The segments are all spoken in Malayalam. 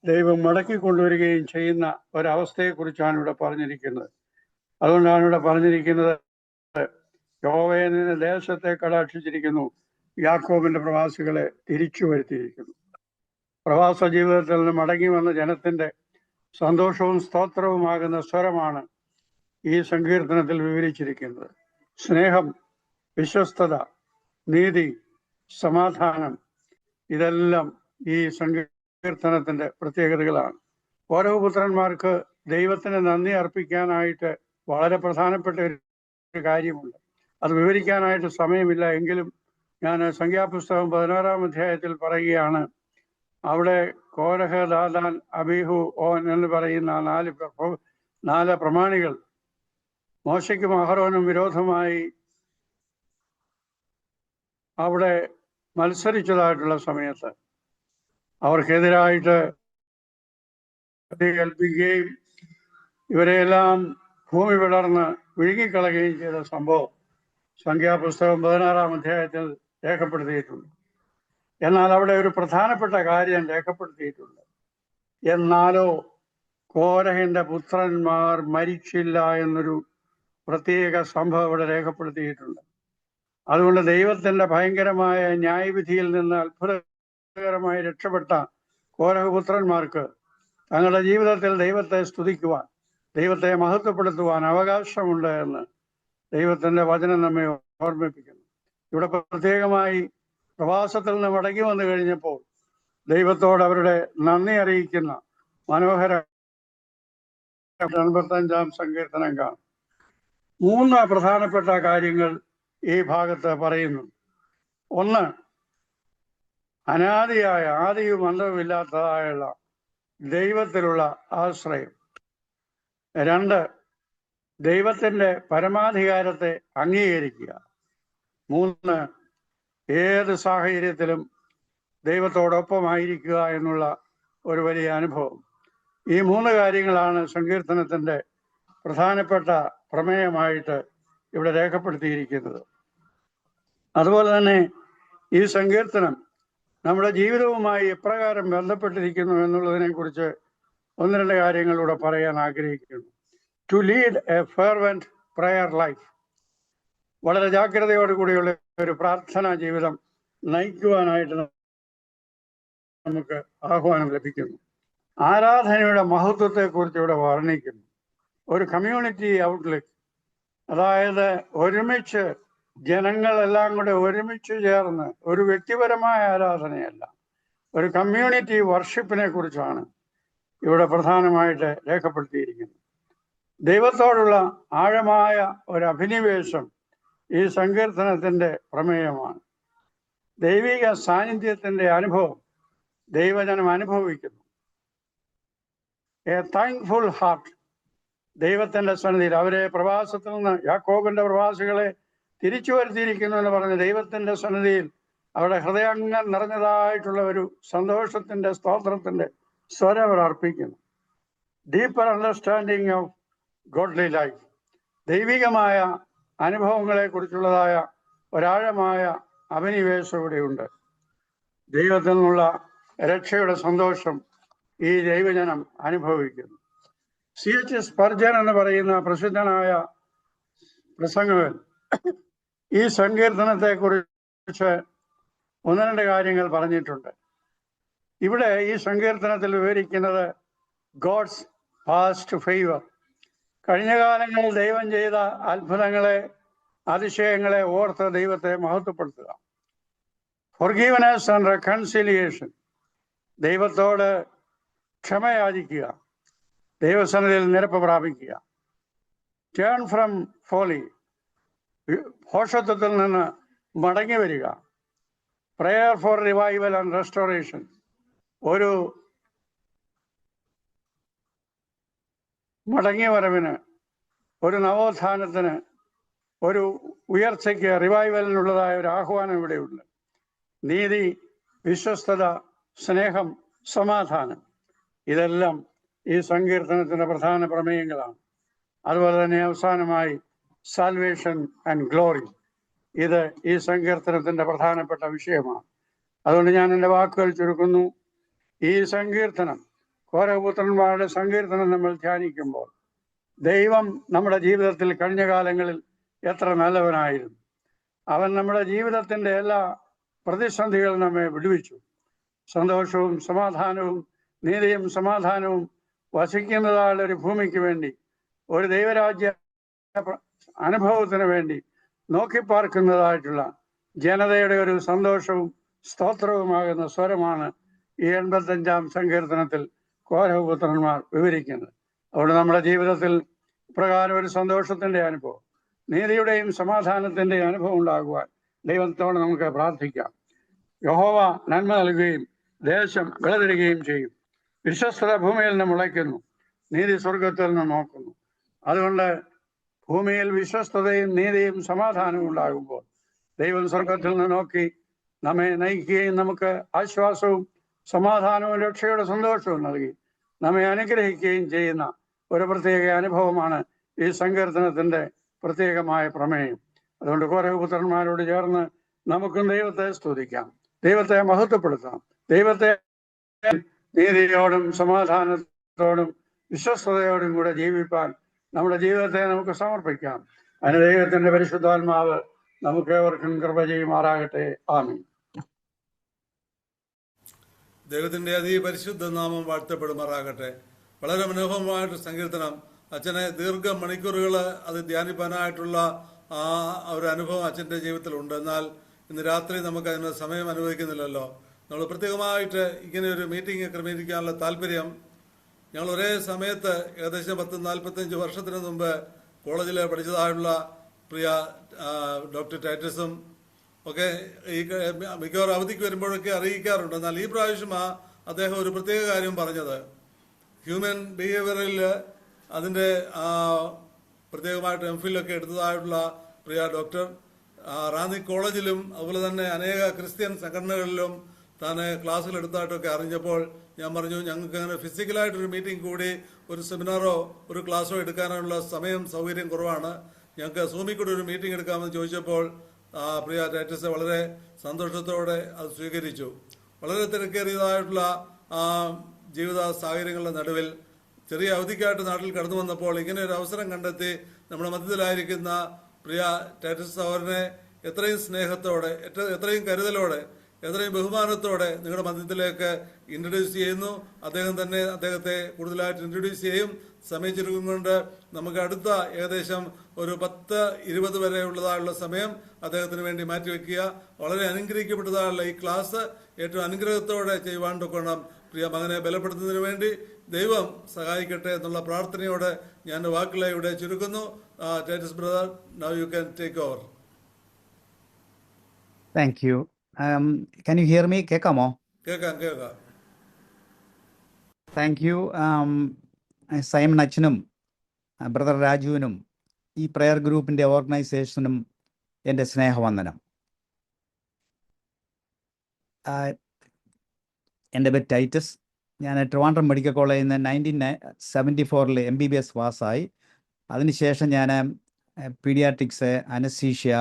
ദൈവം മടക്കി കൊണ്ടുവരികയും ചെയ്യുന്ന ഒരവസ്ഥയെക്കുറിച്ചാണ് ഇവിടെ പറഞ്ഞിരിക്കുന്നത്. അതുകൊണ്ടാണ് ഇവിടെ പറഞ്ഞിരിക്കുന്നത്, യഹോവയെ നിന്റെ ദേശത്തെ കടാക്ഷിച്ചിരിക്കുന്നു, യാക്കോബിന്റെ പ്രവാസികളെ തിരിച്ചു വരുത്തിയിരിക്കുന്നു. പ്രവാസ ജീവിതത്തിൽ നിന്ന് മടങ്ങി വന്ന ജനത്തിന്റെ സന്തോഷവും സ്തോത്രവുമാകുന്ന സ്വരമാണ് ഈ സങ്കീർത്തനത്തിൽ വിവരിച്ചിരിക്കുന്നത്. സ്നേഹം, വിശ്വസ്തത, നീതി, സമാധാനം, ഇതെല്ലാം ഈ സങ്കീർത്തനത്തിന്റെ പ്രത്യേകതകളാണ്. ഓരോ പുത്രന്മാർക്ക് ദൈവത്തിന് നന്ദി അർപ്പിക്കാനായിട്ട് വളരെ പ്രധാനപ്പെട്ട ഒരു കാര്യമുണ്ട്. അത് വിവരിക്കാനായിട്ട് സമയമില്ല. എങ്കിലും ഞാൻ സംഖ്യാപുസ്തകം 16-ാം അധ്യായത്തിൽ പറയുകയാണ്, അവിടെ കോരഹ, ദാദാൻ, അബീഹു, ഓൻ എന്ന് പറയുന്ന നാല് പ്രമാണികൾ മോശയ്ക്കും അഹരോനും വിരോധമായി അവിടെ മത്സരിച്ചതായിട്ടുള്ള സമയത്ത് അവർക്കെതിരായിട്ട് കൽപ്പിക്കുകയും ഇവരെയെല്ലാം ഭൂമി വിടർന്ന് വിഴുങ്ങിക്കളയുകയും ചെയ്ത സംഭവം സംഖ്യാപുസ്തകം 16-ാം അധ്യായത്തിൽ രേഖപ്പെടുത്തിയിട്ടുണ്ട്. എന്നാൽ അവിടെ ഒരു പ്രധാനപ്പെട്ട കാര്യം രേഖപ്പെടുത്തിയിട്ടുണ്ട്. എന്നാലോ കോരഹിന്റെ പുത്രന്മാർ മരിച്ചില്ല എന്നൊരു പ്രത്യേക സംഭവം ഇവിടെ രേഖപ്പെടുത്തിയിട്ടുണ്ട്. അതുകൊണ്ട് ദൈവത്തിന്റെ ഭയങ്കരമായ ന്യായവിധിയിൽ നിന്ന് അത്ഭുതകരമായി രക്ഷപ്പെട്ട കോരഹപുത്രന്മാർക്ക് തങ്ങളുടെ ജീവിതത്തിൽ ദൈവത്തെ സ്തുതിക്കുവാൻ, ദൈവത്തെ മഹത്വപ്പെടുത്തുവാൻ അവകാശമുണ്ട് എന്ന് ദൈവത്തിന്റെ വചനം നമ്മെ ഓർമ്മിപ്പിക്കുന്നു. ഇവിടെ പ്രത്യേകമായി പ്രവാസത്തിൽ നിന്ന് മടങ്ങി വന്നു കഴിഞ്ഞപ്പോൾ ദൈവത്തോട് അവരുടെ നന്ദി അറിയിക്കുന്ന മനോഹര 85-ാം സങ്കീർത്തനം കാണും. 3 പ്രധാനപ്പെട്ട കാര്യങ്ങൾ ഈ ഭാഗത്ത് പറയുന്നു. ഒന്ന്, അനാദിയായ, ആദിയും അന്തവുമില്ലാത്തതായുള്ള ദൈവത്തിലുള്ള ആശ്രയം. 2, ദൈവത്തിന്റെ പരമാധികാരത്തെ അംഗീകരിക്കുക. 3, ഏത് സാഹചര്യത്തിലും ദൈവത്തോടൊപ്പമായിരിക്കുക എന്നുള്ള ഒരു വലിയ അനുഭവം. ഈ 3 കാര്യങ്ങളാണ് സങ്കീർത്തനത്തിന്റെ പ്രധാനപ്പെട്ട പ്രമേയമായിട്ട് ഇവിടെ രേഖപ്പെടുത്തിയിരിക്കുന്നത്. അതുപോലെ തന്നെ ഈ സങ്കീർത്തനം നമ്മുടെ ജീവിതവുമായി എപ്രകാരം ബന്ധപ്പെട്ടിരിക്കുന്നു എന്നുള്ളതിനെ കുറിച്ച് 1-2 കാര്യങ്ങളിലൂടെ പറയാൻ ആഗ്രഹിക്കുന്നു. To lead a fervent prayer life, വളരെ ജാഗ്രതയോടുകൂടിയുള്ള ഒരു പ്രാർത്ഥനാ ജീവിതം നയിക്കുവാനായിട്ട് നമുക്ക് ആഹ്വാനം ലഭിക്കുന്നു. ആരാധനയുടെ മഹത്വത്തെക്കുറിച്ച് ഇവിടെ വർണ്ണിക്കുന്നു. ഒരു കമ്മ്യൂണിറ്റി ഔട്ട്ലുക്ക്, അതായത് ഒരുമിച്ച് ജനങ്ങളെല്ലാം കൂടെ ഒരുമിച്ച് ചേർന്ന് ഒരു വ്യക്തിപരമായ ആരാധനയല്ല, ഒരു കമ്മ്യൂണിറ്റി വർഷിപ്പിനെ കുറിച്ചാണ് ഇവിടെ പ്രധാനമായിട്ട് രേഖപ്പെടുത്തിയിരിക്കുന്നത്. ദൈവത്തോടുള്ള ആഴമായ ഒരു അഭിനിവേശം ഈ സങ്കീർത്തനത്തിന്റെ പ്രമേയമാണ്. ദൈവിക സാന്നിധ്യത്തിന്റെ അനുഭവം ദൈവജനം അനുഭവിക്കുന്നു. എ താങ്ക്ഫുൾ ഹാർട്ട്, ദൈവത്തിന്റെ സന്നിധിയിൽ അവരെ പ്രവാസത്തിൽ നിന്ന്, യാക്കോബിന്റെ പ്രവാസികളെ തിരിച്ചു വരുത്തിയിരിക്കുന്നു എന്ന് പറഞ്ഞ് ദൈവത്തിന്റെ സന്നിധിയിൽ അവരുടെ ഹൃദയാംഗം നിറഞ്ഞതായിട്ടുള്ള ഒരു സന്തോഷത്തിന്റെ, സ്തോത്രത്തിന്റെ സ്വരം അവർ അർപ്പിക്കുന്നു. Deeper understanding of godly life, ദൈവികമായ അനുഭവങ്ങളെ കുറിച്ചുള്ളതായ ഒരാഴമായ അഭിനിവേശം ഇവിടെയുണ്ട്. ദൈവത്തിൽ നിന്നുള്ള രക്ഷയുടെ സന്തോഷം ഈ ദൈവജനം അനുഭവിക്കുന്നു. C.H. സ്പർജൻ എന്ന് പറയുന്ന പ്രസിദ്ധനായ പ്രസംഗകൻ ഈ സങ്കീർത്തനത്തെ കുറിച്ച് 1-2 കാര്യങ്ങൾ പറഞ്ഞിട്ടുണ്ട്. ഇവിടെ ഈ സങ്കീർത്തനത്തിൽ വിവരിക്കുന്നത് ഗോഡ്സ് പാസ്റ്റ് ഫേവർ, കഴിഞ്ഞ കാലങ്ങളിൽ ദൈവം ചെയ്ത അത്ഭുതങ്ങളെ, അതിശയങ്ങളെ ഓർത്ത് ദൈവത്തെ മഹത്വപ്പെടുത്തുക. ഫോർഗീവ്നെസ് ആൻഡ് റെക്കൺസിലിയേഷൻ, ദൈവത്തോട് ക്ഷമയാചിക്കുക, ദൈവസന്നിധിയിൽ നിരപ്പ് പ്രാപിക്കുക. ടേൺ ഫ്രം ഫോളി, ഭോഷത്വത്തിൽ നിന്ന് മടങ്ങി വരിക. Prayer for revival and restoration, ഒരു മടങ്ങിയ വരവിന്, ഒരു നവോത്ഥാനത്തിന്, ഒരു ഉയർച്ചയ്ക്ക്, റിവൈവലിനുള്ളതായ ഒരു ആഹ്വാനം ഇവിടെയുണ്ട്. നീതി, വിശ്വസ്തത, സ്നേഹം, സമാധാനം, ഇതെല്ലാം ഈ സങ്കീർത്തനത്തിന്റെ പ്രധാന പ്രമേയങ്ങളാണ്. അതുപോലെ തന്നെ അവസാനമായി സാൽവേഷൻ ആൻഡ് ഗ്ലോറി, ഇത് ഈ സങ്കീർത്തനത്തിന്റെ പ്രധാനപ്പെട്ട വിഷയമാണ്. അതുകൊണ്ട് ഞാൻ എൻ്റെ വാക്കുകൾ ചുരുക്കുന്നു. ഈ സങ്കീർത്തനം കോരപുത്രന്മാരുടെ സങ്കീർത്തനം നമ്മൾ ധ്യാനിക്കുമ്പോൾ ദൈവം നമ്മുടെ ജീവിതത്തിൽ കഴിഞ്ഞ കാലങ്ങളിൽ എത്ര നല്ലവനായിരുന്നു. അവൻ നമ്മുടെ ജീവിതത്തിൻ്റെ എല്ലാ പ്രതിസന്ധികളും നമ്മെ വിടുവിച്ചു. സന്തോഷവും സമാധാനവും നീതിയും സമാധാനവും വസിക്കുന്നതായുള്ള ഒരു ഭൂമിക്ക് വേണ്ടി, ഒരു ദൈവരാജ്യ അനുഭവത്തിന് വേണ്ടി നോക്കിപ്പാർക്കുന്നതായിട്ടുള്ള ജനതയുടെ ഒരു സന്തോഷവും സ്തോത്രവുമാകുന്ന സ്വരമാണ് ഈ 85-ാം സങ്കീർത്തനത്തിൽ കോരഹപുത്രന്മാർ വിവരിക്കുന്നത്. അതുകൊണ്ട് നമ്മുടെ ജീവിതത്തിൽ ഇപ്രകാരം ഒരു സന്തോഷത്തിൻ്റെ അനുഭവം, നീതിയുടെയും സമാധാനത്തിൻ്റെയും അനുഭവം ഉണ്ടാകുവാൻ ദൈവത്തോട് നമുക്ക് പ്രാർത്ഥിക്കാം. യഹോവ നന്മ നൽകുകയും ദേശം വിളതരുകയും ചെയ്യും. വിശ്വസ്തത ഭൂമിയിൽ നിന്ന് മുളയ്ക്കുന്നു, നീതി സ്വർഗത്തിൽ നിന്ന് നോക്കുന്നു. അതുകൊണ്ട് ഭൂമിയിൽ വിശ്വസ്തതയും നീതിയും സമാധാനവും ഉണ്ടാകുമ്പോൾ ദൈവം സ്വർഗത്തിൽ നിന്ന് നോക്കി നമ്മെ നയിക്കുകയും നമുക്ക് ആശ്വാസവും സമാധാനവും രക്ഷയുടെ സന്തോഷവും നൽകി നമ്മെ അനുഗ്രഹിക്കുകയും ചെയ്യുന്ന ഒരു പ്രത്യേക അനുഭവമാണ് ഈ സങ്കീർത്തനത്തിൻ്റെ പ്രത്യേകമായ പ്രമേയം. അതുകൊണ്ട് കോരഹപുത്രന്മാരോട് ചേർന്ന് നമുക്കും ദൈവത്തെ സ്തുതിക്കാം, ദൈവത്തെ മഹത്വപ്പെടുത്താം, ദൈവത്തെ നീതിയോടും സമാധാനത്തോടും വിശ്വസ്തയോടും കൂടെ ജീവിപ്പാൻ നമ്മുടെ ജീവിതത്തെ നമുക്ക് സമർപ്പിക്കാം. അതിന് ദൈവത്തിന്റെ പരിശുദ്ധാത്മാവ് നമുക്ക് ഏവർക്കും കൃപ ചെയ്യുമാറാകട്ടെ. ആമീൻ. ദൈവത്തിന്റെ അതിപരിശുദ്ധ നാമം വാഴ്ത്തപ്പെടുമാറാകട്ടെ. വളരെ മനോഹരമായിട്ട് സങ്കീർത്തനം. അച്ഛനെ ദീർഘ മണിക്കൂറുകൾ അത് ധ്യാനിപ്പാനായിട്ടുള്ള ഒരു അനുഭവം അച്ഛൻ്റെ ജീവിതത്തിലുണ്ട്. എന്നാൽ ഇന്ന് രാത്രി നമുക്ക് അതിന് സമയം അനുവദിക്കുന്നില്ലല്ലോ. നമ്മൾ പ്രത്യേകമായിട്ട് ഇങ്ങനെ ഒരു മീറ്റിംഗ് ക്രമീകരിക്കാനുള്ള താല്പര്യം, ഞങ്ങൾ ഒരേ സമയത്ത് ഏകദേശം 40-45 വർഷത്തിന് മുമ്പ് കോളേജിൽ പഠിച്ചതായുള്ള പ്രിയ ഡോക്ടർ ടൈറ്റസും ഒക്കെ ഈ മിക്കവാറും അവധിക്ക് വരുമ്പോഴൊക്കെ അറിയിക്കാറുണ്ട്. എന്നാൽ ഈ പ്രാവശ്യം അദ്ദേഹം ഒരു പ്രത്യേക കാര്യം പറഞ്ഞത്, ഹ്യൂമൻ ബിഹേവിയറിൽ അതിൻ്റെ പ്രത്യേകമായിട്ട് MPhil ഒക്കെ എടുത്തതായിട്ടുള്ള പ്രിയ ഡോക്ടർ റാന്നി കോളേജിലും അതുപോലെ തന്നെ അനേക ക്രിസ്ത്യൻ സംഘടനകളിലും താൻ ക്ലാസ്സുകൾ എടുത്തായിട്ടൊക്കെ അറിഞ്ഞപ്പോൾ ഞാൻ പറഞ്ഞു, ഞങ്ങൾക്ക് അങ്ങനെ ഫിസിക്കലായിട്ടൊരു മീറ്റിംഗ് കൂടി ഒരു സെമിനാറോ ഒരു ക്ലാസ്സോ എടുക്കാനുള്ള സമയം സൗകര്യം കുറവാണ്, ഞങ്ങൾക്ക് സൂമിൽ കൂടി ഒരു മീറ്റിംഗ് എടുക്കാമെന്ന് ചോദിച്ചപ്പോൾ പ്രിയ ടൈറ്റസ് വളരെ സന്തോഷത്തോടെ അത് സ്വീകരിച്ചു. വളരെ തിരക്കേറിയതായിട്ടുള്ള ജീവിത സാഹചര്യങ്ങളുടെ നടുവിൽ ചെറിയ അവധിക്കായിട്ട് നാട്ടിൽ കടന്നു വന്നപ്പോൾ ഇങ്ങനെ ഒരു അവസരം കണ്ടെത്തി നമ്മുടെ മധ്യത്തിലായിരിക്കുന്ന പ്രിയ ടൈറ്റസ് സഹോദരനെ എത്രയും സ്നേഹത്തോടെ, എത്രയും കരുതലോടെ, എത്രയും ബഹുമാനത്തോടെ നിങ്ങളുടെ മധ്യത്തിലേക്ക് ഇൻട്രൊഡ്യൂസ് ചെയ്യുന്നു. അദ്ദേഹം തന്നെ അദ്ദേഹത്തെ കൂടുതലായിട്ട് ഇൻട്രൊഡ്യൂസ് ചെയ്യും. സമയം കൊണ്ട് നമുക്ക് അടുത്ത ഏകദേശം ഒരു 10-20 വരെ ഉള്ളതായുള്ള സമയം അദ്ദേഹത്തിന് വേണ്ടി മാറ്റിവെക്കുക. വളരെ അനുഗ്രഹിക്കപ്പെട്ടതായുള്ള ഈ ക്ലാസ് ഏറ്റവും അനുഗ്രഹത്തോടെ ചെയ്യുവാൻ തൊക്കണം പ്രിയ മകനെ ബലപ്പെടുത്തുന്നതിന് വേണ്ടി ദൈവം സഹായിക്കട്ടെ എന്നുള്ള പ്രാർത്ഥനയോടെ ഞാൻ വാക്കുകളെ ഇവിടെ ചുരുക്കുന്നു. Titus brother, now you can take over. Thank you. Can you hear me? കേൾക്കാമോ? കേൾക്കാം. Thank you. സൈമൺ അച്ഛനും ബ്രദർ രാജുവിനും ഈ പ്രയർ ഗ്രൂപ്പിൻ്റെ ഓർഗനൈസേഷനും എൻ്റെ സ്നേഹവന്ദനം. എൻ്റെ പേര് ടൈറ്റസ്. ഞാൻ ട്രിവാൻഡ്രം മെഡിക്കൽ കോളേജിൽ നിന്ന് 1974 MBBS പാസ്സായി. അതിനുശേഷം ഞാൻ പീഡിയാട്രിക്സ്, അനസ്തീഷ്യ,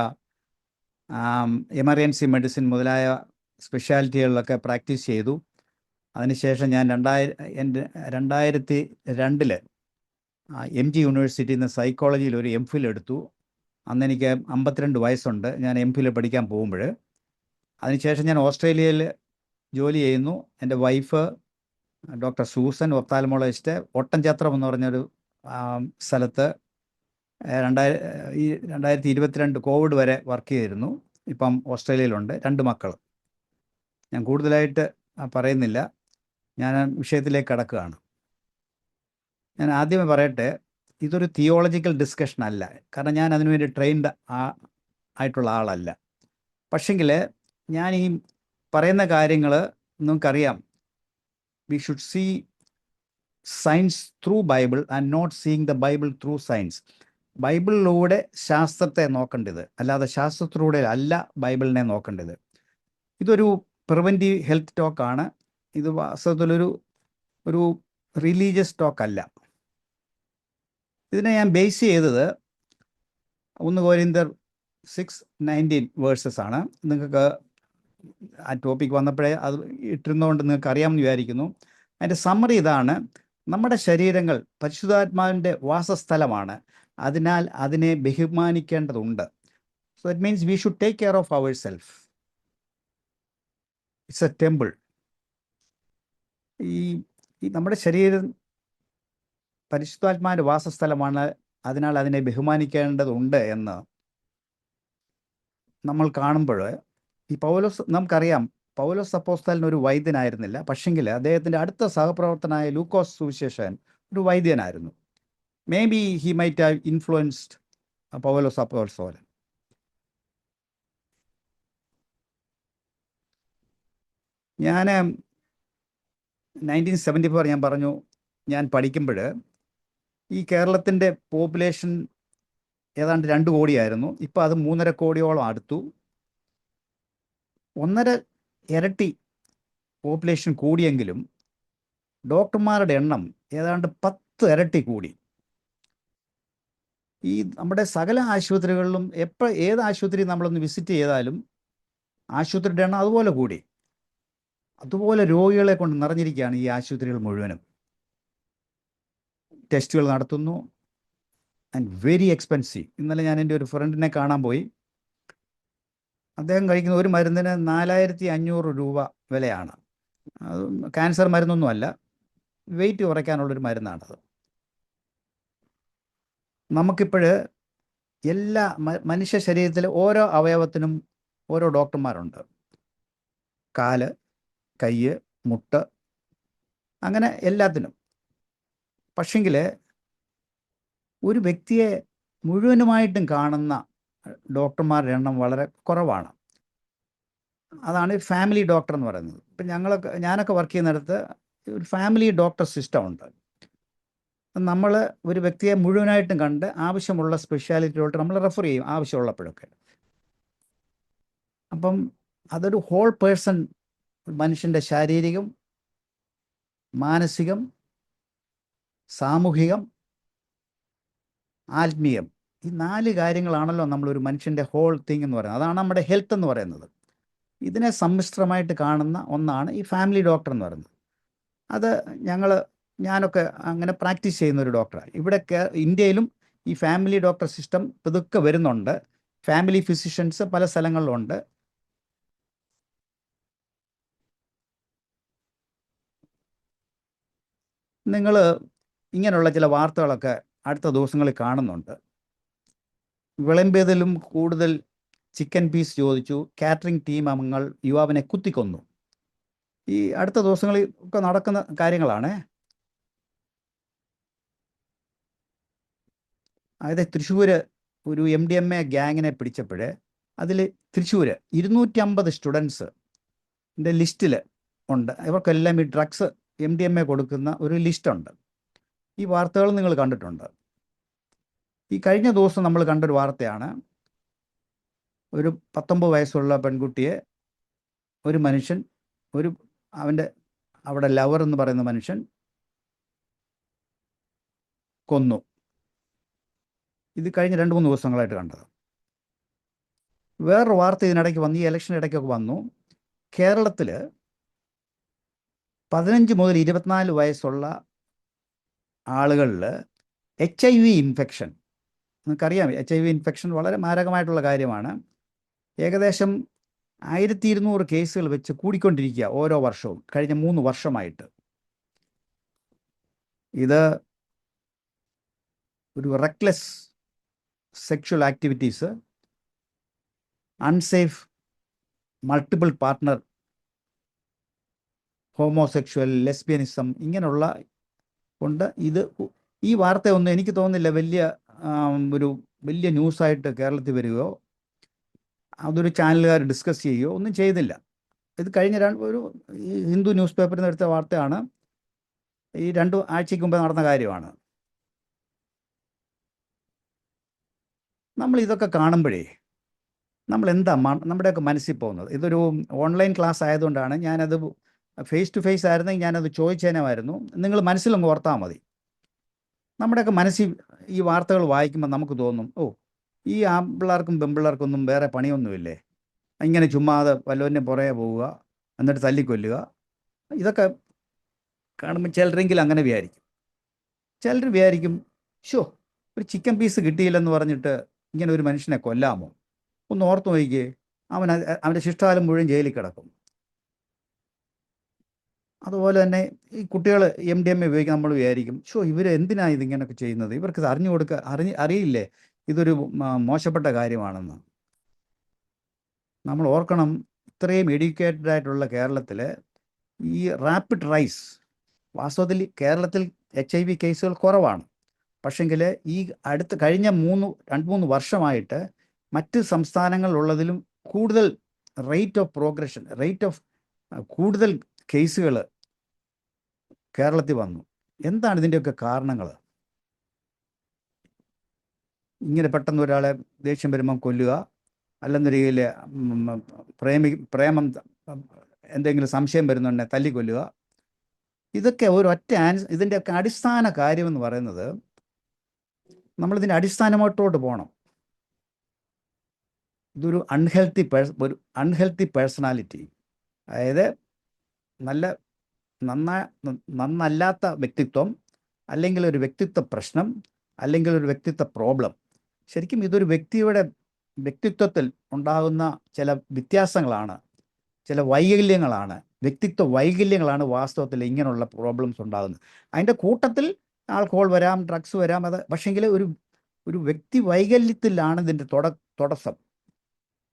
എമർജൻസി മെഡിസിൻ മുതലായ സ്പെഷ്യാലിറ്റികളിലൊക്കെ പ്രാക്ടീസ് ചെയ്തു. അതിനുശേഷം ഞാൻ 2002 MG യൂണിവേഴ്സിറ്റിയിൽ നിന്ന് സൈക്കോളജിയിൽ ഒരു MPhil എടുത്തു. അന്ന് എനിക്ക് 52 വയസ്സുണ്ട് ഞാൻ MPhil പഠിക്കാൻ പോകുമ്പോൾ. അതിനുശേഷം ഞാൻ ഓസ്ട്രേലിയയിൽ ജോലി ചെയ്യുന്നു. എൻ്റെ വൈഫ് ഡോക്ടർ സൂസൻ, ഒപ്താൽമോളജിസ്റ്റ്, ഒട്ടൻചത്രം എന്ന് പറഞ്ഞൊരു സ്ഥലത്ത് 2022 കോവിഡ് വരെ വർക്ക് ചെയ്തിരുന്നു. ഇപ്പം ഓസ്ട്രേലിയയിലുണ്ട്. 2 മക്കൾ. ഞാൻ കൂടുതലായിട്ട് പറയുന്നില്ല, ഞാൻ വിഷയത്തിലേക്ക് കടക്കുകയാണ്. ഞാൻ ആദ്യമേ പറയട്ടെ, ഇതൊരു തിയോളജിക്കൽ ഡിസ്കഷൻ അല്ല, കാരണം ഞാൻ അതിനുവേണ്ടി ട്രെയിൻഡ് ആയിട്ടുള്ള ആളല്ല. പക്ഷെങ്കിൽ ഞാൻ ഈ പറയുന്ന കാര്യങ്ങൾ നിങ്ങൾക്കറിയാം, we should see science through Bible and not seeing the Bible through science. ബൈബിളിലൂടെ ശാസ്ത്രത്തെ നോക്കേണ്ടത്, അല്ലാതെ ശാസ്ത്രത്തിലൂടെ അല്ല ബൈബിളിനെ നോക്കേണ്ടത്. ഇതൊരു പ്രിവെൻറ്റീവ് ഹെൽത്ത് ടോക്കാണ്. ഇത് വാസ്തവത്തിലൊരു റിലീജിയസ് ടോക്കല്ല. ഇതിനെ ഞാൻ ബേസ് ചെയ്തത് 1 കൊരിന്ത്യർ 6:19 വേഴ്സസ് ആണ്. നിങ്ങൾക്ക് ആ ടോപ്പിക് വന്നപ്പോഴേ അത് ഇട്ടിരുന്നതുകൊണ്ട് നിങ്ങൾക്ക് അറിയാമെന്ന് വിചാരിക്കുന്നു. അതിൻ്റെ സമ്മറി ഇതാണ്: നമ്മുടെ ശരീരങ്ങൾ പരിശുദ്ധാത്മാവിൻ്റെ വാസസ്ഥലമാണ്, അതിനാൽ അതിനെ ബഹുമാനിക്കേണ്ടതുണ്ട്. So that means we should take care of our self. It's a temple. ഈ നമ്മുടെ ശരീരം പരിശുദ്ധാത്മാവിൻ്റെ വാസസ്ഥലമാണ്, അതിനാൽ അതിനെ ബഹുമാനിക്കേണ്ടതുണ്ട് എന്ന് നമ്മൾ കാണുമ്പോൾ, ഈ പൗലോസ്, നമുക്കറിയാം പൗലോസ് അപ്പോസ്തലൻ ഒരു വൈദ്യനായിരുന്നില്ല, പക്ഷെങ്കിൽ അദ്ദേഹത്തിൻ്റെ അടുത്ത സഹപ്രവർത്തനായ ലൂക്കോസ് സുവിശേഷൻ ഒരു വൈദ്യനായിരുന്നു. May be he might have influenced പൗലോസ് അപ്പോസ്തലൻ. ഞാൻ 1974 ഞാൻ പറഞ്ഞു, ഞാൻ പഠിക്കുമ്പോൾ ഈ കേരളത്തിൻ്റെ പോപ്പുലേഷൻ ഏതാണ്ട് 2 കോടിയായിരുന്നു. ഇപ്പോൾ അത് 3.5 കോടിയോളം അടുത്തു. 1.5 ഇരട്ടി പോപ്പുലേഷൻ കൂടിയെങ്കിലും ഡോക്ടർമാരുടെ എണ്ണം ഏതാണ്ട് 10 ഇരട്ടി കൂടി. ഈ നമ്മുടെ സകല ആശുപത്രികളിലും ഏത് ആശുപത്രി നമ്മളൊന്ന് വിസിറ്റ് ചെയ്താലും ആശുപത്രിയുടെ എണ്ണം അതുപോലെ കൂടി. അതുപോലെ രോഗികളെ കൊണ്ട് നിറഞ്ഞിരിക്കുകയാണ് ഈ ആശുപത്രികൾ മുഴുവനും. ടെസ്റ്റുകൾ നടത്തുന്നു, ആൻഡ് വെരി എക്സ്പെൻസീവ്. ഇന്നലെ ഞാൻ എൻ്റെ ഒരു ഫ്രണ്ടിനെ കാണാൻ പോയി. അദ്ദേഹം കഴിക്കുന്ന ഒരു മരുന്നിന് 4500 രൂപ വിലയാണ്. അത് ക്യാൻസർ മരുന്നൊന്നുമല്ല, വെയിറ്റ് കുറയ്ക്കാനുള്ളൊരു മരുന്നാണത്. നമുക്കിപ്പോൾ എല്ലാ മനുഷ്യ ശരീരത്തിലെ ഓരോ അവയവത്തിനും ഓരോ ഡോക്ടർമാരുണ്ട്. കാല്, കയ്യ്, മുട്ട്, അങ്ങനെ എല്ലാത്തിനും. പക്ഷെങ്കിൽ ഒരു വ്യക്തിയെ മുഴുവനുമായിട്ടും കാണുന്ന ഡോക്ടർമാരുടെ എണ്ണം വളരെ കുറവാണ്. അതാണ് ഫാമിലി ഡോക്ടർ എന്ന് പറയുന്നത്. ഇപ്പം ഞാനൊക്കെ വർക്ക് ചെയ്യുന്നിടത്ത് ഒരു ഫാമിലി ഡോക്ടർ സിസ്റ്റം ഉണ്ട്. നമ്മൾ ഒരു വ്യക്തിയെ മുഴുവനായിട്ടും കണ്ട് ആവശ്യമുള്ള സ്പെഷ്യാലിറ്റിയിലോട്ട് നമ്മൾ റെഫർ ചെയ്യും ആവശ്യമുള്ളപ്പോഴൊക്കെ. അപ്പം അതൊരു ഹോൾ പേഴ്സൺ, മനുഷ്യൻ്റെ ശാരീരികം, മാനസികം, സാമൂഹികം, ആത്മീയം, ഈ 4 കാര്യങ്ങളാണല്ലോ നമ്മളൊരു മനുഷ്യൻ്റെ ഹോൾ തിങ് എന്ന് പറയുന്നത്. അതാണ് നമ്മുടെ ഹെൽത്ത് എന്ന് പറയുന്നത്. ഇതിനെ സമ്മിശ്രമായിട്ട് കാണുന്ന ഒന്നാണ് ഈ ഫാമിലി ഡോക്ടർ എന്ന് പറയുന്നത്. അത് ഞാനൊക്കെ അങ്ങനെ പ്രാക്ടീസ് ചെയ്യുന്ന ഒരു ഡോക്ടറാണ്. ഇവിടെ ഇന്ത്യയിലും ഈ ഫാമിലി ഡോക്ടർ സിസ്റ്റം ഇതൊക്കെ വരുന്നുണ്ട്. ഫാമിലി ഫിസിഷ്യൻസ് പല സ്ഥലങ്ങളിലുണ്ട്. നിങ്ങൾ ഇങ്ങനെയുള്ള ചില വാർത്തകളൊക്കെ അടുത്ത ദിവസങ്ങളിൽ കാണുന്നുണ്ട്. വിളമ്പിയതിലും കൂടുതൽ ചിക്കൻ പീസ് ചോദിച്ചു, കാറ്ററിംഗ് ടീം അംഗങ്ങൾ യുവാവിനെ കുത്തിക്കൊന്നു. ഈ അടുത്ത ദിവസങ്ങളിൽ ഒക്കെ നടക്കുന്ന കാര്യങ്ങളാണ്. അതായത് തൃശ്ശൂർ ഒരു MDMA ഗ്യാങ്ങിനെ പിടിച്ചപ്പോൾ അതിൽ തൃശ്ശൂർ 250 സ്റ്റുഡൻസ് ലിസ്റ്റിൽ ഉണ്ട്. ഇവർക്കെല്ലാം ഈ ഡ്രഗ്സ് MDMA കൊടുക്കുന്ന ഒരു ലിസ്റ്റുണ്ട്. ഈ വാർത്തകൾ നിങ്ങൾ കണ്ടിട്ടുണ്ട്. ഈ കഴിഞ്ഞ ദിവസം നമ്മൾ കണ്ടൊരു വാർത്തയാണ്. ഒരു 19 വയസ്സുള്ള പെൺകുട്ടിയെ ഒരു മനുഷ്യൻ, അവിടെ ലവർ എന്ന് പറയുന്ന മനുഷ്യൻ കൊന്നു. ഇത് കഴിഞ്ഞ 2-3 ദിവസങ്ങളായിട്ട് കണ്ടത്. വേറൊരു വാർത്ത ഇതിനിടയ്ക്ക് വന്നു, ഈ ഇലക്ഷൻ ഇടയ്ക്കൊക്കെ വന്നു. കേരളത്തിൽ 15 മുതൽ 24 വയസ്സുള്ള ആളുകളിൽ HIV ഇൻഫെക്ഷൻ, നിങ്ങൾക്കറിയാം HIV ഇൻഫെക്ഷൻ വളരെ മാരകമായിട്ടുള്ള കാര്യമാണ്. ഏകദേശം 1200 കേസുകൾ വെച്ച് കൂടിക്കൊണ്ടിരിക്കുക ഓരോ വർഷവും കഴിഞ്ഞ 3 വർഷമായിട്ട്. ഇത് ഒരു reckless sexual activities, unsafe multiple partner, homosexual, lesbianism, ഇങ്ങനെയുള്ള കൊണ്ട് ഈ വാർത്തയൊന്നും എനിക്ക് തോന്നുന്നില്ല വലിയ ന്യൂസായിട്ട് കേരളത്തിൽ വരികയോ അതൊരു ചാനലുകാർ ഡിസ്കസ് ചെയ്യുകയോ ഒന്നും ചെയ്തില്ല. ഇത് കഴിഞ്ഞ ഒരു ഹിന്ദു ന്യൂസ് പേപ്പറിൽ നിന്ന് എടുത്ത വാർത്തയാണ്. ഈ 2 ആഴ്ചയ്ക്ക് മുമ്പ് നടന്ന കാര്യമാണ്. നമ്മൾ ഇതൊക്കെ കാണുമ്പോഴേ നമ്മുടെയൊക്കെ മനസ്സിൽ പോകുന്നത്, ഇതൊരു ഓൺലൈൻ ക്ലാസ് ആയതുകൊണ്ടാണ് ഞാനത് ഫേസ് ടു ഫേസ് ആയിരുന്നെങ്കിൽ ഞാനത് ചോദിച്ചേനമായിരുന്നു. നിങ്ങൾ മനസ്സിലൊന്ന് ഓർത്താൽ മതി. നമ്മുടെയൊക്കെ മനസ്സിൽ ഈ വാർത്തകൾ വായിക്കുമ്പോൾ നമുക്ക് തോന്നും, ഈ ആൺപിള്ളേർക്കും പെൺപിള്ളേർക്കൊന്നും വേറെ പണിയൊന്നുമില്ലേ, ഇങ്ങനെ ചുമ്മാതെ വല്ലവൻ്റെ പുറകെ പോവുക, എന്നിട്ട് തല്ലിക്കൊല്ലുക. ഇതൊക്കെ കാണുമ്പോൾ ചിലരെങ്കിലും അങ്ങനെ വിചാരിക്കും. ചിലർ വിചാരിക്കും, ഷോ ഒരു ചിക്കൻ പീസ് കിട്ടിയില്ലെന്ന് പറഞ്ഞിട്ട് ഇങ്ങനെ ഒരു മനുഷ്യനെ കൊല്ലാമോ? ഒന്ന് ഓർത്ത് നോക്കിക്കേ, അവൻ്റെ ശിഷ്ടാകാലം മുഴുവൻ ജയിലിൽ കിടക്കും. അതുപോലെ തന്നെ ഈ കുട്ടികൾ MDMA ഉപയോഗിക്കാൻ നമ്മൾ വിചാരിക്കും, ഷോ ഇവർ എന്തിനാണ് ഇതിങ്ങനെയൊക്കെ ചെയ്യുന്നത്? ഇവർക്ക് ഇത് അറിയില്ലേ ഇതൊരു മോശപ്പെട്ട കാര്യമാണെന്ന്. നമ്മൾ ഓർക്കണം, ഇത്രയും എഡ്യൂക്കേറ്റഡ് ആയിട്ടുള്ള കേരളത്തിൽ ഈ റാപ്പിഡ് റൈസ്, വാസ്തവത്തിൽ കേരളത്തിൽ HIV കേസുകൾ കുറവാണ്. പക്ഷെങ്കിൽ ഈ കഴിഞ്ഞ 2-3 വർഷമായിട്ട് മറ്റ് സംസ്ഥാനങ്ങളിലുള്ളതിലും കൂടുതൽ റേറ്റ് ഓഫ് കൂടുതൽ കേസുകൾ കേരളത്തിൽ വന്നു. എന്താണ് ഇതിൻ്റെയൊക്കെ കാരണങ്ങൾ? ഇങ്ങനെ പെട്ടെന്ന് ഒരാളെ ദേഷ്യം വരുമ്പം കൊല്ലുക, അല്ലെന്നൊരിക്കൽ പ്രേമം എന്തെങ്കിലും സംശയം വരുന്നുണ്ടെ തല്ലിക്കൊല്ലുക. ഇതൊക്കെ ഇതിൻ്റെയൊക്കെ അടിസ്ഥാന കാര്യമെന്ന് പറയുന്നത്, നമ്മളിതിൻ്റെ അടിസ്ഥാനമായിട്ടോട്ട് പോകണം. ഇതൊരു അൺഹെൽത്തി പേഴ്സണാലിറ്റി, അതായത് നന്നല്ലാത്ത വ്യക്തിത്വം, അല്ലെങ്കിൽ ഒരു വ്യക്തിത്വ പ്രശ്നം, അല്ലെങ്കിൽ ഒരു വ്യക്തിത്വ പ്രോബ്ലം. ശരിക്കും ഇതൊരു വ്യക്തിയുടെ വ്യക്തിത്വത്തിൽ ഉണ്ടാകുന്ന ചില വ്യത്യാസങ്ങളാണ്, ചില വൈകല്യങ്ങളാണ്, വ്യക്തിത്വ വൈകല്യങ്ങളാണ് വാസ്തവത്തിൽ ഇങ്ങനെയുള്ള പ്രോബ്ലംസ് ഉണ്ടാകുന്നത്. അതിൻ്റെ കൂട്ടത്തിൽ ആൽക്കഹോൾ വരാം, ഡ്രഗ്സ് വരാം. പക്ഷേങ്കിൽ ഒരു വ്യക്തി വൈകല്യത്തിലാണ് ഇതിൻ്റെ തുടക്കം.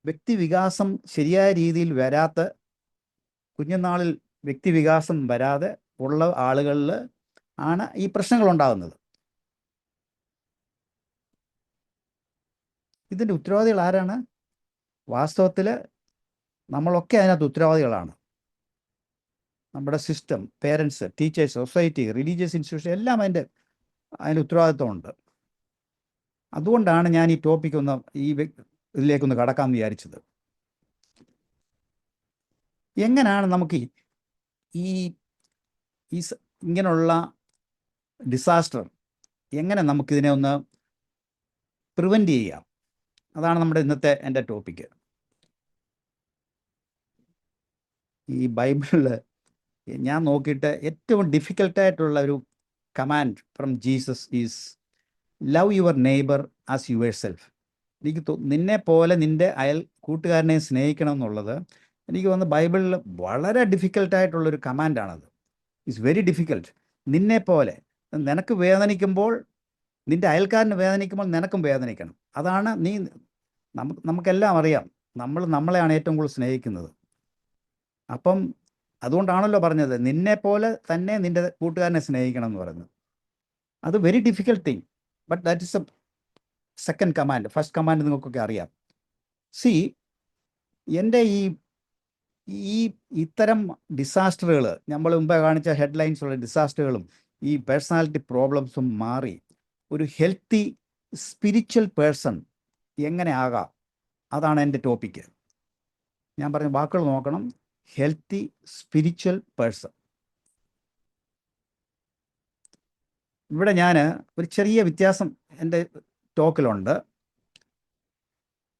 വ്യക്തി വികാസം ശരിയായ രീതിയിൽ വരാത്ത, കുഞ്ഞുനാളിൽ വ്യക്തി വികാസം വരാതെ ഉള്ള ആളുകളിൽ ആണ് ഈ പ്രശ്നങ്ങൾ ഉണ്ടാകുന്നത്. ഇതിൻ്റെ ഉത്തരവാദികൾ ആരാണ്? വാസ്തവത്തിൽ നമ്മളൊക്കെ അതിനകത്ത് ഉത്തരവാദികളാണ്. നമ്മുടെ system, parents, teachers, society, religious institution എല്ലാം അതിൻ്റെ ഉത്തരവാദിത്വമുണ്ട്. അതുകൊണ്ടാണ് ഞാൻ ഈ ടോപ്പിക് ഇതിലേക്കൊന്ന് കടക്കാമെന്ന് വിചാരിച്ചത്. എങ്ങനെയാണ് നമുക്ക് ഇങ്ങനെയുള്ള ഡിസാസ്റ്റർ എങ്ങനെ നമുക്കിതിനെ ഒന്ന് പ്രിവെൻറ്റ് ചെയ്യാം? അതാണ് നമ്മുടെ ഇന്നത്തെ എൻ്റെ ടോപ്പിക്ക്. ഈ ബൈബിളിൽ ഞാൻ നോക്കിയിട്ട് ഏറ്റവും ഡിഫിക്കൽട്ടായിട്ടുള്ള ഒരു command from Jesus is love your neighbour as your self. നിന്നെ പോലെ നിൻ്റെ കൂട്ടുകാരനെ സ്നേഹിക്കണം എന്നുള്ളത് എനിക്ക് തോന്നുന്നു ബൈബിളിൽ വളരെ ഡിഫിക്കൽട്ടായിട്ടുള്ളൊരു കമാൻഡാണത്. It's very difficult. നിന്നെ പോലെ, നിനക്ക് വേദനിക്കുമ്പോൾ, നിൻ്റെ അയൽക്കാരന് വേദനിക്കുമ്പോൾ നിനക്കും വേദനിക്കണം. അതാണ് നമുക്കെല്ലാം അറിയാം, നമ്മളെയാണ് ഏറ്റവും കൂടുതൽ സ്നേഹിക്കുന്നത്. അപ്പം അതുകൊണ്ടാണല്ലോ പറഞ്ഞത് നിന്നെ പോലെ തന്നെ നിൻ്റെ കൂട്ടുകാരനെ സ്നേഹിക്കണം എന്ന് പറയുന്നത്. അത് very difficult thing, but that is A second command. First command നിങ്ങൾക്കൊക്കെ അറിയാം. എൻ്റെ ഈ ഇത്തരം ഡിസാസ്റ്ററുകൾ, നമ്മൾ മുമ്പേ കാണിച്ച ഹെഡ്ലൈൻസുള്ള ഡിസാസ്റ്ററുകളും ഈ പേഴ്സണാലിറ്റി പ്രോബ്ലംസും മാറി ഒരു ഹെൽത്തി സ്പിരിച്വൽ പേഴ്സൺ എങ്ങനെ ആകാം, അതാണ് എൻ്റെ ടോപ്പിക്ക്. ഞാൻ പറഞ്ഞ വാക്കുകൾ നോക്കണം. Healthy spiritual person. ഇവിടെ ഞാൻ ഒരു ചെറിയ വ്യത്യാസം എൻ്റെ ടോക്കിലുണ്ട്.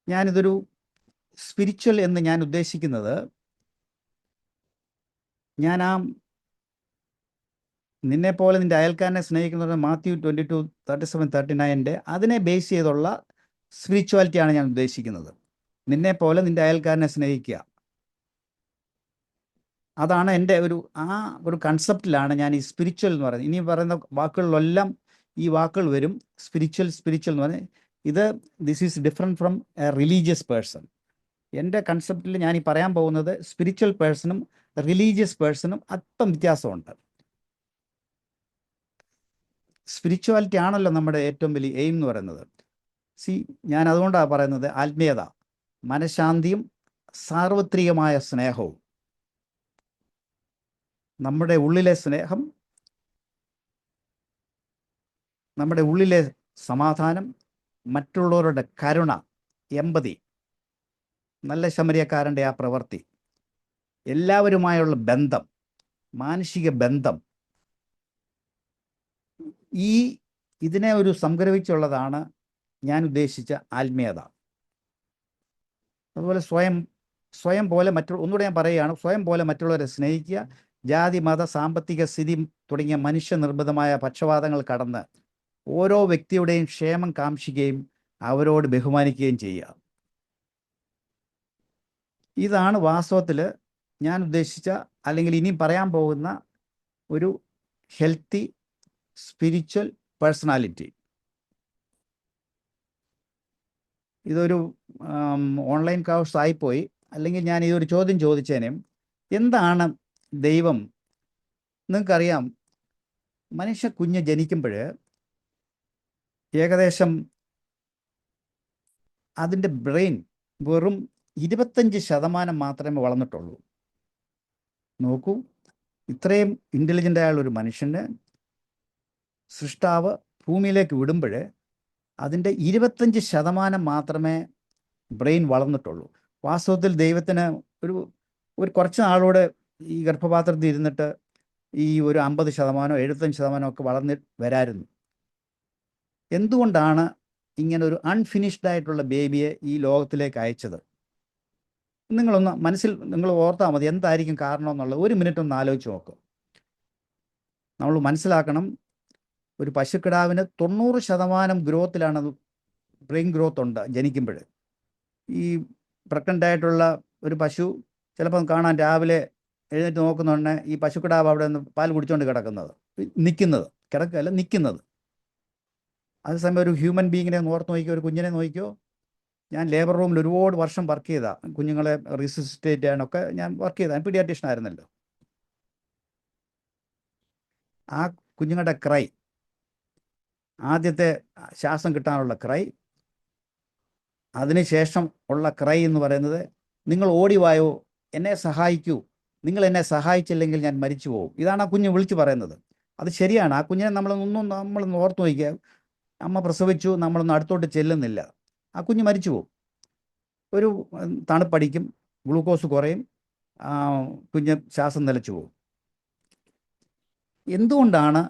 ഞാനിതൊരു സ്പിരിച്വൽ എന്ന് ഞാൻ ഉദ്ദേശിക്കുന്നത്, നിന്നെപ്പോലെ നിൻ്റെ അയൽക്കാരനെ സ്നേഹിക്കുന്നത് മാത്യു 22:37-39 അതിനെ ബേസ് ചെയ്തുള്ള സ്പിരിച്വാലിറ്റിയാണ് ഞാൻ ഉദ്ദേശിക്കുന്നത്. നിന്നെപ്പോലെ നിൻ്റെ അയൽക്കാരനെ സ്നേഹിക്കുക. അതാണ് എൻ്റെ ഒരു കൺസെപ്റ്റിലാണ് ഞാൻ ഈ സ്പിരിച്വൽ എന്ന് പറയുന്നത്. ഇനി പറയുന്ന വാക്കുകളിലെല്ലാം ഈ വാക്കുകൾ വരും. സ്പിരിച്വൽ എന്ന് പറഞ്ഞാൽ this is different from A religious person. എൻ്റെ കൺസെപ്റ്റിൽ ഞാൻ ഈ പറയാൻ പോകുന്നത് സ്പിരിച്വൽ പേഴ്സണും റിലീജിയസ് പേഴ്സണും അല്പം വ്യത്യാസമുണ്ട്. സ്പിരിച്വാലിറ്റി ആണല്ലോ നമ്മുടെ ഏറ്റവും വലിയ എയിം എന്ന് പറയുന്നത്. ഞാൻ അതുകൊണ്ടാണ് പറയുന്നത് ആത്മീയത, മനഃശാന്തിയും സാർവത്രികമായ സ്നേഹവും. നമ്മുടെ ഉള്ളിലെ സ്നേഹം, നമ്മുടെ ഉള്ളിലെ സമാധാനം, മറ്റുള്ളവരുടെ കരുണ, എമ്പതി, നല്ല ശമരിയക്കാരൻ്റെ ആ പ്രവൃത്തി, എല്ലാവരുമായുള്ള ബന്ധം, മാനുഷിക ബന്ധം, ഇതിനെ ഒരു സംഗ്രഹിച്ചുള്ളതാണ് ഞാൻ ഉദ്ദേശിച്ച ആത്മീയത. അതുപോലെ സ്വയം പോലെ ഒന്നുകൂടെ ഞാൻ പറയുകയാണ്, സ്വയം പോലെ മറ്റുള്ളവരെ സ്നേഹിക്കുക, ജാതി, മത, സാമ്പത്തിക സ്ഥിതി തുടങ്ങിയ മനുഷ്യനിർമ്മിതമായ പക്ഷപാതങ്ങൾ കടന്ന് ഓരോ വ്യക്തിയുടെയും ക്ഷേമം കാംക്ഷിക്കുകയും അവരോട് ബഹുമാനിക്കുകയും ചെയ്യുക. ഇതാണ് വാസ്തവത്തിൽ ഞാൻ ഉദ്ദേശിച്ച, അല്ലെങ്കിൽ ഇനി പറയാൻ പോകുന്ന ഒരു ഹെൽത്തി സ്പിരിച്വൽ പേഴ്സണാലിറ്റി. ഇതൊരു ഓൺലൈൻ കോഴ്സ് ആയിപ്പോയി, അല്ലെങ്കിൽ ഞാൻ ഇതൊരു ചോദ്യം ചോദിച്ചേനേം, എന്താണ് ദൈവം? നിങ്ങൾക്കറിയാം, മനുഷ്യ കുഞ്ഞ് ജനിക്കുമ്പോൾ ഏകദേശം അതിൻ്റെ ബ്രെയിൻ വെറും 25% മാത്രമേ വളർന്നിട്ടുള്ളൂ. നോക്കൂ, ഇത്രയും ഇൻ്റലിജൻ്റ് ആയുള്ള ഒരു മനുഷ്യന് സൃഷ്ടാവ് ഭൂമിയിലേക്ക് വിടുമ്പോൾ അതിൻ്റെ 25% മാത്രമേ ബ്രെയിൻ വളർന്നിട്ടുള്ളൂ. വാസ്തവത്തിൽ ദൈവത്തിന് ഒരു കുറച്ച് നാളോടെ ഈ ഗർഭപാത്രത്തിൽ ഇരുന്നിട്ട് ഈ ഒരു 50%, 75% ഒക്കെ വളർന്ന് വരായിരുന്നു. എന്തുകൊണ്ടാണ് ഇങ്ങനെ ഒരു അൺഫിനിഷ്ഡ് ആയിട്ടുള്ള ബേബിയെ ഈ ലോകത്തിലേക്ക് അയച്ചത്? നിങ്ങൾ ഓർത്താൽ മതി എന്തായിരിക്കും കാരണം എന്നുള്ളത്. ഒരു മിനിറ്റ് ഒന്ന് ആലോചിച്ച് നോക്കും. നമ്മൾ മനസ്സിലാക്കണം, ഒരു പശുക്കിടാവിന് 90% ഗ്രോത്തിലാണ് ബ്രെയിൻ ഗ്രോത്ത് ഉണ്ട് ജനിക്കുമ്പോൾ. ഈ പ്രഗ്നൻ്റ് ആയിട്ടുള്ള ഒരു പശു ചിലപ്പം കാണാൻ രാവിലെ എഴുന്നേറ്റ് നോക്കുന്നുണ്ടെ ഈ പശുക്കിടാവ് അവിടെ നിന്ന് പാൽ കുടിച്ചുകൊണ്ട് നിൽക്കുന്നത്. അതേസമയം ഒരു ഹ്യൂമൻ ബീങ്ങിനെ ഓർത്ത് നോക്കിയോ, ഒരു കുഞ്ഞിനെ നോക്കിയോ. ഞാൻ ലേബർ റൂമിൽ ഒരുപാട് വർഷം വർക്ക് ചെയ്താ, കുഞ്ഞുങ്ങളെ റിസിസ്റ്റേറ്റ് ചെയ്യാനൊക്കെ ഞാൻ വർക്ക് ചെയ്താ. ഞാൻ പീഡിയാട്രീഷ്യൻ ആയിരുന്നല്ലോ. ആ കുഞ്ഞുങ്ങളുടെ ക്രൈ, ആദ്യത്തെ ശ്വാസം കിട്ടാനുള്ള ക്രൈ, അതിനുശേഷം ഉള്ള ക്രൈ എന്ന് പറയുന്നത്, നിങ്ങൾ ഓടിവായോ, എന്നെ സഹായിക്കൂ, നിങ്ങൾ എന്നെ സഹായിച്ചില്ലെങ്കിൽ ഞാൻ മരിച്ചു പോകും. ഇതാണ് ആ കുഞ്ഞ് വിളിച്ചു പറയുന്നത്. അത് ശരിയാണ്. ആ കുഞ്ഞിനെ നമ്മളൊന്ന് ഓർത്ത് നോക്കിക്കുക. അമ്മ പ്രസവിച്ചു, നമ്മളൊന്നും അടുത്തോട്ട് ചെല്ലുന്നില്ല, ആ കുഞ്ഞ് മരിച്ചു പോകും. ഒരു തണുപ്പടിക്കും, ഗ്ലൂക്കോസ് കുറയും, കുഞ്ഞ് ശ്വാസം നിലച്ചു പോകും. എന്തുകൊണ്ടാണ്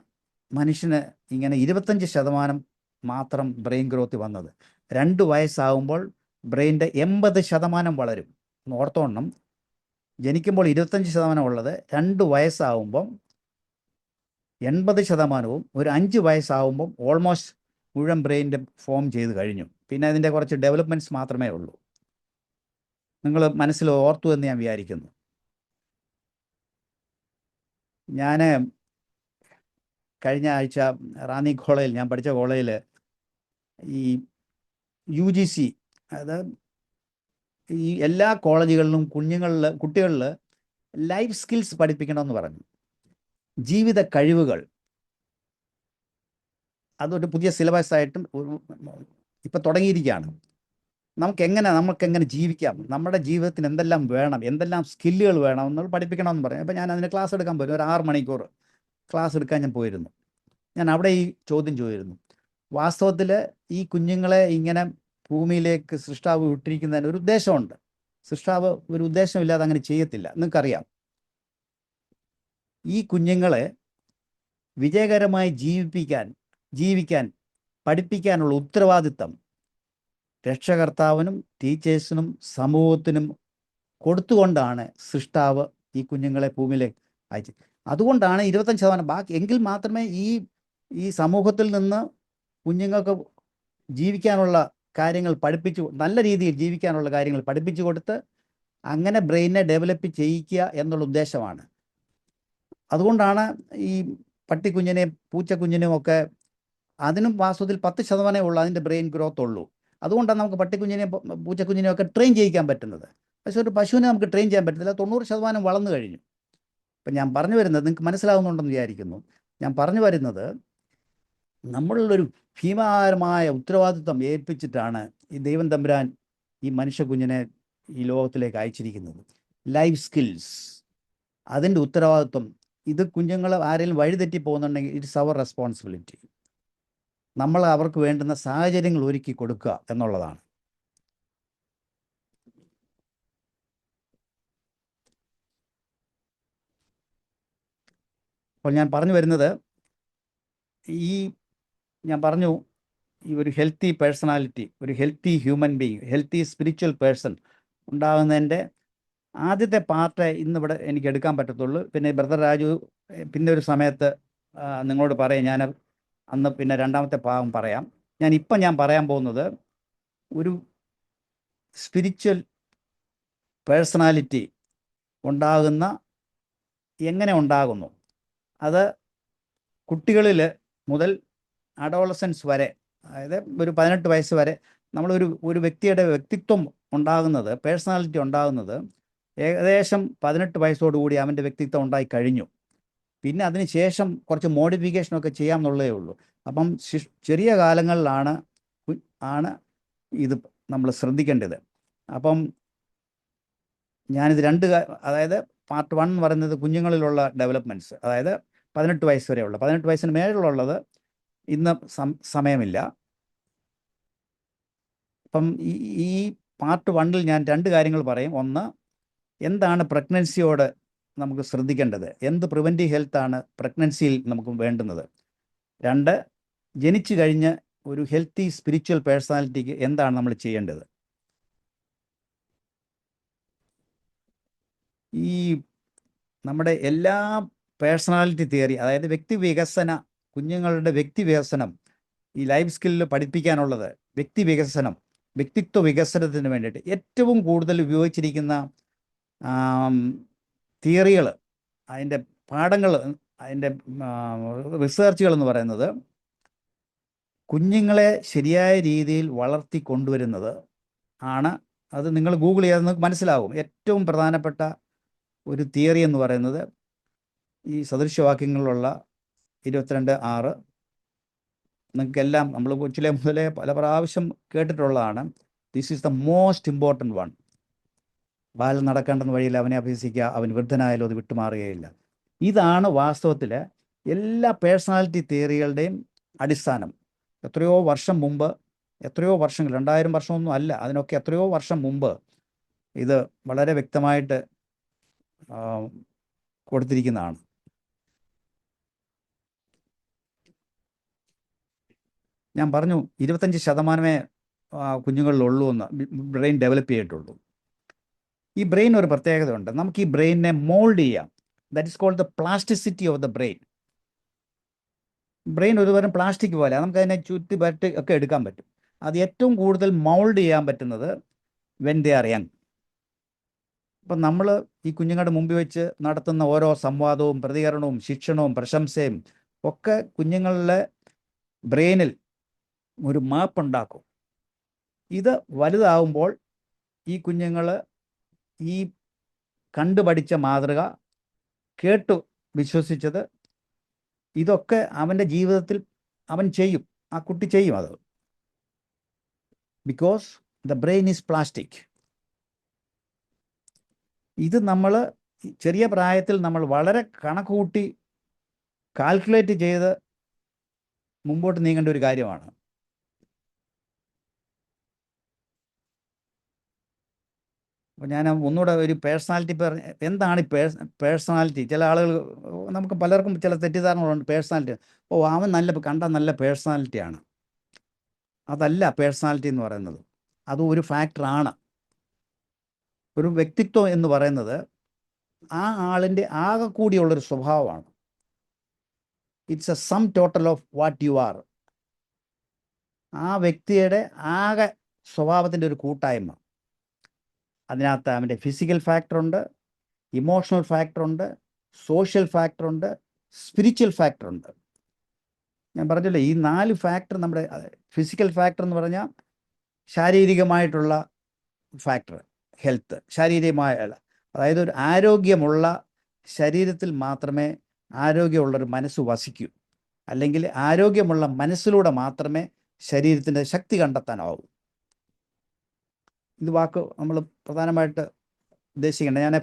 മനുഷ്യന് ഇങ്ങനെ 25% മാത്രം ബ്രെയിൻ ഗ്രോത്ത് വന്നത്? 2 വയസ്സാകുമ്പോൾ ബ്രെയിൻ്റെ 80% വളരും. ഓർത്തോണം, ജനിക്കുമ്പോൾ 25% ഉള്ളത് 2 വയസ്സാകുമ്പം 80%, ഒരു 5 വയസ്സാകുമ്പം ഓൾമോസ്റ്റ് മുഴുവൻ ബ്രെയിൻ്റെ ഫോം ചെയ്ത് കഴിഞ്ഞു. പിന്നെ അതിൻ്റെ കുറച്ച് ഡെവലപ്മെൻറ്റ്സ് മാത്രമേ ഉള്ളൂ. നിങ്ങൾ മനസ്സിൽ ഓർത്തു എന്ന് ഞാൻ വിചാരിക്കുന്നു. ഞാൻ കഴിഞ്ഞ ആഴ്ച റാന്നി കോളേജിൽ, ഞാൻ പഠിച്ച കോളേജിൽ, ഈ UGC, അതായത് ഈ എല്ലാ കോളേജുകളിലും കുട്ടികളിൽ ലൈഫ് സ്കിൽസ് പഠിപ്പിക്കണമെന്ന് പറഞ്ഞു. ജീവിത കഴിവുകൾ, അതൊരു പുതിയ സിലബസ് ആയിട്ടും ഇപ്പം തുടങ്ങിയിരിക്കുകയാണ്. നമുക്കെങ്ങനെ ജീവിക്കാം, നമ്മുടെ ജീവിതത്തിന് എന്തെല്ലാം വേണം, എന്തെല്ലാം സ്കില്ലുകൾ വേണം എന്നുള്ളത് പഠിപ്പിക്കണമെന്ന് പറഞ്ഞു. അപ്പോൾ ഞാൻ അതിന് ക്ലാസ് എടുക്കാൻ പോയിരുന്നു. ഒരു 6 മണിക്കൂർ ക്ലാസ് എടുക്കാൻ ഞാൻ പോയിരുന്നു. ഞാൻ അവിടെ ഈ ചോദ്യം ചോദിച്ചിരുന്നു, വാസ്തവത്തിൽ ഈ കുഞ്ഞുങ്ങളെ ഇങ്ങനെ ഭൂമിയിലേക്ക് സൃഷ്ടാവ് വിട്ടിരിക്കുന്നതിന് ഒരു ഉദ്ദേശമുണ്ട്. സൃഷ്ടാവ് ഒരു ഉദ്ദേശമില്ലാതെ അങ്ങനെ ചെയ്യത്തില്ല. നിങ്ങൾക്കറിയാം, ഈ കുഞ്ഞുങ്ങളെ വിജയകരമായി ജീവിക്കാൻ പഠിപ്പിക്കാനുള്ള ഉത്തരവാദിത്തം രക്ഷകർത്താവിനും ടീച്ചേഴ്സിനും സമൂഹത്തിനും കൊടുത്തുകൊണ്ടാണ് സൃഷ്ടാവ് ഈ കുഞ്ഞുങ്ങളെ ഭൂമിയിലേക്ക് അയച്ചത്. അതുകൊണ്ടാണ് 25% ബാക്കി. എങ്കിൽ മാത്രമേ ഈ സമൂഹത്തിൽ നിന്ന് കുഞ്ഞുങ്ങൾക്ക് ജീവിക്കാനുള്ള കാര്യങ്ങൾ നല്ല രീതിയിൽ ജീവിക്കാനുള്ള കാര്യങ്ങൾ പഠിപ്പിച്ചു കൊടുത്ത് അങ്ങനെ ബ്രെയിനെ ഡെവലപ്പ് ചെയ്യിക്കുക എന്നുള്ള ഉദ്ദേശമാണ്. അതുകൊണ്ടാണ് ഈ പട്ടിക്കുഞ്ഞിനെയും പൂച്ചക്കുഞ്ഞിനെയും ഒക്കെ, അതിനും വാസ്തവത്തിൽ 10% ഉള്ളൂ അതിൻ്റെ ബ്രെയിൻ ഗ്രോത്ത് ഉള്ളൂ. അതുകൊണ്ടാണ് നമുക്ക് പട്ടിക്കുഞ്ഞിനെയും പൂച്ചക്കുഞ്ഞിനെയും ഒക്കെ ട്രെയിൻ ചെയ്യിക്കാൻ പറ്റുന്നത്. പക്ഷെ ഒരു പശുവിനെ നമുക്ക് ട്രെയിൻ ചെയ്യാൻ പറ്റത്തില്ല. 90% വളർന്നു കഴിഞ്ഞു. അപ്പം ഞാൻ പറഞ്ഞു വരുന്നത് നിങ്ങൾക്ക് മനസ്സിലാവുന്നുണ്ടെന്ന് വിചാരിക്കുന്നു. ഞാൻ പറഞ്ഞു വരുന്നത്, നമ്മളിലൊരു ഭീമാകരമായ ഉത്തരവാദിത്വം ഏൽപ്പിച്ചിട്ടാണ് ഈ ദൈവം തമ്പുരാൻ ഈ മനുഷ്യ കുഞ്ഞിനെ ഈ ലോകത്തിലേക്ക് അയച്ചിരിക്കുന്നത്. ലൈഫ് സ്കിൽസ്, അതിൻ്റെ ഉത്തരവാദിത്വം. ഇത് കുഞ്ഞുങ്ങൾ ആരെങ്കിലും വഴിതെറ്റി പോകുന്നുണ്ടെങ്കിൽ ഇറ്റ്സ് അവർ റെസ്പോൺസിബിലിറ്റി. നമ്മൾ അവർക്ക് വേണ്ടുന്ന സാഹചര്യങ്ങൾ ഒരുക്കി കൊടുക്കുക എന്നുള്ളതാണ്. അപ്പോൾ ഞാൻ പറഞ്ഞു വരുന്നത്, ഞാൻ പറഞ്ഞു ഈ ഒരു ഹെൽത്തി പേഴ്സണാലിറ്റി, ഒരു healthy human being, healthy spiritual person ഉണ്ടാകുന്നതിൻ്റെ ആദ്യത്തെ പാർട്ട് ഇന്നിവിടെ എനിക്ക് എടുക്കാൻ പറ്റത്തുള്ളൂ. പിന്നെ ബ്രദർ രാജു പിന്നെ ഒരു സമയത്ത് നിങ്ങളോട് പറയാം. ഞാൻ അന്ന് പിന്നെ രണ്ടാമത്തെ ഭാഗം പറയാം. ഞാൻ പറയാൻ പോകുന്നത് ഒരു സ്പിരിച്വൽ പേഴ്സണാലിറ്റി എങ്ങനെ ഉണ്ടാകുന്നു, അത് കുട്ടികളിൽ മുതൽ അഡോളസൻസ് വരെ, അതായത് ഒരു 18 വയസ്സ് വരെ ഒരു വ്യക്തിയുടെ വ്യക്തിത്വം ഉണ്ടാകുന്നത്, പേഴ്സണാലിറ്റി ഉണ്ടാകുന്നത് ഏകദേശം 18 വയസ്സോടുകൂടി അവൻ്റെ വ്യക്തിത്വം ഉണ്ടായി കഴിഞ്ഞു. പിന്നെ അതിന് ശേഷം കുറച്ച് മോഡിഫിക്കേഷനൊക്കെ ചെയ്യാമെന്നുള്ളതേ ഉള്ളൂ. അപ്പം ചെറിയ കാലങ്ങളിലാണ് ഇത് നമ്മൾ ശ്രദ്ധിക്കേണ്ടത്. അപ്പം ഞാനിത് അതായത് പാർട്ട് 1 എന്ന് പറയുന്നത് കുഞ്ഞുങ്ങളിലുള്ള ഡെവലപ്മെൻറ്റ്സ്, അതായത് 18 വയസ്സ് വരെയുള്ള. 18 വയസ്സിന് മേലുള്ളത് ഇന്ന് സമയമില്ല. അപ്പം ഈ പാർട്ട് 1-ൽ ഞാൻ 2 കാര്യങ്ങൾ പറയും. ഒന്ന്, എന്താണ് പ്രഗ്നൻസിയോട് നമുക്ക് ശ്രദ്ധിക്കേണ്ടത്, എന്ത് പ്രിവെൻറ്റീവ് ഹെൽത്താണ് പ്രഗ്നൻസിയിൽ നമുക്ക് വേണ്ടുന്നത്. 2, ജനിച്ചു കഴിഞ്ഞ് ഒരു ഹെൽത്തി സ്പിരിച്വൽ പേഴ്സണാലിറ്റിക്ക് എന്താണ് നമ്മൾ ചെയ്യേണ്ടത്. ഈ നമ്മുടെ എല്ലാ പേഴ്സണാലിറ്റി തിയറി, അതായത് കുഞ്ഞുങ്ങളുടെ വ്യക്തി വികസനം, ഈ ലൈഫ് സ്കില്ലിൽ പഠിപ്പിക്കാനുള്ളത്, വ്യക്തിത്വ വികസനത്തിന് വേണ്ടിയിട്ട് ഏറ്റവും കൂടുതൽ ഉപയോഗിച്ചിരിക്കുന്ന തിയറികൾ, അതിൻ്റെ പാഠങ്ങൾ, അതിൻ്റെ റിസർച്ചുകൾ എന്ന് പറയുന്നത് കുഞ്ഞുങ്ങളെ ശരിയായ രീതിയിൽ വളർത്തി കൊണ്ടുവരുന്നത് ആണ്. അത് നിങ്ങൾ ഗൂഗിൾ ചെയ്താൽ നിങ്ങൾക്ക് മനസ്സിലാകും. ഏറ്റവും പ്രധാനപ്പെട്ട ഒരു തിയറി എന്ന് പറയുന്നത് ഈ സദൃശവാക്യങ്ങളിലുള്ള 22:6. നിങ്ങൾക്കെല്ലാം നമ്മൾ കൊച്ചിലെ മുതലേ പല പ്രാവശ്യം കേട്ടിട്ടുള്ളതാണ്. This is the most important one. ബാലൻ നടക്കേണ്ടെന്ന വഴിയിൽ അവനെ അഭ്യസിക്കുക, അവൻ വൃദ്ധനായാലും അത് വിട്ടുമാറുകയില്ല. ഇതാണ് വാസ്തവത്തിൽ എല്ലാ പേഴ്സണാലിറ്റി തിയറികളുടെയും അടിസ്ഥാനം. എത്രയോ വർഷം മുമ്പ്, 2000 വർഷമൊന്നും അല്ല, അതിനൊക്കെ എത്രയോ വർഷം മുമ്പ് ഇത് വളരെ വ്യക്തമായിട്ട് കൊടുത്തിരിക്കുന്നതാണ്. ഞാൻ പറഞ്ഞു 25% കുഞ്ഞുങ്ങളിലുള്ളൂ എന്ന്, ബ്രെയിൻ ഡെവലപ്പ് ചെയ്തിട്ടുള്ളൂ. ഈ ബ്രെയിൻ ഒരു പ്രത്യേകതയുണ്ട്. നമുക്ക് ഈ ബ്രെയിനിനെ മോൾഡ് ചെയ്യാം. That is called the plasticity of the brain. Brain ഒരുതരം പ്ലാസ്റ്റിക് പോലെ, നമുക്കതിനെ ചുറ്റി പറ്റി ഒക്കെ എടുക്കാൻ പറ്റും. അത് ഏറ്റവും കൂടുതൽ മൗൾഡ് ചെയ്യാൻ പറ്റുന്നത് വെൻ ദേ ആർ യങ്. അപ്പം നമ്മൾ ഈ കുഞ്ഞുങ്ങളുടെ മുമ്പിൽ വെച്ച് നടത്തുന്ന ഓരോ സംവാദവും പ്രതികരണവും ശിക്ഷണവും പ്രശംസയും ഒക്കെ കുഞ്ഞുങ്ങളുടെ ബ്രെയിനിൽ ഒരു മാപ്പ് ഉണ്ടാക്കും. ഇത് വലുതാകുമ്പോൾ ഈ കുഞ്ഞുങ്ങൾ ഈ കണ്ടുപഠിച്ച മാതൃക, കേട്ടു വിശ്വസിച്ചത്, ഇതൊക്കെ അവൻ്റെ ജീവിതത്തിൽ അവൻ ചെയ്യും, ആ കുട്ടി ചെയ്യും. അത് because the brain is plastic. ഇത് നമ്മൾ ചെറിയ പ്രായത്തിൽ നമ്മൾ വളരെ കണക്കുകൂട്ടി കാൽക്കുലേറ്റ് ചെയ്ത് മുമ്പോട്ട് നീങ്ങേണ്ട ഒരു കാര്യമാണ്. അപ്പോൾ ഞാൻ ഒന്നുകൂടെ ഒരു പേഴ്സണാലിറ്റി എന്താണ് ഈ പേഴ്സണാലിറ്റി? ചില ആളുകൾ, നമുക്ക് പലർക്കും ചില തെറ്റിദ്ധാരണകളുണ്ട്. പേഴ്സണാലിറ്റി, അവൻ നല്ല പേഴ്സണാലിറ്റിയാണ്. അതല്ല പേഴ്സണാലിറ്റി എന്ന് പറയുന്നത്. അത് ഒരു ഫാക്ടറാണ്. ഒരു വ്യക്തിത്വം എന്ന് പറയുന്നത് ആ ആളിൻ്റെ ആകെ കൂടിയുള്ളൊരു സ്വഭാവമാണ്. It's A sum total of what you are. ആ വ്യക്തിയുടെ ആകെ സ്വഭാവത്തിൻ്റെ ഒരു കൂട്ടായ്മ. അതിനകത്ത് അവൻ്റെ ഫിസിക്കൽ ഫാക്ടറുണ്ട്, ഇമോഷണൽ ഫാക്ടറുണ്ട്, സോഷ്യൽ ഫാക്ടറുണ്ട്, സ്പിരിച്വൽ ഫാക്ടറുണ്ട്. ഞാൻ പറഞ്ഞല്ലോ, ഈ 4 ഫാക്ടർ. നമ്മുടെ ഫിസിക്കൽ ഫാക്ടർ എന്ന് പറഞ്ഞാൽ ശാരീരികമായിട്ടുള്ള ഫാക്ടർ, ഹെൽത്ത്, ശാരീരികമായ, അതായത് ഒരു ആരോഗ്യമുള്ള ശരീരത്തിൽ മാത്രമേ ആരോഗ്യമുള്ളൊരു മനസ്സ് വസിക്കൂ. അല്ലെങ്കിൽ ആരോഗ്യമുള്ള മനസ്സിലൂടെ മാത്രമേ ശരീരത്തിൻ്റെ ശക്തി കണ്ടെത്താനാവൂ. ഇത് വാക്ക് നമ്മൾ പ്രധാനമായിട്ട് ഉദ്ദേശിക്കേണ്ടത്. ഞാൻ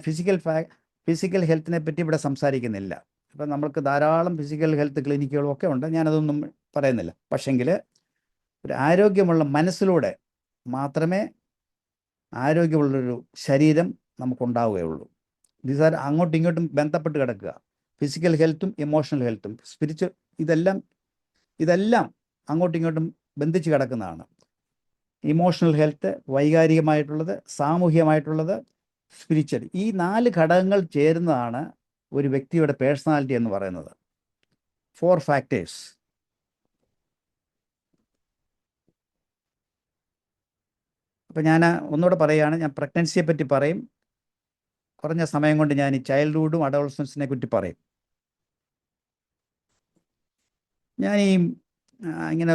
ഫിസിക്കൽ ഹെൽത്തിനെ പറ്റി ഇവിടെ സംസാരിക്കുന്നില്ല. ഇപ്പം നമ്മൾക്ക് ധാരാളം ഫിസിക്കൽ ഹെൽത്ത് ക്ലിനിക്കുകളും ഒക്കെ ഉണ്ട്, ഞാനതൊന്നും പറയുന്നില്ല. പക്ഷെങ്കിൽ ഒരു ആരോഗ്യമുള്ള മനസ്സിലൂടെ മാത്രമേ ആരോഗ്യമുള്ളൊരു ശരീരം നമുക്കുണ്ടാവുകയുള്ളൂ. ദീസ് ആർ അങ്ങോട്ടും ഇങ്ങോട്ടും ബന്ധപ്പെട്ട് കിടക്കുക. ഫിസിക്കൽ ഹെൽത്തും ഇമോഷണൽ ഹെൽത്തും സ്പിരിച്വൽ, ഇതെല്ലാം അങ്ങോട്ടും ഇങ്ങോട്ടും ബന്ധിച്ച് കിടക്കുന്നതാണ്. ഇമോഷണൽ ഹെൽത്ത് വൈകാരികമായിട്ടുള്ളത്, സാമൂഹികമായിട്ടുള്ളത്, സ്പിരിച്വൽ. ഈ 4 ഘടകങ്ങൾ ചേരുന്നതാണ് ഒരു വ്യക്തിയുടെ പേഴ്സണാലിറ്റി എന്ന് പറയുന്നത്. 4 ഫാക്ടേഴ്സ്. അപ്പം ഞാൻ ഒന്നുകൂടെ പറയുകയാണ്, ഞാൻ പ്രഗ്നൻസിയെ പറ്റി പറയും. കുറഞ്ഞ സമയം കൊണ്ട് ഞാൻ ഈ ചൈൽഡ്ഹുഡും അഡോളസൻസിനെ പറ്റി പറയും. ഞാൻ ഈ ഇങ്ങനെ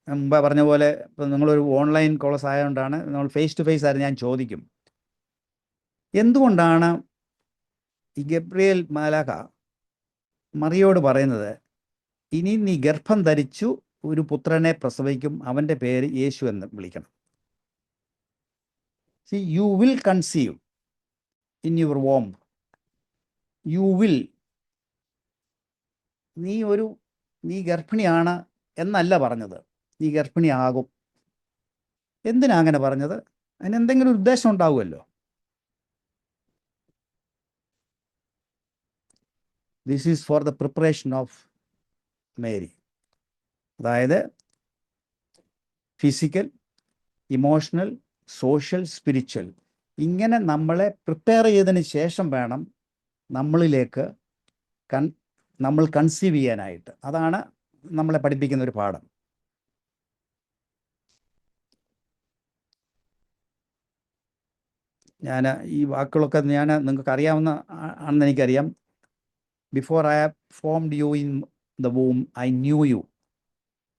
മുമ്പ് പറഞ്ഞ പോലെ ഇപ്പം നിങ്ങളൊരു ഓൺലൈൻ കോഴ്സ് ആയതുകൊണ്ടാണ്, നമ്മൾ ഫേസ് ടു ഫേസ് ആയിരുന്നു, ഞാൻ ചോദിക്കും എന്തുകൊണ്ടാണ് ഈ ഗബ്രിയേൽ മാലാഖ മറിയോട് പറയുന്നത്, ഇനി നീ ഗർഭം ധരിച്ചു ഒരു പുത്രനെ പ്രസവിക്കും, അവൻ്റെ പേര് യേശു എന്ന് വിളിക്കണം. See, you will conceive in your womb. You will. നീ ഗർഭിണിയാണ് എന്നല്ല പറഞ്ഞത്, നീ ഗർഭിണിയാകും. എന്തിനാ അങ്ങനെ പറഞ്ഞത്? അതിന് എന്തെങ്കിലും ഒരു ഉദ്ദേശം ഉണ്ടാവുമല്ലോ. This is for the preparation of Mary. അതായത് ഫിസിക്കൽ, ഇമോഷണൽ, സോഷ്യൽ, സ്പിരിച്വൽ, ഇങ്ങനെ നമ്മളെ പ്രിപ്പയർ ചെയ്തതിന് ശേഷം വേണം നമ്മളിലേക്ക് നമ്മൾ കൺസീവ് ചെയ്യാനായിട്ട്. അതാണ് നമ്മളെ പഠിപ്പിക്കുന്ന ഒരു പാഠം. ഞാൻ ഈ വാക്കുകളൊക്കെ നിങ്ങൾക്ക് അറിയാവുന്ന ആണെന്ന് എനിക്കറിയാം. Before I have formed you in the womb I knew you.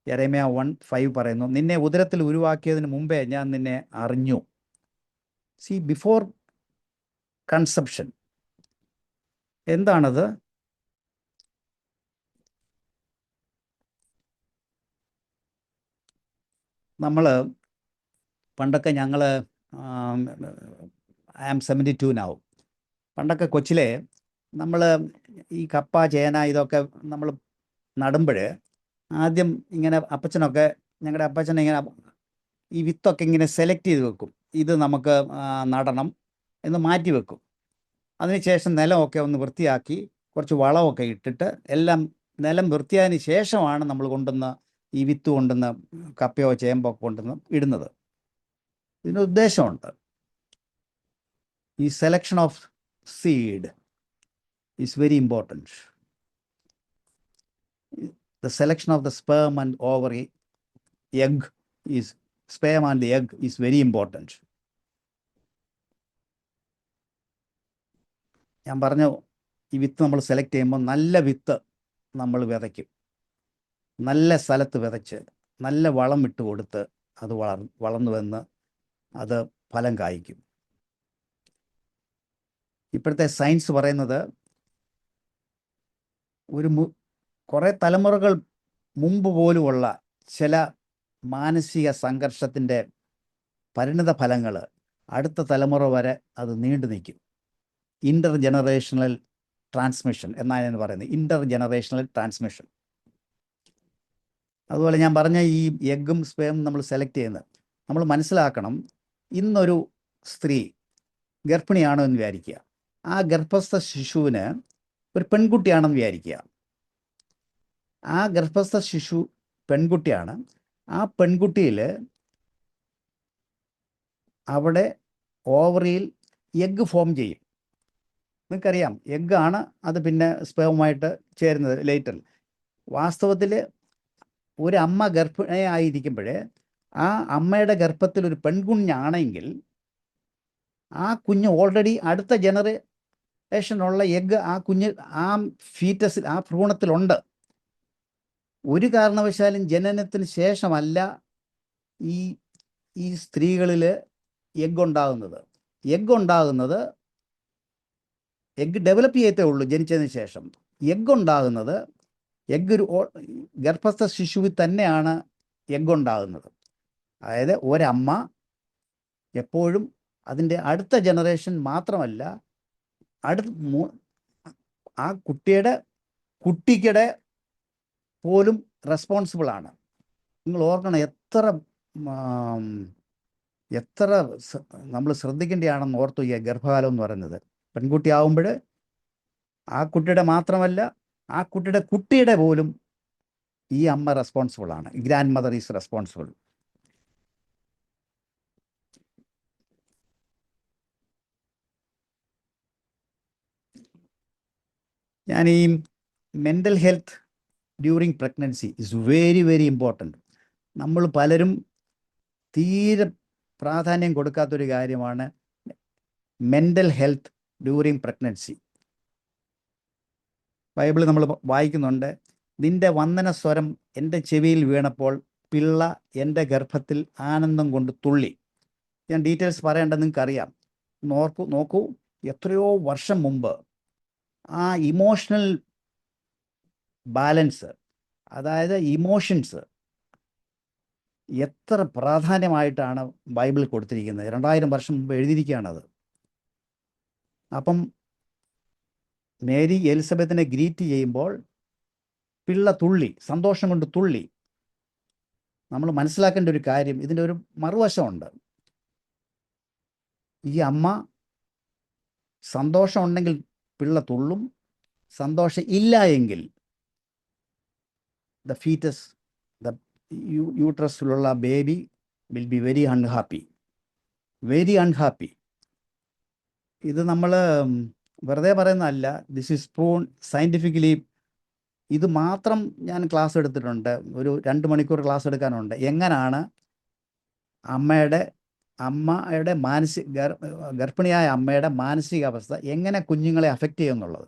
യെരമ്യാ 1:5 പറയുന്നു, നിന്നെ ഉദരത്തിൽ ഉരുവാക്കിയതിന് മുമ്പേ ഞാൻ നിന്നെ അറിഞ്ഞു. See, before conception. എന്താണത്? നമ്മൾ പണ്ടൊക്കെ ഐ ആം 72 now. പണ്ടൊക്കെ കൊച്ചിലെ നമ്മൾ ഈ കപ്പ, ചേന ഇതൊക്കെ നമ്മൾ നടുമ്പോൾ ആദ്യം ഇങ്ങനെ ഞങ്ങളുടെ അപ്പച്ചൻ ഇങ്ങനെ ഈ വിത്തൊക്കെ ഇങ്ങനെ സെലക്ട് ചെയ്ത് വെക്കും. ഇത് നമുക്ക് നടണം എന്ന് മാറ്റി വെക്കും. അതിനുശേഷം നിലമൊക്കെ ഒന്ന് വൃത്തിയാക്കി കുറച്ച് വളമൊക്കെ ഇട്ടിട്ട് എല്ലാം നിലം വൃത്തിയായതിന് ശേഷമാണ് നമ്മൾ കൊണ്ടുവന്ന് ഈ വിത്ത് കൊണ്ടുവന്ന് കപ്പയോ ചേമ്പോ കൊണ്ടുവന്ന് ഇടുന്നത്. ഇതിന് ഉദ്ദേശമുണ്ട്. ഈ selection of seed is very important. The selection of the sperm and ovary, sperm and the egg is very important. ഞാൻ പറഞ്ഞു, ഈ വിത്ത് നമ്മൾ സെലക്ട് ചെയ്യുമ്പോൾ നല്ല വിത്ത് നമ്മൾ വിതയ്ക്കും. നല്ല സ്ഥലത്ത് വിതച്ച് നല്ല വളം ഇട്ട് കൊടുത്ത് അത് വളർന്നു വന്ന് അത് ഫലം കായ്ക്കും. ഇപ്പോഴത്തെ സയൻസ് പറയുന്നത് കുറേ തലമുറകൾ മുമ്പ് പോലുമുള്ള ചില മാനസിക സംഘർഷത്തിൻ്റെ പരിണിത ഫലങ്ങൾ അടുത്ത തലമുറ വരെ അത് നീണ്ടു നിൽക്കും. ഇൻ്റർ ജനറേഷണൽ ട്രാൻസ്മിഷൻ എന്നാണ് ഞാൻ പറയുന്നത്. ഇൻ്റർ ജനറേഷണൽ ട്രാൻസ്മിഷൻ. അതുപോലെ ഞാൻ പറഞ്ഞ ഈ എഗ്ഗും സ്പേം നമ്മൾ സെലക്ട് ചെയ്യുന്നത്, നമ്മൾ മനസ്സിലാക്കണം, ഇന്നൊരു സ്ത്രീ ഗർഭിണിയാണോ എന്ന് വിചാരിക്കുക. ആ ഗർഭസ്ഥ ശിശുവിന് ഒരു പെൺകുട്ടിയാണെന്ന് വിചാരിക്കുക. ആ ഗർഭസ്ഥ ശിശു പെൺകുട്ടിയാണ്. ആ പെൺകുട്ടിയിൽ അവിടെ ഓവറിയിൽ എഗ്ഗ് ഫോം ചെയ്യും. നിങ്ങൾക്കറിയാം, എഗ്ഗാണ് അത് പിന്നെ സ്പേമുമായിട്ട് ചേരുന്നത് ലേറ്റർ. വാസ്തവത്തിൽ ഒരു അമ്മ ഗർഭിണിയായിരിക്കുമ്പോഴേ ആ അമ്മയുടെ ഗർഭത്തിൽ ഒരു പെൺകുഞ്ഞാണെങ്കിൽ ആ കുഞ്ഞ് ഓൾറെഡി അടുത്ത ജനറേഷനുള്ള എഗ്ഗ് ആ ഫീറ്റസിൽ, ആ ഭ്രൂണത്തിലുണ്ട്. ഒരു കാരണവശാലും ജനനത്തിന് ശേഷമല്ല ഈ സ്ത്രീകളിൽ എഗ്ഗ് ഉണ്ടാകുന്നത്. എഗ്ഗ് ഡെവലപ്പ് ചെയ്യത്തേ ഉള്ളൂ ജനിച്ചതിന് ശേഷം. എഗ്ഗ് ഒരു ഗർഭസ്ഥ ശിശുവിൽ തന്നെയാണ് എഗ്ഗ് ഉണ്ടാകുന്നത്. അതായത് ഒരമ്മ എപ്പോഴും അതിൻ്റെ അടുത്ത ജനറേഷൻ മാത്രമല്ല, ആ കുട്ടിയുടെ പോലും റെസ്പോൺസിബിൾ ആണ്. നിങ്ങൾ ഓർക്കണം, എത്ര നമ്മൾ ശ്രദ്ധിക്കേണ്ടതാണെന്ന് ഓർത്തു. ഈ ഗർഭകാലം എന്ന് പറയുന്നത് പെൺകുട്ടി ആവുമ്പോൾ ആ കുട്ടിയുടെ മാത്രമല്ല, ആ കുട്ടിയുടെ പോലും ഈ അമ്മ റെസ്പോൺസിബിൾ ആണ്. Grand mother is responsible. ഞാൻ ഈ mental health during pregnancy is very very important. നമ്മൾ പലരും തീരെ പ്രാധാന്യം കൊടുക്കാത്തൊരു കാര്യമാണ് mental health during pregnancy. Bible നമ്മൾ വായിക്കുന്നുണ്ട്, നിന്റെ വന്ദന സ്വരം എൻ്റെ ചെവിയിൽ വീണപ്പോൾ പിള്ള എൻ്റെ ഗർഭത്തിൽ ആനന്ദം കൊണ്ട് തുള്ളി. ഞാൻ ഡീറ്റെയിൽസ് പറയേണ്ടത് നിങ്ങൾക്കറിയാം. നോക്കൂ, എത്രയോ വർഷം മുമ്പ് ആ ഇമോഷണൽ ബാലൻസ്, അതായത് ഇമോഷൻസ് എത്ര പ്രാധാന്യമായിട്ടാണ് ബൈബിൾ കൊടുത്തിരിക്കുന്നത്. 2000 വർഷം മുമ്പ് എഴുതിയിരിക്കുകയാണത്. അപ്പം മേരി എലിസബത്തിനെ ഗ്രീറ്റ് ചെയ്യുമ്പോൾ പിള്ള തുള്ളി, സന്തോഷം കൊണ്ട് തുള്ളി. നമ്മൾ മനസ്സിലാക്കേണ്ട ഒരു കാര്യം, ഇതിൻ്റെ ഒരു മറുവശമുണ്ട്. ഈ അമ്മ സന്തോഷം ഉണ്ടെങ്കിൽ പിള്ള തുള്ളും, സന്തോഷം ഇല്ല എങ്കിൽ ദ ഫീറ്റസ്, ദ യൂട്രസിലുള്ള baby will be very unhappy, very unhappy. ഇത് നമ്മൾ വെറുതെ പറയുന്നതല്ല, ദിസ് ഈസ് പ്രൂൺ സയൻറ്റിഫിക്കലി. ഇത് മാത്രം ഞാൻ ക്ലാസ് എടുത്തിട്ടുണ്ട്, ഒരു 2 മണിക്കൂർ ക്ലാസ് എടുക്കാനുണ്ട്. എങ്ങനെയാണ് അമ്മയുടെ ഗർഭിണിയായ അമ്മയുടെ മാനസികാവസ്ഥ എങ്ങനെ കുഞ്ഞുങ്ങളെ അഫക്റ്റ് ചെയ്യുമെന്നുള്ളത്.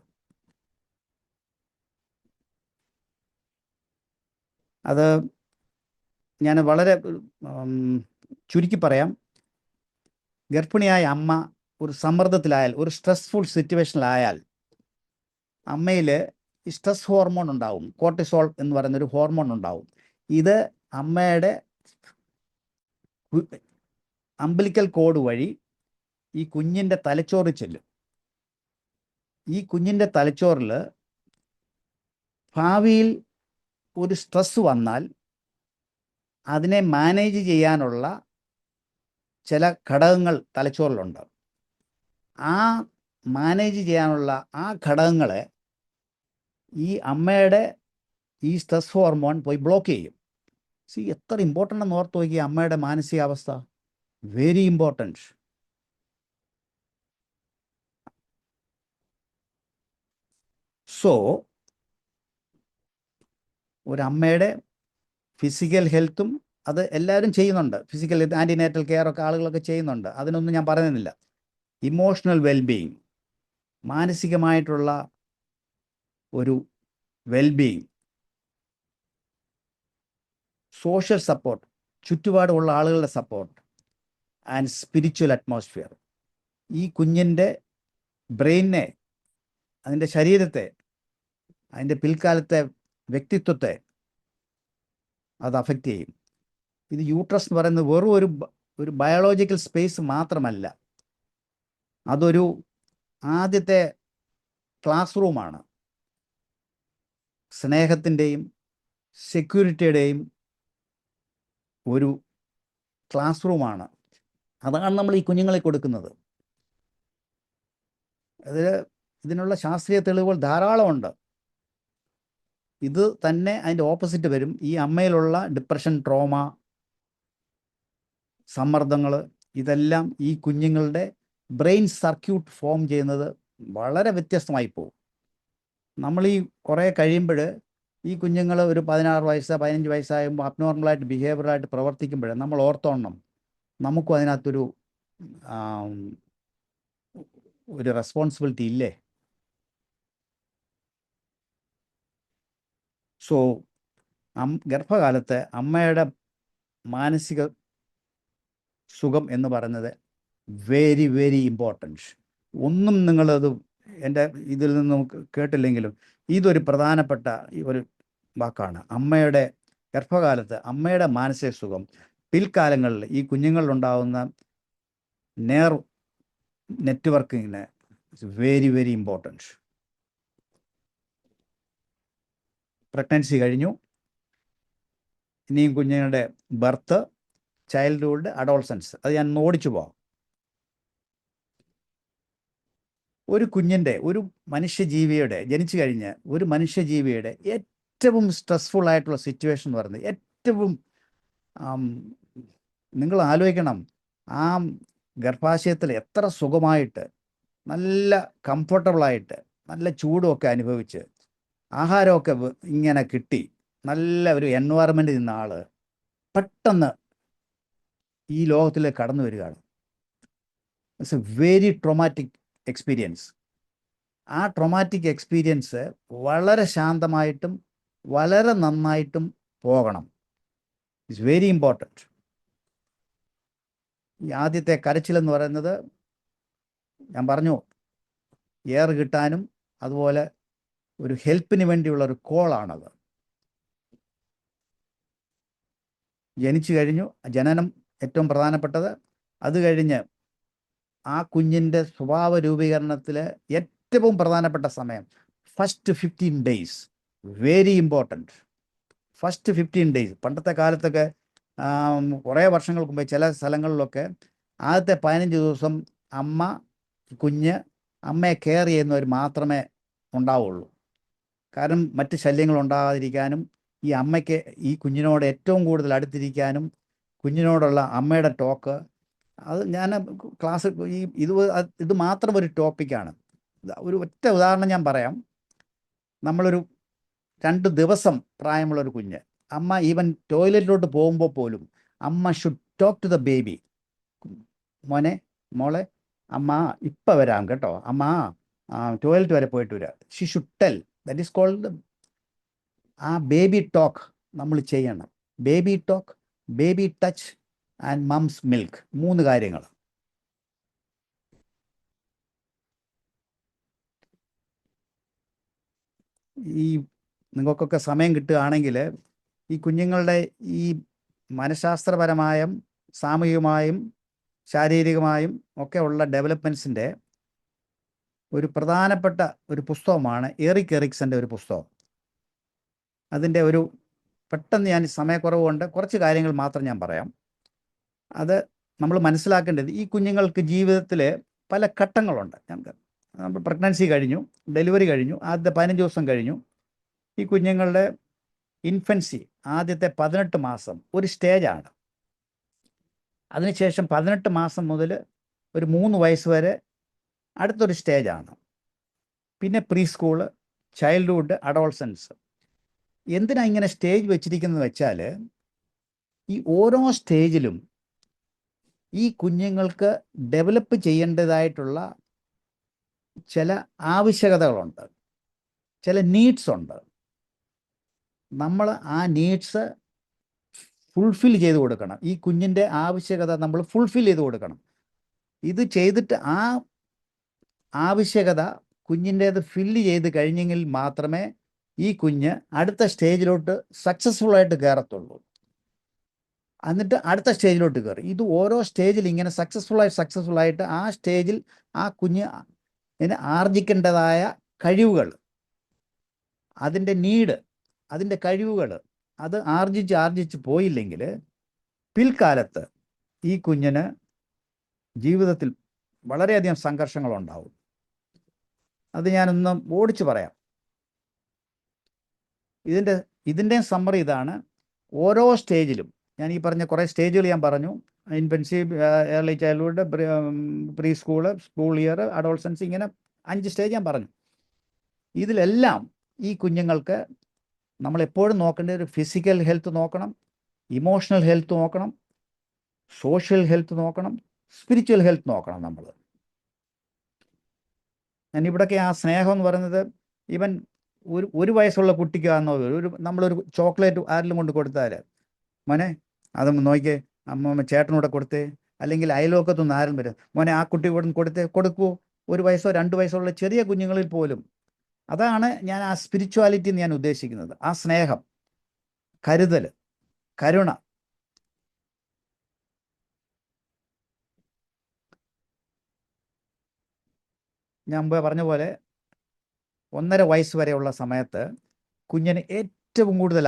അത് ഞാൻ വളരെ ചുരുക്കി പറയാം. ഗർഭിണിയായ അമ്മ ഒരു സമ്മർദ്ദത്തിലായാൽ, ഒരു സ്ട്രെസ്ഫുൾ സിറ്റുവേഷനിലായാൽ അമ്മയിൽ സ്ട്രെസ് ഹോർമോൺ ഉണ്ടാവും, കോർട്ടിസോൾ എന്ന് പറയുന്നൊരു ഹോർമോൺ ഉണ്ടാവും. ഇത് അമ്മയുടെ അംബിലിക്കൽ കോഡ് വഴി ഈ കുഞ്ഞിൻ്റെ തലച്ചോറിൽ ചെല്ലും. ഈ കുഞ്ഞിൻ്റെ തലച്ചോറിൽ ഭാവിയിൽ ഒരു സ്ട്രെസ് വന്നാൽ അതിനെ മാനേജ് ചെയ്യാനുള്ള ചില ഘടകങ്ങൾ തലച്ചോറിലുണ്ട്. ആ മാനേജ് ചെയ്യാനുള്ള ആ ഘടകങ്ങളെ ഈ അമ്മയുടെ ഈ സ്ട്രെസ് ഹോർമോൺ പോയി ബ്ലോക്ക് ചെയ്യും. എത്ര ഇമ്പോർട്ടൻ്റ് എന്ന് ഓർത്ത് നോക്കി അമ്മയുടെ മാനസികാവസ്ഥ. Very important. സോ ഒരമ്മയുടെ ഫിസിക്കൽ ഹെൽത്തും അത് എല്ലാവരും ചെയ്യുന്നുണ്ട്. ഫിസിക്കൽ ഹെൽത്ത്, ആൻറ്റിനേറ്റൽ കെയർ ഒക്കെ ആളുകളൊക്കെ ചെയ്യുന്നുണ്ട്, അതിനൊന്നും ഞാൻ പറയുന്നില്ല. ഇമോഷണൽ വെൽബീയിങ്, മാനസികമായിട്ടുള്ള ഒരു വെൽബീയിങ്, സോഷ്യൽ സപ്പോർട്ട്, ചുറ്റുപാടുമുള്ള ആളുകളുടെ സപ്പോർട്ട് ആൻഡ് സ്പിരിച്വൽ അറ്റ്മോസ്ഫിയർ. ഈ കുഞ്ഞിൻ്റെ ബ്രെയിനെ, അതിൻ്റെ ശരീരത്തെ, അതിൻ്റെ പിൽക്കാലത്തെ വ്യക്തിത്വത്തെ അത് അഫക്റ്റ് ചെയ്യും. ഇത് യൂട്രസ് എന്ന് പറയുന്നത് വെറും ഒരു ബയോളജിക്കൽ സ്പേസ് മാത്രമല്ല, അതൊരു ആദ്യത്തെ ക്ലാസ് റൂമാണ്. സ്നേഹത്തിൻ്റെയും സെക്യൂരിറ്റിയുടെയും ഒരു ക്ലാസ് റൂമാണ്. അതാണ് നമ്മൾ ഈ കുഞ്ഞുങ്ങളെ കൊടുക്കുന്നത്. ഇതിനുള്ള ശാസ്ത്രീയ തെളിവുകൾ ധാരാളമുണ്ട്. ഇത് തന്നെ അതിൻ്റെ ഓപ്പോസിറ്റ് വരും. ഈ അമ്മയിലുള്ള ഡിപ്രഷൻ, ട്രോമ, സമ്മർദ്ദങ്ങൾ, ഇതെല്ലാം ഈ കുഞ്ഞുങ്ങളുടെ ബ്രെയിൻ സർക്യൂട്ട് ഫോം ചെയ്യുന്നത് വളരെ വ്യത്യസ്തമായി പോകും. നമ്മൾ ഈ കുറേ കഴിയുമ്പോൾ ഈ കുഞ്ഞുങ്ങൾ ഒരു 16 വയസ്സ് 15 വയസ്സാകുമ്പോൾ അബ്നോർമലായിട്ട് ബിഹേവിയറായിട്ട് പ്രവർത്തിക്കുമ്പോൾ നമ്മൾ ഓർത്തോണം, നമുക്കും അതിനകത്തൊരു റെസ്പോൺസിബിലിറ്റി ഇല്ലേ? സോ ഗർഭകാലത്ത് അമ്മയുടെ മാനസിക സുഖം എന്ന് പറയുന്നത് വെരി വെരി ഇമ്പോർട്ടൻറ്റ്. ഒന്നും നിങ്ങളത് എൻ്റെ ഇതിൽ നിന്നും കേട്ടില്ലെങ്കിലും ഇതൊരു പ്രധാനപ്പെട്ട ഒരു വാക്കാണ്. അമ്മയുടെ ഗർഭകാലത്ത് അമ്മയുടെ മാനസിക സുഖം പിൽക്കാലങ്ങളിൽ ഈ കുഞ്ഞുങ്ങളിലുണ്ടാകുന്ന നെർവ് നെറ്റ്വർക്കിങ്ങിന് വെരി വെരി ഇമ്പോർട്ടൻറ്റ്. പ്രഗ്നൻസി കഴിഞ്ഞു, ഇനിയും കുഞ്ഞുങ്ങളുടെ ബർത്ത്, ചൈൽഡ്ഹുഡ്, അഡോൾസൻസ്, അത് ഞാൻ ഓടിച്ചു പോകാം. ഒരു കുഞ്ഞിൻ്റെ, ഒരു മനുഷ്യജീവിയുടെ, ജനിച്ചു കഴിഞ്ഞ് ഒരു മനുഷ്യജീവിയുടെ ഏറ്റവും സ്ട്രെസ്ഫുൾ ആയിട്ടുള്ള സിറ്റുവേഷൻ എന്ന് പറയുന്നത്, ഏറ്റവും നിങ്ങൾ ആലോചിക്കണം, ആ ഗർഭാശയത്തിൽ എത്ര സുഖമായിട്ട് നല്ല കംഫർട്ടബിളായിട്ട് നല്ല ചൂടുമൊക്കെ അനുഭവിച്ച് ആഹാരമൊക്കെ ഇങ്ങനെ കിട്ടി നല്ല ഒരു എൻവയറമെൻറ്റിൽ നിന്ന ആള് പെട്ടെന്ന് ഈ ലോകത്തിലേക്ക് കടന്നു വരികയാണ്. It's A very traumatic experience. ആ ട്രോമാറ്റിക് എക്സ്പീരിയൻസ് വളരെ ശാന്തമായിട്ടും വളരെ നന്നായിട്ടും പോകണം. It's very important. ഈ ആദ്യത്തെ കരച്ചിലെന്ന് പറയുന്നത് ഞാൻ പറഞ്ഞു, എയർ കിട്ടാനും അതുപോലെ ഒരു ഹെൽപ്പിന് വേണ്ടിയുള്ള ഒരു കോളാണത്. ജനിച്ചു കഴിഞ്ഞു, ജനനം ഏറ്റവും പ്രധാനപ്പെട്ടത്. അത് കഴിഞ്ഞ് ആ കുഞ്ഞിൻ്റെ സ്വഭാവ രൂപീകരണത്തിൽ ഏറ്റവും പ്രധാനപ്പെട്ട സമയം first 15 days, very important. First 15 days. പണ്ടത്തെ കാലത്തൊക്കെ കുറേ വർഷങ്ങൾക്ക് മുമ്പേ ചില സ്ഥലങ്ങളിലൊക്കെ ആദ്യത്തെ 15 ദിവസം അമ്മയെ കെയർ ചെയ്യുന്നവർ മാത്രമേ ഉണ്ടാവുള്ളൂ. കാരണം മറ്റ് ശല്യങ്ങൾ ഉണ്ടാകാതിരിക്കാനും ഈ അമ്മയ്ക്ക് ഈ കുഞ്ഞിനോട് ഏറ്റവും കൂടുതൽ അടുത്തിരിക്കാനും കുഞ്ഞിനോടുള്ള അമ്മയുടെ ടോക്ക്, അത് ഞാൻ ക്ലാസ് ഇത് മാത്രം ഒരു ടോപ്പിക്കാണ്. ഒരു ഒറ്റ ഉദാഹരണം ഞാൻ പറയാം. നമ്മളൊരു 2 ദിവസം പ്രായമുള്ളൊരു കുഞ്ഞ്, അമ്മ ഈവൻ ടോയ്ലറ്റിലോട്ട് പോകുമ്പോൾ പോലും അമ്മ should talk to the baby. മോളെ അമ്മ ഇപ്പം വരാം കേട്ടോ, അമ്മ ടോയ്ലറ്റ് വരെ പോയിട്ട് വരാം. She should tell. That is called ആ ബേബി ടോക്ക് നമ്മൾ ചെയ്യണം. Baby talk, baby touch and mum's milk, 3 കാര്യങ്ങൾ. ഈ നിങ്ങൾക്കൊക്കെ സമയം കിട്ടുകയാണെങ്കിൽ ഈ കുഞ്ഞുങ്ങളുടെ ഈ മനഃശാസ്ത്രപരമായും സാമൂഹികമായും ശാരീരികമായും ഒക്കെ ഉള്ള ഡെവലപ്മെൻറ്റ്സിൻ്റെ ഒരു പ്രധാനപ്പെട്ട ഒരു പുസ്തകമാണ് എറിക് എറിക്സൻ്റെ ഒരു പുസ്തകം. അതിൻ്റെ ഒരു പെട്ടെന്ന് ഞാൻ സമയക്കുറവ് കൊണ്ട് കുറച്ച് കാര്യങ്ങൾ മാത്രം ഞാൻ പറയാം. അത് നമ്മൾ മനസ്സിലാക്കേണ്ടത്, ഈ കുഞ്ഞുങ്ങൾക്ക് ജീവിതത്തിൽ പല ഘട്ടങ്ങളുണ്ട്. നമ്മൾ പ്രഗ്നൻസി കഴിഞ്ഞു, ഡെലിവറി കഴിഞ്ഞു, ആദ്യത്തെ 15 ദിവസം കഴിഞ്ഞു. ഈ കുഞ്ഞുങ്ങളുടെ ഇൻഫൻസി ആദ്യത്തെ 18 മാസം ഒരു സ്റ്റേജാണ്. അതിനുശേഷം 18 മാസം മുതൽ ഒരു 3 വയസ്സ് വരെ അടുത്തൊരു സ്റ്റേജാണ്. പിന്നെ പ്രീ സ്കൂള്, ചൈൽഡ്ഹുഡ്, അഡോൾസൻസ്. എന്തിനാ ഇങ്ങനെ സ്റ്റേജ് വെച്ചിരിക്കുന്നത് വെച്ചാൽ, ഈ ഓരോ സ്റ്റേജിലും ഈ കുഞ്ഞുങ്ങൾക്ക് ഡെവലപ്പ് ചെയ്യേണ്ടതായിട്ടുള്ള ചില ആവശ്യകതകളുണ്ട്, ചില നീഡ്സ് ഉണ്ട്. നമ്മൾ ആ നീഡ്സ് ഫുൾഫിൽ ചെയ്ത് കൊടുക്കണം. ഈ കുഞ്ഞിൻ്റെ ആവശ്യകത നമ്മൾ ഫുൾഫിൽ ചെയ്ത് കൊടുക്കണം. ഇത് ചെയ്തിട്ട് ആ ആവശ്യകത കുഞ്ഞിൻ്റേത് ഫില്ല് ചെയ്ത് കഴിഞ്ഞെങ്കിൽ മാത്രമേ ഈ കുഞ്ഞ് അടുത്ത സ്റ്റേജിലോട്ട് സക്സസ്ഫുള്ളായിട്ട് കയറത്തുള്ളൂ. എന്നിട്ട് അടുത്ത സ്റ്റേജിലോട്ട് കയറി. ഇത് ഓരോ സ്റ്റേജിൽ ഇങ്ങനെ സക്സസ്ഫുള്ളായിട്ട് ആ സ്റ്റേജിൽ ആ കുഞ്ഞ് ആർജിക്കേണ്ടതായ കഴിവുകൾ, അതിൻ്റെ നീഡ്, അതിൻ്റെ കഴിവുകൾ അത് ആർജിച്ച് പോയില്ലെങ്കിൽ പിൽക്കാലത്ത് ഈ കുഞ്ഞിന് ജീവിതത്തിൽ വളരെയധികം സംഘർഷങ്ങളുണ്ടാവും. അത് ഞാനൊന്ന് ഓടിച്ചു പറയാം. ഇതിൻ്റെ സമ്മറി ഇതാണ്. ഓരോ സ്റ്റേജിലും ഞാൻ ഈ പറഞ്ഞ കുറേ സ്റ്റേജുകൾ ഞാൻ പറഞ്ഞു. Infancy, early childhood, pre school, school year, adolescence, ഇങ്ങനെ 5 സ്റ്റേജ് ഞാൻ പറഞ്ഞു. ഇതിലെല്ലാം ഈ കുഞ്ഞുങ്ങൾക്ക് നമ്മളെപ്പോഴും നോക്കേണ്ട ഒരു ഫിസിക്കൽ ഹെൽത്ത് നോക്കണം, ഇമോഷണൽ ഹെൽത്ത് നോക്കണം, സോഷ്യൽ ഹെൽത്ത് നോക്കണം, സ്പിരിച്വൽ ഹെൽത്ത് നോക്കണം. ഞാൻ ഇവിടെയൊക്കെ ആ സ്നേഹം എന്ന് പറയുന്നത്, ഈവൻ ഒരു വയസ്സുള്ള കുട്ടിക്കാണെന്നോ നമ്മളൊരു ചോക്ലേറ്റ് ആരെങ്കിലും കൊണ്ട് കൊടുത്താൽ, മോനെ അത് നോക്കിയേ, അമ്മ ചേട്ടനൂടെ കൊടുത്തേ, അല്ലെങ്കിൽ അയൽവക്കത്തുനിന്ന് ആരും വരും, മോനെ ആ കുട്ടി കൊടുക്കുമോ? 1 വയസ്സോ 2 വയസ്സോ ഉള്ള ചെറിയ കുഞ്ഞുങ്ങളിൽ പോലും. അതാണ് ഞാൻ ആ സ്പിരിച്വാലിറ്റി ഞാൻ ഉദ്ദേശിക്കുന്നത്. ആ സ്നേഹം, കരുതൽ, കരുണ. ഞാൻ മുമ്പേ പറഞ്ഞ പോലെ 1.5 വയസ്സ് വരെയുള്ള സമയത്ത് കുഞ്ഞിന് ഏറ്റവും കൂടുതൽ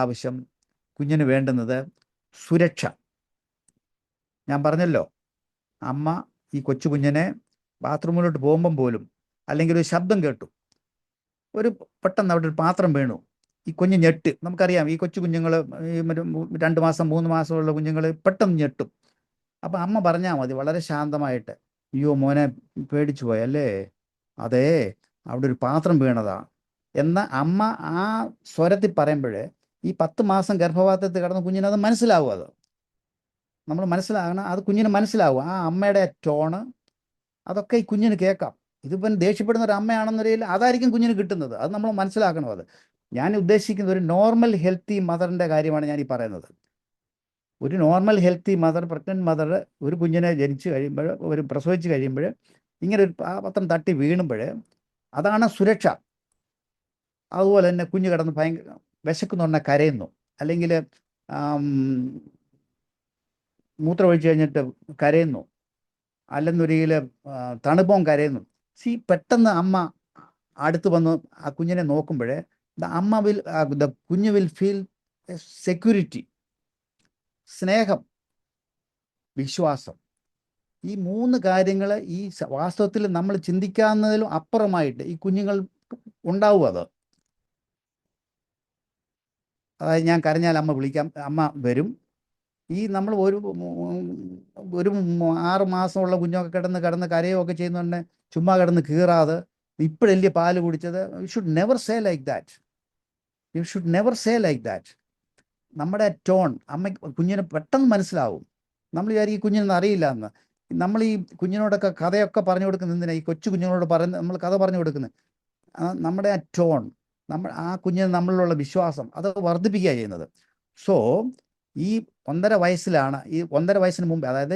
ആവശ്യം കുഞ്ഞിന് വേണ്ടുന്നത് സുരക്ഷ. ഞാൻ പറഞ്ഞല്ലോ, അമ്മ ഈ കൊച്ചു കുഞ്ഞിനെ ബാത്റൂമിലോട്ട് പോകുമ്പം പോലും, അല്ലെങ്കിൽ ഒരു ശബ്ദം കേട്ടു, പെട്ടെന്ന് അവിടെ ഒരു പാത്രം വീണു, ഈ കുഞ്ഞ് ഞെട്ട്. നമുക്കറിയാം, ഈ കൊച്ചു കുഞ്ഞുങ്ങൾ, ഈ 2 മാസം 3 മാസമുള്ള കുഞ്ഞുങ്ങൾ പെട്ടെന്ന് ഞെട്ടും. അപ്പം അമ്മ പറഞ്ഞാൽ മതി വളരെ ശാന്തമായിട്ട്, അയ്യോ മോനെ പേടിച്ചു പോയി അല്ലേ, അതേ അവിടെ ഒരു പാത്രം വീണതാ എന്ന അമ്മ ആ സ്വരത്തിൽ പറയുമ്പോൾ ഈ 10 മാസം ഗർഭപാത്രത്തിൽ കിടന്ന കുഞ്ഞിനത് മനസ്സിലാവും. അത് നമ്മൾ മനസ്സിലാകണം, അത് കുഞ്ഞിന് മനസ്സിലാവും. ആ അമ്മയുടെ ടോണ് അതൊക്കെ ഈ കുഞ്ഞിന് കേൾക്കാം. ഇതിപ്പം ദേഷ്യപ്പെടുന്ന ഒരു അമ്മയാണെന്നൊരിക്കലും അതായിരിക്കും കുഞ്ഞിന് കിട്ടുന്നത്. അത് നമ്മൾ മനസ്സിലാക്കണം. അത് ഞാൻ ഉദ്ദേശിക്കുന്നത് ഒരു നോർമൽ ഹെൽത്തി മദറിൻ്റെ കാര്യമാണ് ഞാൻ ഈ പറയുന്നത്. ഒരു normal healthy mother, pregnant mother ഒരു കുഞ്ഞിനെ ജനിച്ച് കഴിയുമ്പോൾ, ഒരു പ്രസവിച്ച് കഴിയുമ്പോൾ ഇങ്ങനെ ഒരു പാത്രം തട്ടി വീണുമ്പോൾ അതാണ് സുരക്ഷ. അതുപോലെ തന്നെ കുഞ്ഞ് കിടന്ന് ഭയങ്കര വിശക്കുന്നു പറഞ്ഞാൽ കരയുന്നു, അല്ലെങ്കിൽ മൂത്രം ഒഴിച്ച് കഴിഞ്ഞിട്ട് കരയുന്നു, അല്ലെന്നൊരിക്കൽ തണുപ്പവും കരയുന്നു. പെട്ടെന്ന് അമ്മ അടുത്ത് വന്ന് ആ കുഞ്ഞിനെ നോക്കുമ്പോൾ ദ കുഞ്ഞ് വിൽ ഫീൽ സെക്യൂരിറ്റി, സ്നേഹം, വിശ്വാസം. ഈ 3 കാര്യങ്ങൾ ഈ വാസ്തവത്തിൽ നമ്മൾ ചിന്തിക്കാവുന്നതിലും അപ്പുറമായിട്ട് ഈ കുഞ്ഞുങ്ങൾ ഉണ്ടാവും. അതായത് ഞാൻ കരഞ്ഞാൽ അമ്മ വിളിക്കാം, അമ്മ വരും. ഈ നമ്മൾ ഒരു 6 മാസമുള്ള കുഞ്ഞൊക്കെ കിടന്ന് കരയുകയൊക്കെ ചെയ്യുന്നുണ്ട്, ചുമ്മാ കിടന്ന് കീറാതെ ഇപ്പോഴല്ലേ പാല് കുടിച്ചത്. You should never say like that. You should never say like that. നമ്മുടെ ടോൺ കുഞ്ഞിന് പെട്ടെന്ന് മനസ്സിലാവും. നമ്മൾ വിചാരിക്കും ഈ കുഞ്ഞിനൊന്നും അറിയില്ല എന്ന്. നമ്മൾ ഈ കുഞ്ഞിനോടൊക്കെ കഥയൊക്കെ പറഞ്ഞു കൊടുക്കുന്നത് എന്തിനാ? ഈ കൊച്ചു കുഞ്ഞുങ്ങളോട് നമ്മൾ കഥ പറഞ്ഞു കൊടുക്കുന്നത് നമ്മുടെ ആ ടോൺ, ആ കുഞ്ഞിന് നമ്മളിലുള്ള വിശ്വാസം അത് വർദ്ധിപ്പിക്കുക ചെയ്യുന്നത്. സോ ഈ 1.5 വയസ്സിലാണ്, ഈ 1.5 വയസ്സിന് മുമ്പ്, അതായത്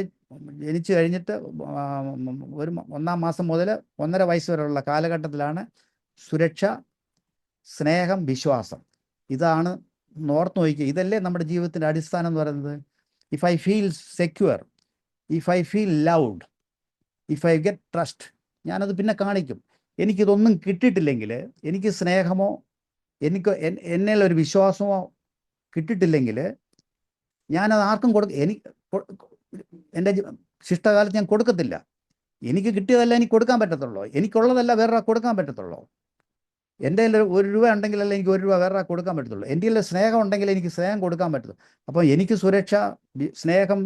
ജനിച്ചു കഴിഞ്ഞിട്ട് ഒരു 1-ാം മാസം മുതൽ 1.5 വയസ്സ് വരെയുള്ള കാലഘട്ടത്തിലാണ് സുരക്ഷ, സ്നേഹം, വിശ്വാസം. ഇതാണ് ഓർത്ത് നോക്കുക. ഇതല്ലേ നമ്മുടെ ജീവിതത്തിൻ്റെ അടിസ്ഥാനം എന്ന് പറയുന്നത്. If I feel secure, if I feel loud, if I get trust, ഞാനത് പിന്നെ കാണിക്കും. എനിക്കിതൊന്നും കിട്ടിയിട്ടില്ലെങ്കിൽ, എനിക്ക് സ്നേഹമോ എനിക്ക് എന്നേലൊരു വിശ്വാസമോ കിട്ടിയിട്ടില്ലെങ്കിൽ ഞാനത് ആർക്കും എൻ്റെ ശിഷ്ടകാലത്ത് ഞാൻ കൊടുക്കത്തില്ല. എനിക്ക് കിട്ടിയതല്ല എനിക്ക് കൊടുക്കാൻ പറ്റത്തുള്ളൂ. എനിക്കുള്ളതല്ല വേറെ കൊടുക്കാൻ പറ്റത്തുള്ളൂ. എൻ്റെ കയ്യിൽ 1 രൂപ ഉണ്ടെങ്കിലല്ല എനിക്ക് 1 രൂപ വേറെ കൊടുക്കാൻ പറ്റത്തുള്ളൂ. എൻ്റെ കയ്യിൽ സ്നേഹം ഉണ്ടെങ്കിൽ എനിക്ക് സ്നേഹം കൊടുക്കാൻ പറ്റത്തുള്ളൂ. അപ്പോൾ എനിക്ക് സുരക്ഷ, സ്നേഹം,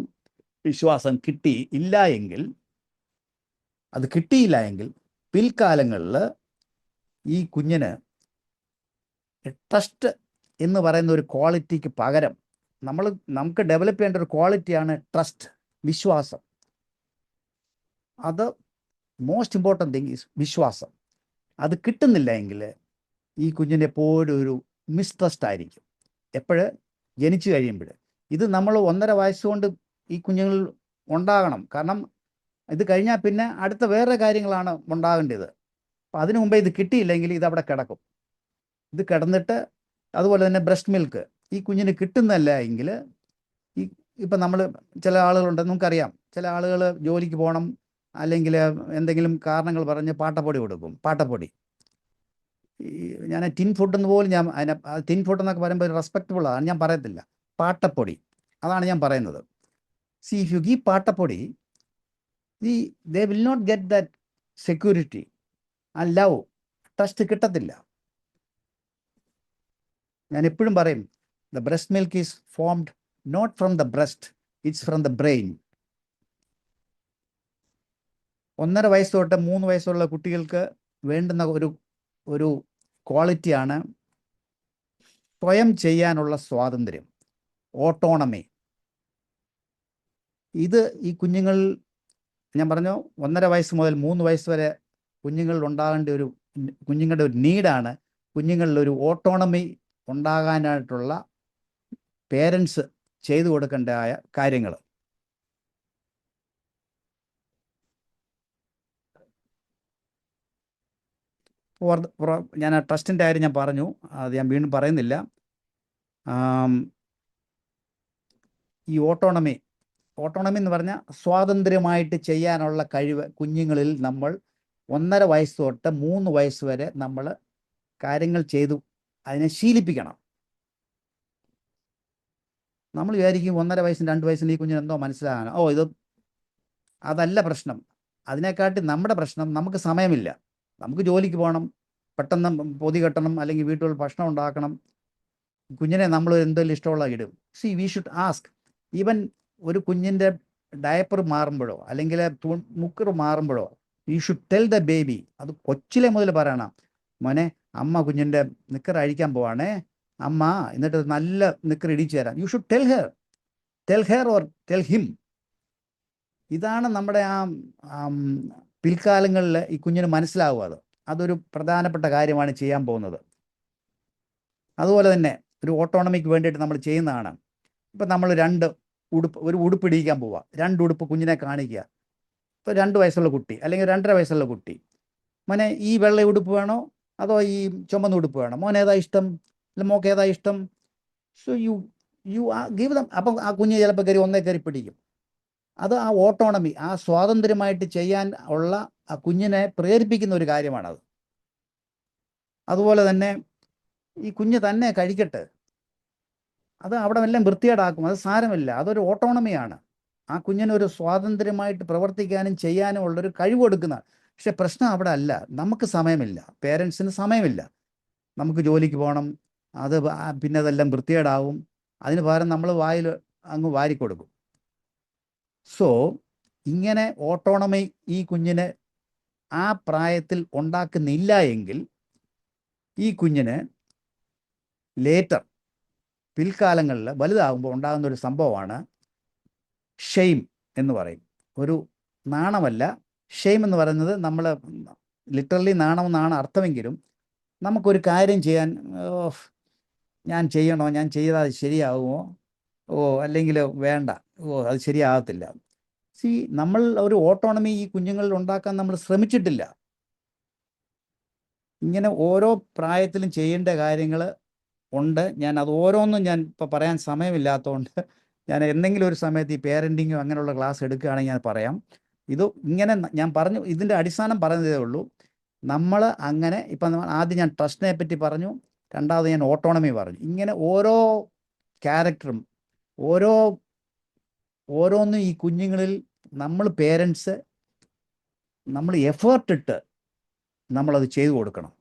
വിശ്വാസം കിട്ടിയില്ല എങ്കിൽ പിൽക്കാലങ്ങളിൽ ഈ കുഞ്ഞിന് ട്രസ്റ്റ് എന്ന് പറയുന്ന ഒരു ക്വാളിറ്റിക്ക് പകരം നമുക്ക് ഡെവലപ്പ് ചെയ്യേണ്ട ഒരു ക്വാളിറ്റിയാണ് ട്രസ്റ്റ്, വിശ്വാസം. അത് മോസ്റ്റ് ഇമ്പോർട്ടൻ്റ് തിങ് ഈസ് വിശ്വാസം. അത് കിട്ടുന്നില്ല എങ്കിൽ ഈ കുഞ്ഞിന് എപ്പോഴും ഒരു മിസ്ട്രസ്റ്റ് ആയിരിക്കും, എപ്പോഴും ജനിച്ചു കഴിയുമ്പോൾ. ഇത് നമ്മൾ 1.5 വയസ്സുകൊണ്ട് ഈ കുഞ്ഞുങ്ങൾ ഉണ്ടാകണം. കാരണം ഇത് കഴിഞ്ഞാൽ പിന്നെ അടുത്ത വേറെ കാര്യങ്ങളാണ് ഉണ്ടാകേണ്ടത്. അപ്പം അതിനു മുമ്പേ ഇത് കിട്ടിയില്ലെങ്കിൽ ഇതവിടെ കിടക്കും. ഇത് കിടന്നിട്ട് അതുപോലെ തന്നെ ബ്രസ്റ്റ് മിൽക്ക് ഈ കുഞ്ഞിന് കിട്ടുന്നല്ല എങ്കിൽ ഇപ്പം നമ്മൾ ചില ആളുകളുണ്ട്, നമുക്കറിയാം, ചില ആളുകൾ ജോലിക്ക് പോകണം അല്ലെങ്കിൽ എന്തെങ്കിലും കാരണങ്ങൾ പറഞ്ഞ് പാട്ടപ്പൊടി കൊടുക്കും. പാട്ടപ്പൊടി ഞാൻ ടിൻ ഫുഡ് എന്ന് പോലും ഞാൻ ടിൻ ഫുഡ് എന്നൊക്കെ പറയുമ്പോൾ റെസ്പെക്റ്റബിൾ ആണ്, ഞാൻ പറയത്തില്ല. പാട്ടപ്പൊടി അതാണ് ഞാൻ പറയുന്നത്. ഇഫ് യു ഗീവ് പാട്ടപ്പൊടി, they will not get that security and love, trust കിട്ടത്തില്ല. ഞാൻ എപ്പോഴും പറയും, the breast milk is formed not from the breast, it's from the brain. 1.5 വയസ്സ് തൊട്ട് 3 വയസ്സുള്ള കുട്ടികൾക്ക് വേണ്ടുന്ന ഒരു ക്വാളിറ്റിയാണ് സ്വയം ചെയ്യാനുള്ള സ്വാതന്ത്ര്യം, ഓട്ടോണമി. ഇത് ഈ കുഞ്ഞുങ്ങൾ, ഞാൻ പറഞ്ഞു 1.5 വയസ്സ് മുതൽ 3 വയസ്സ് വരെ കുഞ്ഞുങ്ങളിൽ ഉണ്ടാകേണ്ട കുഞ്ഞുങ്ങളുടെ ഒരു നീഡാണ്. കുഞ്ഞുങ്ങളിലൊരു ഓട്ടോണമി ഉണ്ടാകാനായിട്ടുള്ള പേരൻസ് ചെയ്തു കൊടുക്കേണ്ടതായ കാര്യങ്ങൾ. ഞാൻ ആ ട്രസ്റ്റിൻ്റെ കാര്യം ഞാൻ പറഞ്ഞു, അത് ഞാൻ വീണ്ടും പറയുന്നില്ല. ഈ ഓട്ടോണമി എന്ന് പറഞ്ഞാൽ സ്വാതന്ത്ര്യമായിട്ട് ചെയ്യാനുള്ള കഴിവ് കുഞ്ഞുങ്ങളിൽ നമ്മൾ 1.5 വയസ്സ് തൊട്ട് 3 വയസ്സ് വരെ നമ്മൾ കാര്യങ്ങൾ ചെയ്തു അതിനെ ശീലിപ്പിക്കണം. നമ്മൾ വിചാരിക്കും 1.5 വയസ്സിന് 2 വയസ്സിന് ഈ കുഞ്ഞിന് എന്തോ മനസ്സിലാകാൻ, അതല്ല പ്രശ്നം. അതിനെക്കാട്ടി നമ്മുടെ പ്രശ്നം നമുക്ക് സമയമില്ല. നമുക്ക് ജോലിക്ക് പോകണം, പെട്ടെന്ന് പൊതി കെട്ടണം, അല്ലെങ്കിൽ വീട്ടിൽ ഭക്ഷണം ഉണ്ടാക്കണം. കുഞ്ഞിനെ നമ്മൾ എന്തെങ്കിലും ഇഷ്ടമുള്ള ഇടും. We should ask. ഈവൻ ഒരു കുഞ്ഞിൻ്റെ ഡയപ്പർ മാറുമ്പോഴോ അല്ലെങ്കിൽ മുക്കർ മാറുമ്പോഴോ you should tell the baby, അത് കൊച്ചിലെ മുതൽ പറയണം, മോനെ അമ്മ കുഞ്ഞിൻ്റെ നിക്കർ അഴിക്കാൻ പോവാണേ, അമ്മ എന്നിട്ട് നല്ല നിക്കർ ഇടിച്ചു തരാം. U should tell her or tell him. ഇതാണ് നമ്മുടെ പിൽക്കാലങ്ങളിൽ ഈ കുഞ്ഞിന് മനസ്സിലാവുക. അതൊരു പ്രധാനപ്പെട്ട കാര്യമാണ് ചെയ്യാൻ പോകുന്നത്. അതുപോലെ തന്നെ ഒരു ഓട്ടോണമിക്ക് വേണ്ടിയിട്ട് നമ്മൾ ചെയ്യുന്നതാണ്. ഇപ്പം നമ്മൾ ഒരു ഉടുപ്പ് ഇടിക്കാൻ പോവുക, 2 ഉടുപ്പ് കുഞ്ഞിനെ കാണിക്കുക. ഇപ്പോൾ 2 വയസ്സുള്ള കുട്ടി അല്ലെങ്കിൽ 2.5 വയസ്സുള്ള കുട്ടി, മോനെ ഈ വെള്ള ഉടുപ്പ് വേണോ അതോ ഈ ചുമന്ന ഉടുപ്പ് വേണോ, മോൻ ഏതാ ഇഷ്ടം, അല്ല മോക്ക് ഏതാ ഇഷ്ടം? So you give dum. അപ്പം ആ കുഞ്ഞ് ചിലപ്പോൾ കയറി പിടിക്കും. അത് ആ ഓട്ടോണമി, ആ സ്വാതന്ത്ര്യമായിട്ട് ചെയ്യാൻ ഉള്ള ആ കുഞ്ഞിനെ പ്രേരിപ്പിക്കുന്ന ഒരു കാര്യമാണത്. അതുപോലെ തന്നെ ഈ കുഞ്ഞ് തന്നെ കഴിക്കട്ടെ, അത് അവിടെ എല്ലാം വൃത്തികേടാക്കും, അത് സാരമില്ല, അതൊരു ഓട്ടോണമിയാണ്. ആ കുഞ്ഞിനൊരു സ്വാതന്ത്ര്യമായിട്ട് പ്രവർത്തിക്കാനും ചെയ്യാനും ഉള്ളൊരു കഴിവ് കൊടുക്കുന്ന. പക്ഷെ പ്രശ്നം അവിടെ അല്ല, നമുക്ക് സമയമില്ല, പേരൻസിന് സമയമില്ല, നമുക്ക് ജോലിക്ക് പോകണം, അത് പിന്നെ അതെല്ലാം വൃത്തികേടാവും, അതിന് പകരം നമ്മൾ വായിൽ അങ്ങ് വാരിക്കൊടുക്കും. സോ ഇങ്ങനെ ഓട്ടോണമി ഈ കുഞ്ഞിന് ആ പ്രായത്തിൽ ഉണ്ടാക്കുന്നില്ല എങ്കിൽ ഈ കുഞ്ഞിന് ലേറ്റർ പിൽക്കാലങ്ങളിൽ വലുതാകുമ്പോൾ ഉണ്ടാകുന്ന ഒരു സംഭവമാണ് ഷെയിം എന്ന് പറയും. ഒരു നാണമല്ല, ഷെയിം എന്ന് പറയുന്നത് നമ്മൾ ലിറ്ററലി നാണമെന്നാണ് അർത്ഥമെങ്കിലും നമുക്കൊരു കാര്യം ചെയ്യാൻ ഞാൻ ചെയ്യണോ, ഞാൻ ചെയ്താൽ അത് ശരിയാകുമോ, അല്ലെങ്കിൽ വേണ്ട, അത് ശരിയാകത്തില്ല. നമ്മൾ ഒരു ഓട്ടോണമി ഈ കുഞ്ഞുങ്ങളിൽ ഉണ്ടാക്കാൻ നമ്മൾ ശ്രമിച്ചിട്ടില്ല. ഇങ്ങനെ ഓരോ പ്രായത്തിലും ചെയ്യേണ്ട കാര്യങ്ങൾ ഉണ്ട്. ഞാൻ അത് ഓരോന്നും ഞാൻ ഇപ്പോൾ പറയാൻ സമയമില്ലാത്തതുകൊണ്ട് ഞാൻ എന്തെങ്കിലും ഒരു സമയത്ത് ഈ പേരൻറ്റിങ്ങോ അങ്ങനെയുള്ള ക്ലാസ് എടുക്കുകയാണെങ്കിൽ ഞാൻ പറയാം. ഇത് ഇങ്ങനെ ഞാൻ പറഞ്ഞു, ഇതിൻ്റെ അടിസ്ഥാനം പറഞ്ഞതേ ഉള്ളൂ. നമ്മൾ അങ്ങനെ ഇപ്പം ആദ്യം ഞാൻ ട്രസ്റ്റിനെ പറ്റി പറഞ്ഞു, രണ്ടാമത് ഞാൻ ഓട്ടോണമി പറഞ്ഞു. ഇങ്ങനെ ഓരോ ക്യാരക്ടറും ഓരോന്നും ഈ കുഞ്ഞുങ്ങളിൽ നമ്മൾ പേരൻസ് നമ്മൾ എഫേർട്ടിട്ട് നമ്മളത് ചെയ്തു കൊടുക്കണം.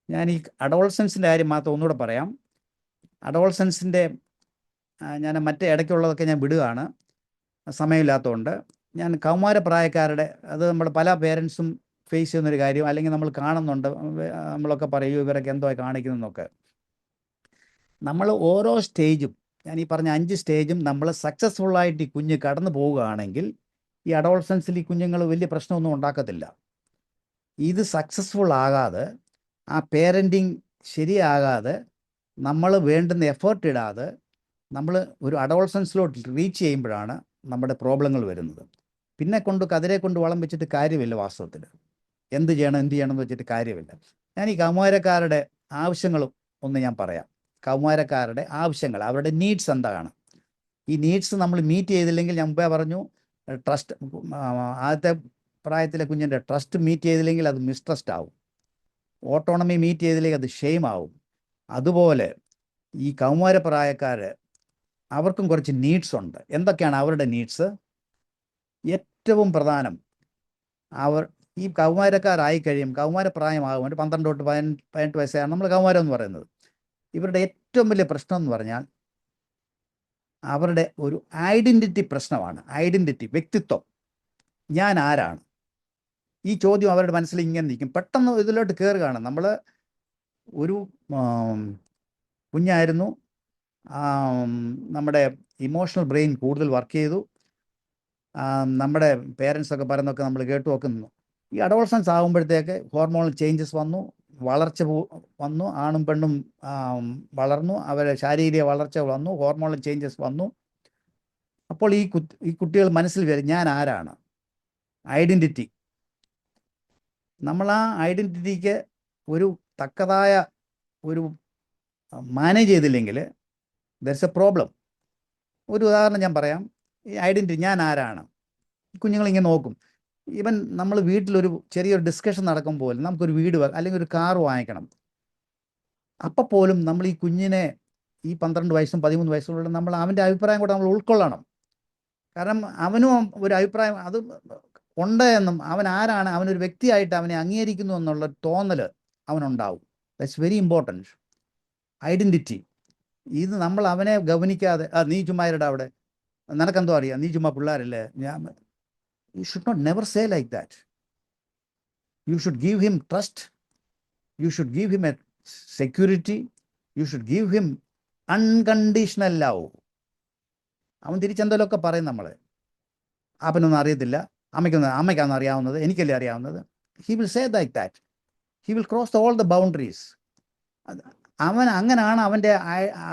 ഞാൻ ഈ അഡോളസൻസിൻ്റെ കാര്യം മാത്രം ഒന്നുകൂടെ പറയാം. അഡോളസൻസിൻ്റെ ഞാൻ മറ്റേ ഇടയ്ക്കുള്ളതൊക്കെ ഞാൻ വിടുകയാണ്, സമയമില്ലാത്തതുകൊണ്ട്. ഞാൻ കൗമാരപ്രായക്കാരുടെ, അത് നമ്മൾ പല പേരൻസും ഫേസ് ചെയ്യുന്നൊരു കാര്യം, അല്ലെങ്കിൽ നമ്മൾ കാണുന്നുണ്ട്, നമ്മളൊക്കെ പറയൂ ഇവരൊക്കെ എന്തോ കാണിക്കുന്നതെന്നൊക്കെ. നമ്മൾ ഓരോ സ്റ്റേജും, ഞാൻ ഈ പറഞ്ഞ 5 സ്റ്റേജും നമ്മൾ സക്സസ്ഫുള്ളായിട്ട് ഈ കുഞ്ഞ് കടന്നു പോവുകയാണെങ്കിൽ ഈ അഡോളസൻസിൽ ഈ കുഞ്ഞുങ്ങൾ വലിയ പ്രശ്നമൊന്നും ഉണ്ടാക്കത്തില്ല. ഇത് സക്സസ്ഫുൾ ആകാതെ, ആ പേരൻറ്റിങ് ശരിയാകാതെ, നമ്മൾ വേണ്ടുന്ന എഫേർട്ട് ഇടാതെ നമ്മൾ ഒരു അഡോളസൻസിലോട്ട് റീച്ച് ചെയ്യുമ്പോഴാണ് നമ്മുടെ പ്രോബ്ലങ്ങൾ വരുന്നത്. പിന്നെ കതിരെ കൊണ്ട് വളം വെച്ചിട്ട് കാര്യമില്ല. വാസ്തവത്തിൽ എന്ത് ചെയ്യണം എന്ന് വെച്ചിട്ട് കാര്യമില്ല. ഞാൻ ഈ കൗമാരക്കാരുടെ ആവശ്യങ്ങളും ഒന്ന് ഞാൻ പറയാം. കൗമാരക്കാരുടെ ആവശ്യങ്ങൾ, അവരുടെ നീഡ്സ് എന്താണ്? ഈ നീഡ്സ് നമ്മൾ മീറ്റ് ചെയ്തില്ലെങ്കിൽ, ഞാൻ മുമ്പേ പറഞ്ഞു, ട്രസ്റ്റ്, ആദ്യത്തെ പ്രായത്തിലെ കുഞ്ഞിൻ്റെ ട്രസ്റ്റ് മീറ്റ് ചെയ്തില്ലെങ്കിൽ അത് മിസ്ട്രസ്റ്റ് ആവും, ഓട്ടോണമി മീറ്റ് ചെയ്തില്ലെങ്കിൽ അത് ഷെയിം ആവും. അതുപോലെ ഈ കൗമാരപ്രായക്കാർ, അവർക്കും കുറച്ച് നീഡ്സ് ഉണ്ട്. എന്തൊക്കെയാണ് അവരുടെ നീഡ്സ്? ഏറ്റവും പ്രധാനം, അവർ ഈ കൗമാരക്കാരായി കഴിയും, കൗമാരപ്രായമാകും, 12 തൊട്ട് 18 വയസ്സാണ് നമ്മൾ കൗമാരം എന്ന് പറയുന്നത്. ഇവരുടെ ഏറ്റവും വലിയ പ്രശ്നം എന്ന് പറഞ്ഞാൽ അവരുടെ ഒരു ഐഡൻറ്റിറ്റി പ്രശ്നമാണ്. ഐഡൻറ്റിറ്റി, വ്യക്തിത്വം, ഞാൻ ആരാണ്? ഈ ചോദ്യം അവരുടെ മനസ്സിൽ ഇങ്ങനെ ഇരിക്കും. പെട്ടെന്ന് ഇതിലോട്ട് കയറുകയാണ്. നമ്മൾ ഒരു കുഞ്ഞായിരുന്നു, നമ്മുടെ ഇമോഷണൽ ബ്രെയിൻ കൂടുതൽ വർക്ക് ചെയ്തു, നമ്മുടെ പേരൻസൊക്കെ പറയുന്നതൊക്കെ നമ്മൾ കേട്ടു നോക്കുന്നു. ഈ അഡോളസൻസ് ആകുമ്പോഴത്തേക്ക് ഹോർമോണൽ ചേഞ്ചസ് വന്നു, വളർച്ച വന്നു, ആണും പെണ്ണും വളർന്നു, അവരെ ശാരീരിക വളർച്ച വന്നു, ഹോർമോണൽ ചേഞ്ചസ് വന്നു. അപ്പോൾ ഈ കുട്ടികൾ മനസ്സിൽ വരും, ഞാൻ ആരാണ്? ഐഡൻറ്റിറ്റി. നമ്മൾ ആ ഐഡൻറ്റിറ്റിക്ക് ഒരു തക്കതായ ഒരു മാനേജ് ചെയ്തില്ലെങ്കിൽ ദർസ് എ പ്രോബ്ലം. ഒരു ഉദാഹരണം ഞാൻ പറയാം. ഈ ഐഡൻറ്റിറ്റി, ഞാൻ ആരാണ്? കുഞ്ഞുങ്ങളിങ്ങനെ നോക്കും. ഈവൻ നമ്മൾ വീട്ടിലൊരു ചെറിയൊരു ഡിസ്കഷൻ നടക്കുമ്പോൾ, നമുക്കൊരു വീട് അല്ലെങ്കിൽ ഒരു കാർ വാങ്ങിക്കണം, അപ്പം പോലും നമ്മൾ ഈ കുഞ്ഞിനെ, ഈ 12 വയസ്സും 13 വയസ്സുള്ള നമ്മൾ അവൻ്റെ അഭിപ്രായം കൂടെ നമ്മൾ ഉൾക്കൊള്ളണം. കാരണം അവനും ഒരു അഭിപ്രായം അത് ഉണ്ട് എന്നും, അവൻ ആരാണ്, അവനൊരു വ്യക്തിയായിട്ട് അവനെ അംഗീകരിക്കുന്നു എന്നുള്ള തോന്നൽ അവനുണ്ടാവും. That's very important. ഐഡൻറ്റിറ്റി. ഇത് നമ്മൾ അവനെ ഗവനിക്കാതെ നീ ചുമ്മാ ഇരടാ അവിടെ, നിനക്കെന്തോ അറിയാം, നീ ചുമ്മാ പിള്ളേരല്ലേ, you should not never say like that. You should give him trust. You should give him a security. You should give him unconditional love. അവൻ തിരിച്ചെന്തോലൊക്കെ പറയും നമ്മളെ, അപ്പനൊന്നും അറിയത്തില്ല, അമ്മയ്ക്കാണ് അറിയാവുന്നത്, എനിക്കല്ലേ അറിയാവുന്നത്. He will say like that. He will cross all the boundaries. അവൻ അങ്ങനെയാണ്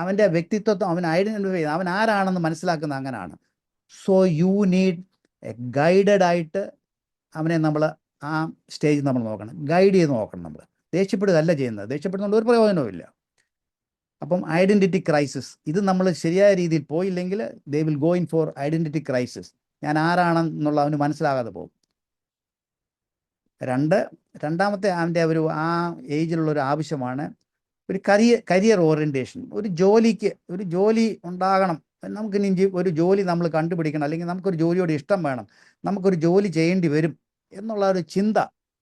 അവൻ്റെ വ്യക്തിത്വത്തെ അവൻ ഐഡൻറ്റിഫൈ ചെയ്ത് അവൻ ആരാണെന്ന് മനസ്സിലാക്കുന്നത് അങ്ങനെയാണ്. So you need A guided ആയിട്ട് അവനെ നമ്മൾ ആ സ്റ്റേജ് നമ്മൾ നോക്കണം, ഗൈഡ് ചെയ്ത് നോക്കണം. നമ്മൾ ദേഷ്യപ്പെടുകയല്ല ചെയ്യുന്നത്, ദേഷ്യപ്പെടുന്നതുകൊണ്ട് ഒരു പ്രയോജനവുമില്ല. അപ്പം ഐഡൻറ്റിറ്റി ക്രൈസിസ്, ഇത് നമ്മൾ ശരിയായ രീതിയിൽ പോയില്ലെങ്കിൽ they will go in four identity crisis. ഞാൻ ആരാണെന്നുള്ള അവന് മനസ്സിലാകാതെ പോകും. രണ്ടാമത്തെ അവൻ്റെ ആ ഏജിലുള്ളൊരു ആവശ്യമാണ് ഒരു കരിയർ ഓറിയൻറ്റേഷൻ. ഒരു ജോലി ഉണ്ടാകണം, നമുക്കിനി ഒരു ജോലി നമ്മൾ കണ്ടുപിടിക്കണം, അല്ലെങ്കിൽ നമുക്കൊരു ജോലിയോട് ഇഷ്ടം വേണം, നമുക്കൊരു ജോലി ചെയ്യേണ്ടി വരും എന്നുള്ള ഒരു ചിന്ത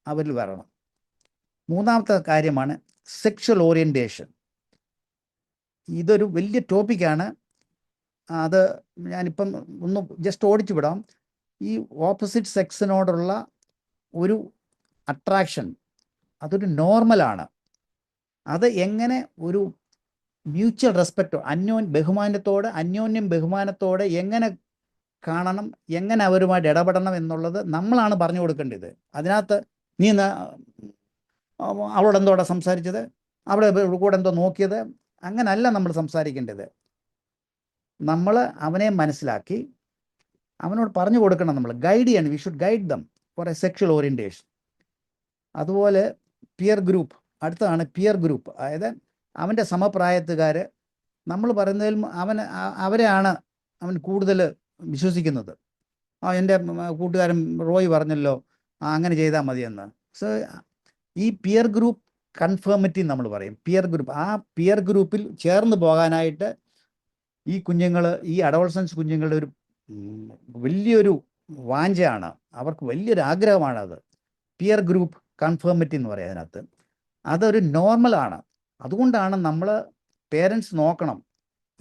അവരിൽ വരണം. മൂന്നാമത്തെ കാര്യമാണ് സെക്ഷൽ ഓറിയൻറ്റേഷൻ. ഇതൊരു വലിയ ടോപ്പിക്കാണ്. അത് ഞാനിപ്പം ഒന്ന് ജസ്റ്റ് ഓടിച്ചു വിടാം. ഈ ഓപ്പോസിറ്റ് സെക്സിനോടുള്ള ഒരു അട്രാക്ഷൻ അതൊരു നോർമലാണ്. അത് എങ്ങനെ ഒരു മ്യൂച്വൽ റെസ്പെക്റ്റോ അന്യോന്യം ബഹുമാനത്തോടെ എങ്ങനെ കാണണം, എങ്ങനെ അവരുമായിട്ട് ഇടപെടണം എന്നുള്ളത് നമ്മളാണ് പറഞ്ഞു കൊടുക്കേണ്ടത്. അതിനകത്ത് നീ അവളോട് എന്തോടെ സംസാരിച്ചത്, അവിടെ കൂടെ എന്തോ നോക്കിയത്, അങ്ങനല്ല നമ്മൾ സംസാരിക്കേണ്ടത്. നമ്മൾ അവനെ മനസ്സിലാക്കി അവനോട് പറഞ്ഞു കൊടുക്കണം, നമ്മൾ ഗൈഡ് ചെയ്യണം. We should guide them for A sexual orientation. അതുപോലെ പിയർ ഗ്രൂപ്പ്, അടുത്തതാണ് പിയർ ഗ്രൂപ്പ്. അതായത് അവൻ്റെ സമപ്രായത്തുകാർ നമ്മൾ പറയുന്നതിൽ അവരെയാണ് അവൻ കൂടുതൽ വിശ്വസിക്കുന്നത്. എൻ്റെ കൂട്ടുകാരൻ റോയ് പറഞ്ഞല്ലോ അങ്ങനെ ചെയ്താൽ മതിയെന്ന്. സോ ഈ പിയർ ഗ്രൂപ്പ് കൺഫേമിറ്റി നമ്മൾ പറയും. പിയർ ഗ്രൂപ്പ്, ആ പിയർ ഗ്രൂപ്പിൽ ചേർന്ന് പോകാനായിട്ട് ഈ അഡോളസൻസ് കുഞ്ഞുങ്ങളുടെ ഒരു വലിയൊരു വാഞ്ചയാണ്, അവർക്ക് വലിയൊരു ആഗ്രഹമാണത്. പിയർ ഗ്രൂപ്പ് കൺഫേമിറ്റി എന്ന് പറയും അതിനകത്ത്. അതൊരു നോർമലാണ്. അതുകൊണ്ടാണ് നമ്മൾ പേരൻസ് നോക്കണം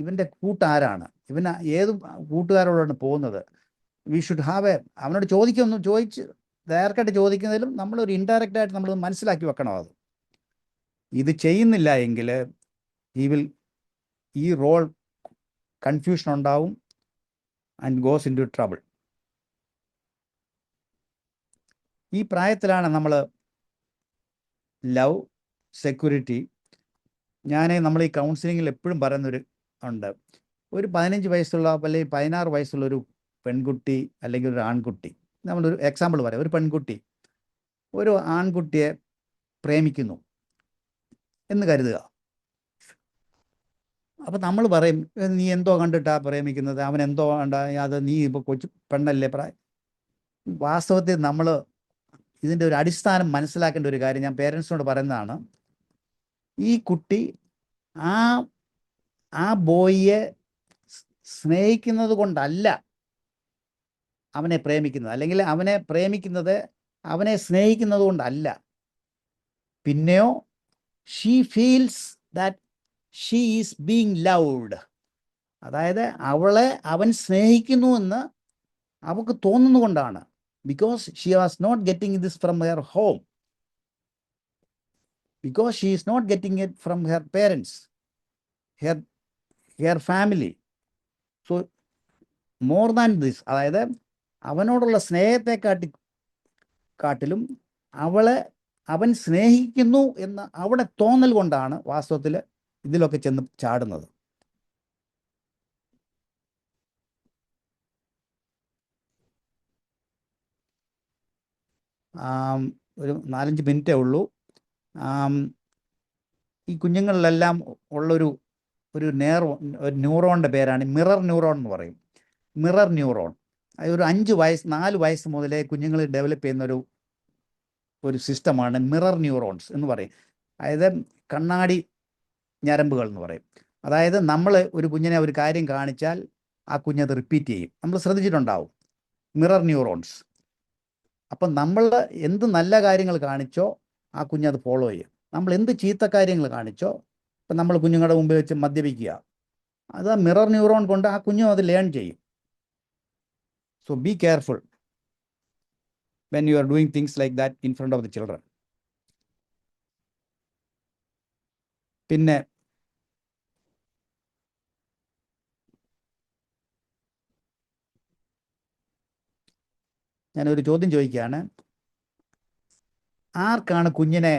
ഇവൻ്റെ കൂട്ടാരാണ്, ഇവന് ഏത് കൂട്ടുകാരോടാണ് പോകുന്നത്. വി ഷുഡ് ഹാവ് അവനോട് ചോദിച്ച് ഡയറക്റ്റായിട്ട് ചോദിക്കുന്നതിലും നമ്മളൊരു ഇൻഡയറക്റ്റായിട്ട് നമ്മൾ മനസ്സിലാക്കി വെക്കണം. അത് ഇത് ചെയ്യുന്നില്ല എങ്കിൽ ഈ റോൾ കൺഫ്യൂഷൻ ഉണ്ടാവും and goes into trouble. ഈ പ്രായത്തിലാണ് നമ്മൾ ലവ്, സെക്യൂരിറ്റി. നമ്മൾ ഈ കൗൺസിലിങ്ങിൽ എപ്പോഴും പറയുന്നൊരു ഉണ്ട്, ഒരു 15 വയസ്സുള്ള അല്ലെങ്കിൽ 16 വയസ്സുള്ളൊരു പെൺകുട്ടി അല്ലെങ്കിൽ ഒരു ആൺകുട്ടി, നമ്മളൊരു എക്സാമ്പിൾ പറയാം. ഒരു പെൺകുട്ടി ഒരു ആൺകുട്ടിയെ പ്രേമിക്കുന്നു എന്ന് കരുതുക. അപ്പം നമ്മൾ പറയും, നീ എന്തോ കണ്ടിട്ടാണ് പ്രേമിക്കുന്നത്, അവൻ എന്തോ അത് നീ ഇപ്പോൾ കൊച്ചു പെണ്ണല്ലേ വാസ്തവത്തിൽ നമ്മൾ ഇതിൻ്റെ ഒരു അടിസ്ഥാനം മനസ്സിലാക്കേണ്ട ഒരു കാര്യം ഞാൻ പേരൻസിനോട് പറയുന്നതാണ്. ഈ കുട്ടി ആ ബോയിയെ സ്നേഹിക്കുന്നത് കൊണ്ടല്ല അവനെ പ്രേമിക്കുന്നത്, അല്ലെങ്കിൽ അവനെ പ്രേമിക്കുന്നത് അവനെ സ്നേഹിക്കുന്നത് കൊണ്ടല്ല. പിന്നെയോ she feels that she is being loved, അതായത് അവൻ സ്നേഹിക്കുന്നു എന്ന് അവൾക്ക് തോന്നുന്നുകൊണ്ടാണ്. Because she was not getting this from her home, because she is not getting it from her parents, her family. So more than this, അതായത് അവനോടുള്ള സ്നേഹത്തെക്കാട്ടിലും അവൻ സ്നേഹിക്കുന്നു എന്ന് അവിടെ തോന്നൽ കൊണ്ടാണ് വാസ്തവത്തിൽ ഇതിലൊക്കെ ചെന്ന് ചാടുന്നത്. ഒരു 4-5 മിനിറ്റേ ഉള്ളൂ. ഈ കുഞ്ഞുങ്ങളിലെല്ലാം ഉള്ളൊരു ന്യൂറോണിൻ്റെ പേരാണ് മിറർ ന്യൂറോൺ എന്ന് പറയും. മിറർ ന്യൂറോൺ ഒരു 4 വയസ്സ് മുതലേ കുഞ്ഞുങ്ങൾ ഡെവലപ്പ് ചെയ്യുന്ന ഒരു സിസ്റ്റമാണ് മിറർ ന്യൂറോൺസ് എന്ന് പറയും. അതായത് കണ്ണാടി ഞരമ്പുകൾ എന്ന് പറയും. അതായത് നമ്മൾ ഒരു കുഞ്ഞിനെ ഒരു കാര്യം കാണിച്ചാൽ ആ കുഞ്ഞത് റിപ്പീറ്റ് ചെയ്യും. നമ്മൾ ശ്രദ്ധിച്ചിട്ടുണ്ടാവും മിറർ ന്യൂറോൺസ്. അപ്പം നമ്മൾ എന്ത് നല്ല കാര്യങ്ങൾ കാണിച്ചോ ആ കുഞ്ഞത് ഫോളോ ചെയ്യും. നമ്മൾ എന്ത് ചീത്ത കാര്യങ്ങൾ കാണിച്ചോ, ഇപ്പം നമ്മൾ കുഞ്ഞുങ്ങളുടെ മുമ്പിൽ വെച്ച് മദ്യപിക്കുക, അത് മിറർ ന്യൂറോൺ കൊണ്ട് ആ കുഞ്ഞും അത് ലേൺ ചെയ്യും. So be careful when you are doing things like that in front of the children. പിന്നെ ഞാനൊരു ചോദ്യം ചോദിക്കുകയാണ്, ആർക്കാണ് കുഞ്ഞിനെ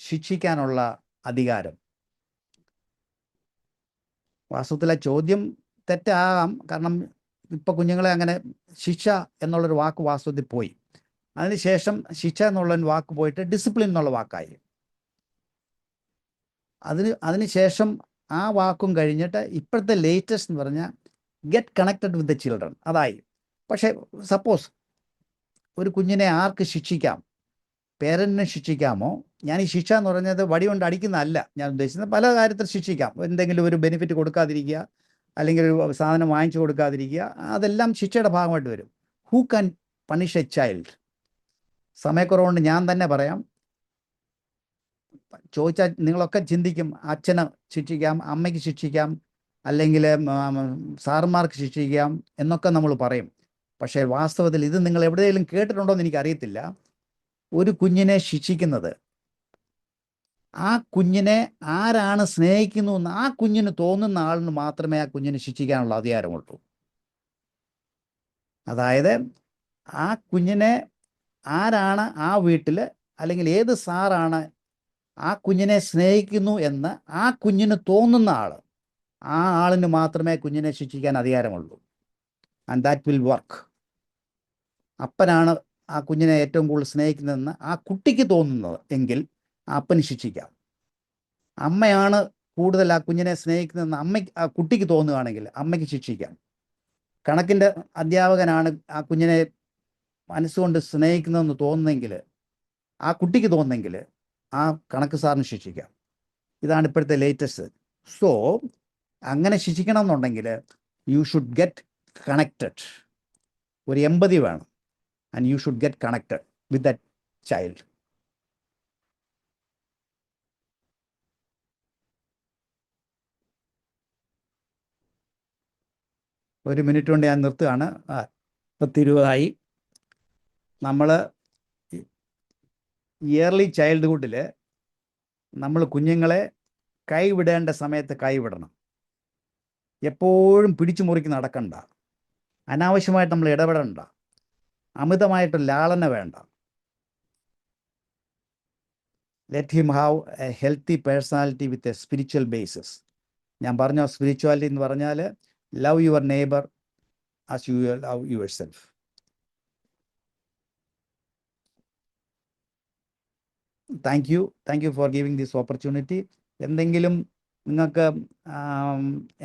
ശിക്ഷിക്കാനുള്ള അധികാരം? വാസ്തവത്തിൽ ആ ചോദ്യം തെറ്റാകാം, കാരണം ഇപ്പം കുഞ്ഞുങ്ങളെ അങ്ങനെ ശിക്ഷ എന്നുള്ളൊരു വാക്ക് വാസ്തവത്തിൽ പോയി. അതിനുശേഷം ശിക്ഷ എന്നുള്ള വാക്ക് പോയിട്ട് ഡിസിപ്ലിൻ എന്നുള്ള വാക്കായി. അതിനുശേഷം ആ വാക്കും കഴിഞ്ഞിട്ട് ഇപ്പോഴത്തെ ലേറ്റസ്റ്റ് എന്ന് പറഞ്ഞാൽ get connected with the children അതായി. പക്ഷേ സപ്പോസ് ഒരു കുഞ്ഞിനെ ആർക്ക് ശിക്ഷിക്കാം? പേരൻറ്റിനെ ശിക്ഷിക്കാമോ? ഞാൻ ഈ ശിക്ഷ എന്ന് പറഞ്ഞത് വടി കൊണ്ട് അടിക്കുന്നതല്ല ഞാൻ ഉദ്ദേശിക്കുന്നത്. പല കാര്യത്തിൽ ശിക്ഷിക്കാം. എന്തെങ്കിലും ഒരു ബെനിഫിറ്റ് കൊടുക്കാതിരിക്കുക, അല്ലെങ്കിൽ ഒരു സാധനം വാങ്ങിച്ചു കൊടുക്കാതിരിക്കുക, അതെല്ലാം ശിക്ഷയുടെ ഭാഗമായിട്ട് വരും. Who can punish a child? സമയക്കുറവുകൊണ്ട് ഞാൻ തന്നെ പറയാം. ചോദിച്ചാൽ നിങ്ങളൊക്കെ ചിന്തിക്കും, അച്ഛനെ ശിക്ഷിക്കാം, അമ്മയ്ക്ക് ശിക്ഷിക്കാം, അല്ലെങ്കിൽ സാറന്മാർക്ക് ശിക്ഷിക്കാം എന്നൊക്കെ നമ്മൾ പറയും. പക്ഷേ വാസ്തവത്തിൽ ഇത് നിങ്ങൾ എവിടെയെങ്കിലും കേട്ടിട്ടുണ്ടോ എന്ന് എനിക്കറിയത്തില്ല. ഒരു കുഞ്ഞിനെ ശിക്ഷിക്കുന്നത് ആ കുഞ്ഞിനെ ആരാണ് സ്നേഹിക്കുന്നു എന്ന് ആ കുഞ്ഞിന് തോന്നുന്ന ആളിന് മാത്രമേ ആ കുഞ്ഞിനെ ശിക്ഷിക്കാനുള്ള അധികാരമുള്ളൂ. അതായത് ആ കുഞ്ഞിനെ ആരാണ് ആ വീട്ടിൽ, അല്ലെങ്കിൽ ഏത് സാറാണ് ആ കുഞ്ഞിനെ സ്നേഹിക്കുന്നു എന്ന് ആ കുഞ്ഞിന് തോന്നുന്ന ആൾ, ആ ആളിന് മാത്രമേ കുഞ്ഞിനെ ശിക്ഷിക്കാൻ അധികാരമുള്ളൂ. And that will work. അപ്പനാണ് ആ കുഞ്ഞിനെ ഏറ്റവും കൂടുതൽ സ്നേഹിക്കുന്നതെന്ന് ആ കുട്ടിക്ക് തോന്നുന്നത് എങ്കിൽ അപ്പന് ശിക്ഷിക്കാം. അമ്മയാണ് കൂടുതൽ ആ കുഞ്ഞിനെ സ്നേഹിക്കുന്നതെന്ന് ആ കുട്ടിക്ക് തോന്നുകയാണെങ്കിൽ അമ്മയ്ക്ക് ശിക്ഷിക്കാം. കണക്കിൻ്റെ അധ്യാപകനാണ് ആ കുഞ്ഞിനെ മനസ്സുകൊണ്ട് സ്നേഹിക്കുന്നതെന്ന് തോന്നുന്നെങ്കിൽ, ആ കുട്ടിക്ക് തോന്നുന്നെങ്കിൽ ആ കണക്ക് സാറിന് ശിക്ഷിക്കാം. ഇതാണ് ഇപ്പോഴത്തെ ലേറ്റസ്റ്റ്. സോ അങ്ങനെ ശിക്ഷിക്കണം എന്നുണ്ടെങ്കിൽ യു ഷുഡ് ഗെറ്റ് കണക്റ്റഡ്. ഒരു എമ്പതി വേണം. And you should get connected with that child. ഒരു മിനിറ്റ് കൊണ്ട് ഞാൻ നിർത്തുകയാണ്. 10:20 നമ്മൾ ഇയർലി ചൈൽഡ്ഹുഡിൽ നമ്മൾ കുഞ്ഞുങ്ങളെ കൈവിടേണ്ട സമയത്ത് കൈവിടണം. എപ്പോഴും പിടിച്ചു മുറുക്കി നടക്കണ്ട, അനാവശ്യമായിട്ട് നമ്മൾ ഇടപെടണ്ട, അമിതമായിട്ട് ലാളന വേണ്ട. Let him have A healthy personality with a spiritual basis. ഞാൻ പറഞ്ഞ സ്പിരിച്വാലിറ്റി എന്ന് പറഞ്ഞാൽ love your neighbour as you love your self. Thank you for giving this opportunity. എന്തെങ്കിലും നിങ്ങൾക്ക്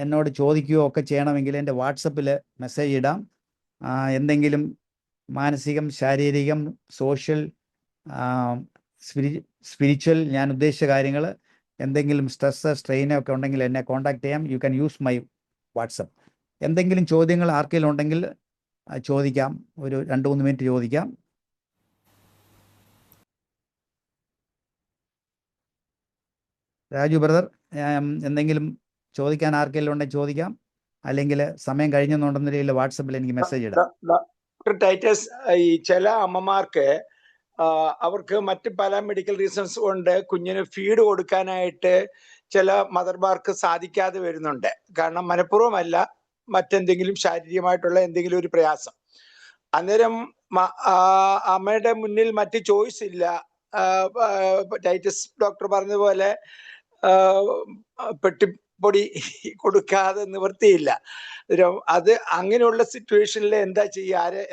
എന്നോട് ചോദിക്കുകയോ ഒക്കെ ചെയ്യണമെങ്കിൽ എൻ്റെ വാട്സപ്പിൽ മെസ്സേജ് ഇടാം. എന്തെങ്കിലും മാനസികം, ശാരീരികം, സോഷ്യൽ, സ്പിരിച്വൽ, ഞാൻ ഉദ്ദേശിച്ച കാര്യങ്ങൾ, എന്തെങ്കിലും സ്ട്രെസ്, സ്ട്രെയിൻ ഒക്കെ ഉണ്ടെങ്കിൽ എന്നെ കോൺടാക്ട് ചെയ്യാം. You can use my WhatsApp. എന്തെങ്കിലും ചോദ്യങ്ങൾ ആർക്കെങ്കിലും ഉണ്ടെങ്കിൽ ചോദിക്കാം. ഒരു 2-3 മിനിറ്റ് ചോദിക്കാം. രാജു ബ്രദർ, എന്തെങ്കിലും ചോദിക്കാൻ ആർക്കെങ്കിലും ഉണ്ടെങ്കിൽ ചോദിക്കാം, അല്ലെങ്കിൽ സമയം കഴിഞ്ഞെന്നുണ്ടെന്നില്ല വാട്സപ്പിൽ എനിക്ക് മെസ്സേജ് ഇടാം. ഡോക്ടർ ടൈറ്റസ്, ഈ ചില അമ്മമാർക്ക് അവർക്ക് മറ്റ് പല മെഡിക്കൽ റീസൺസ് കൊണ്ട് കുഞ്ഞിന് ഫീഡ് കൊടുക്കാനായിട്ട് ചില മദർമാർക്ക് സാധിക്കാതെ വരുന്നുണ്ട്. കാരണം മനഃപൂർവ്വമല്ല, മറ്റെന്തെങ്കിലും ശാരീരികമായിട്ടുള്ള എന്തെങ്കിലും ഒരു പ്രയാസം. അന്നേരം അമ്മയുടെ മുന്നിൽ മറ്റ് ചോയ്സ് ഇല്ല. ടൈറ്റസ് ഡോക്ടർ പറഞ്ഞതുപോലെ പെട്ടിപ്പൊടി കൊടുക്കാതെ നിവൃത്തിയില്ല. അത് അങ്ങനെയുള്ള സിറ്റുവേഷനിൽ എന്താ ചെയ്യുക?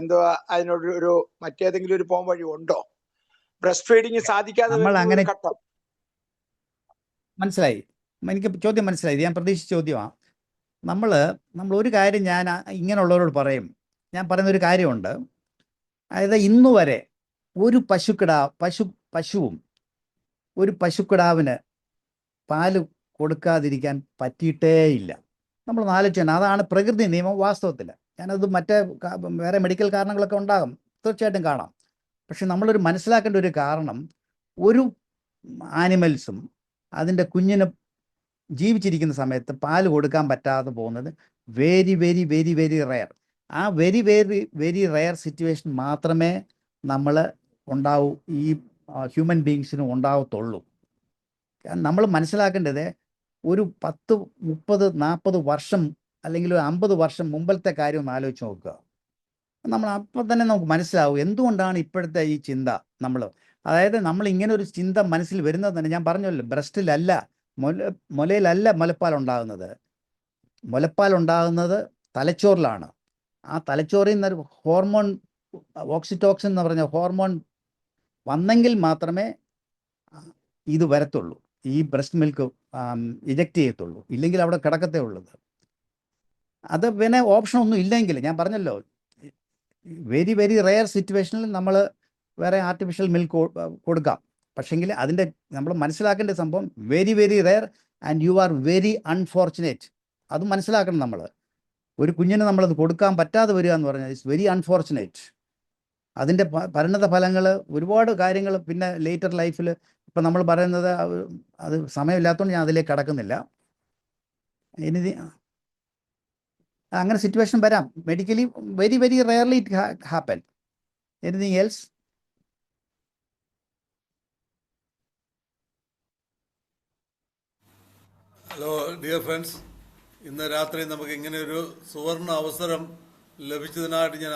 എന്തുവാ അതിനോടൊരു മറ്റേതെങ്കിലും ഒരു പോം വഴി ഉണ്ടോ? ബ്രസ്റ്റ് ഫീഡിങ് സാധിക്കാതെ ഘട്ടം മനസ്സിലായി. എനിക്ക് ചോദ്യം മനസ്സിലായി. ഞാൻ പ്രതീക്ഷിച്ച ചോദ്യമാണ്. നമ്മൾ ഒരു കാര്യം ഞാൻ ഇങ്ങനെയുള്ളവരോട് പറയും. ഞാൻ പറയുന്നൊരു കാര്യമുണ്ട്. അതായത് ഇന്നു വരെ ഒരു പശുവും ഒരു പശുക്കിടാവിന് പാല് കൊടുക്കാതിരിക്കാൻ പറ്റിയിട്ടേയില്ല. നമ്മൾ ആലോചിച്ചാൽ അതാണ് പ്രകൃതി നിയമം. വാസ്തവത്തിൽ ഞാനത് വേറെ മെഡിക്കൽ കാരണങ്ങളൊക്കെ ഉണ്ടാകും, തീർച്ചയായിട്ടും കാണാം. പക്ഷെ നമ്മളൊരു മനസ്സിലാക്കേണ്ട ഒരു കാരണം, ഒരു ആനിമൽസും അതിൻ്റെ കുഞ്ഞിന് ജീവിച്ചിരിക്കുന്ന സമയത്ത് പാല് കൊടുക്കാൻ പറ്റാതെ പോകുന്നത് very very very very rare. ആ very very very rare situation മാത്രമേ നമ്മൾ ഉണ്ടാവൂ, ഈ ഹ്യൂമൻ ബീങ്സിന് ഉണ്ടാവത്തുള്ളൂ. നമ്മൾ മനസ്സിലാക്കേണ്ടത് ഒരു 10, 30, 40 വർഷം അല്ലെങ്കിൽ ഒരു 50 വർഷം മുമ്പത്തെ കാര്യം ഒന്ന് ആലോചിച്ച് നോക്കുക. നമ്മൾ അപ്പം തന്നെ നമുക്ക് മനസ്സിലാവും എന്തുകൊണ്ടാണ് ഇപ്പോഴത്തെ ഈ ചിന്ത. അതായത് നമ്മൾ ഇങ്ങനെ ഒരു ചിന്ത മനസ്സിൽ വരുന്നത് തന്നെ ഞാൻ പറഞ്ഞല്ലോ, ബ്രസ്റ്റിലല്ല, മുലയിലല്ല മുലപ്പാൽ ഉണ്ടാകുന്നത്. മുലപ്പാൽ ഉണ്ടാകുന്നത് തലച്ചോറിലാണ്. ആ തലച്ചോറിൽ നിന്നൊരു ഹോർമോൺ, ഓക്സിറ്റോക്സിൻ എന്ന് പറഞ്ഞ ഹോർമോൺ വന്നെങ്കിൽ മാത്രമേ ഇത് വരത്തുള്ളൂ, ഈ ബ്രസ്റ്റ് മിൽക്ക് ഇജക്റ്റ് ചെയ്യത്തുള്ളൂ. ഇല്ലെങ്കിൽ അവിടെ കിടക്കത്തേ ഉള്ളത്. അത് പിന്നെ ഓപ്ഷൻ ഒന്നും ഇല്ലെങ്കിൽ ഞാൻ പറഞ്ഞല്ലോ, വെരി വെരി റെയർ സിറ്റുവേഷനിൽ നമ്മൾ വേറെ ആർട്ടിഫിഷ്യൽ മിൽക്ക് കൊടുക്കാം. പക്ഷേങ്കിൽ അതിൻ്റെ നമ്മൾ മനസ്സിലാക്കേണ്ട സംഭവം very very rare and you are very unfortunate. അത് മനസ്സിലാക്കണം നമ്മൾ. ഒരു കുഞ്ഞിന് നമ്മളത് കൊടുക്കാൻ പറ്റാതെ വരിക എന്ന് പറഞ്ഞാൽ ഇറ്റ്സ് വെരി അൺഫോർച്ചുനേറ്റ്. അതിൻ്റെ പരിണത ഫലങ്ങൾ ഒരുപാട് കാര്യങ്ങൾ പിന്നെ ലേറ്റർ ലൈഫിൽ ഇപ്പം നമ്മൾ പറയുന്നത് അത് സമയമില്ലാത്തതുകൊണ്ട് ഞാൻ അതിലേക്ക് കടക്കുന്നില്ല. ഇനി അങ്ങനെ സിറ്റുവേഷൻ വരാം medically, very very rarely it happen. Anything else? Hello dear friends, ഇന്ന് രാത്രി നമുക്ക് ഇങ്ങനെ ഒരു സുവർണ അവസരം ലഭിച്ചതിനായിട്ട് ഞാൻ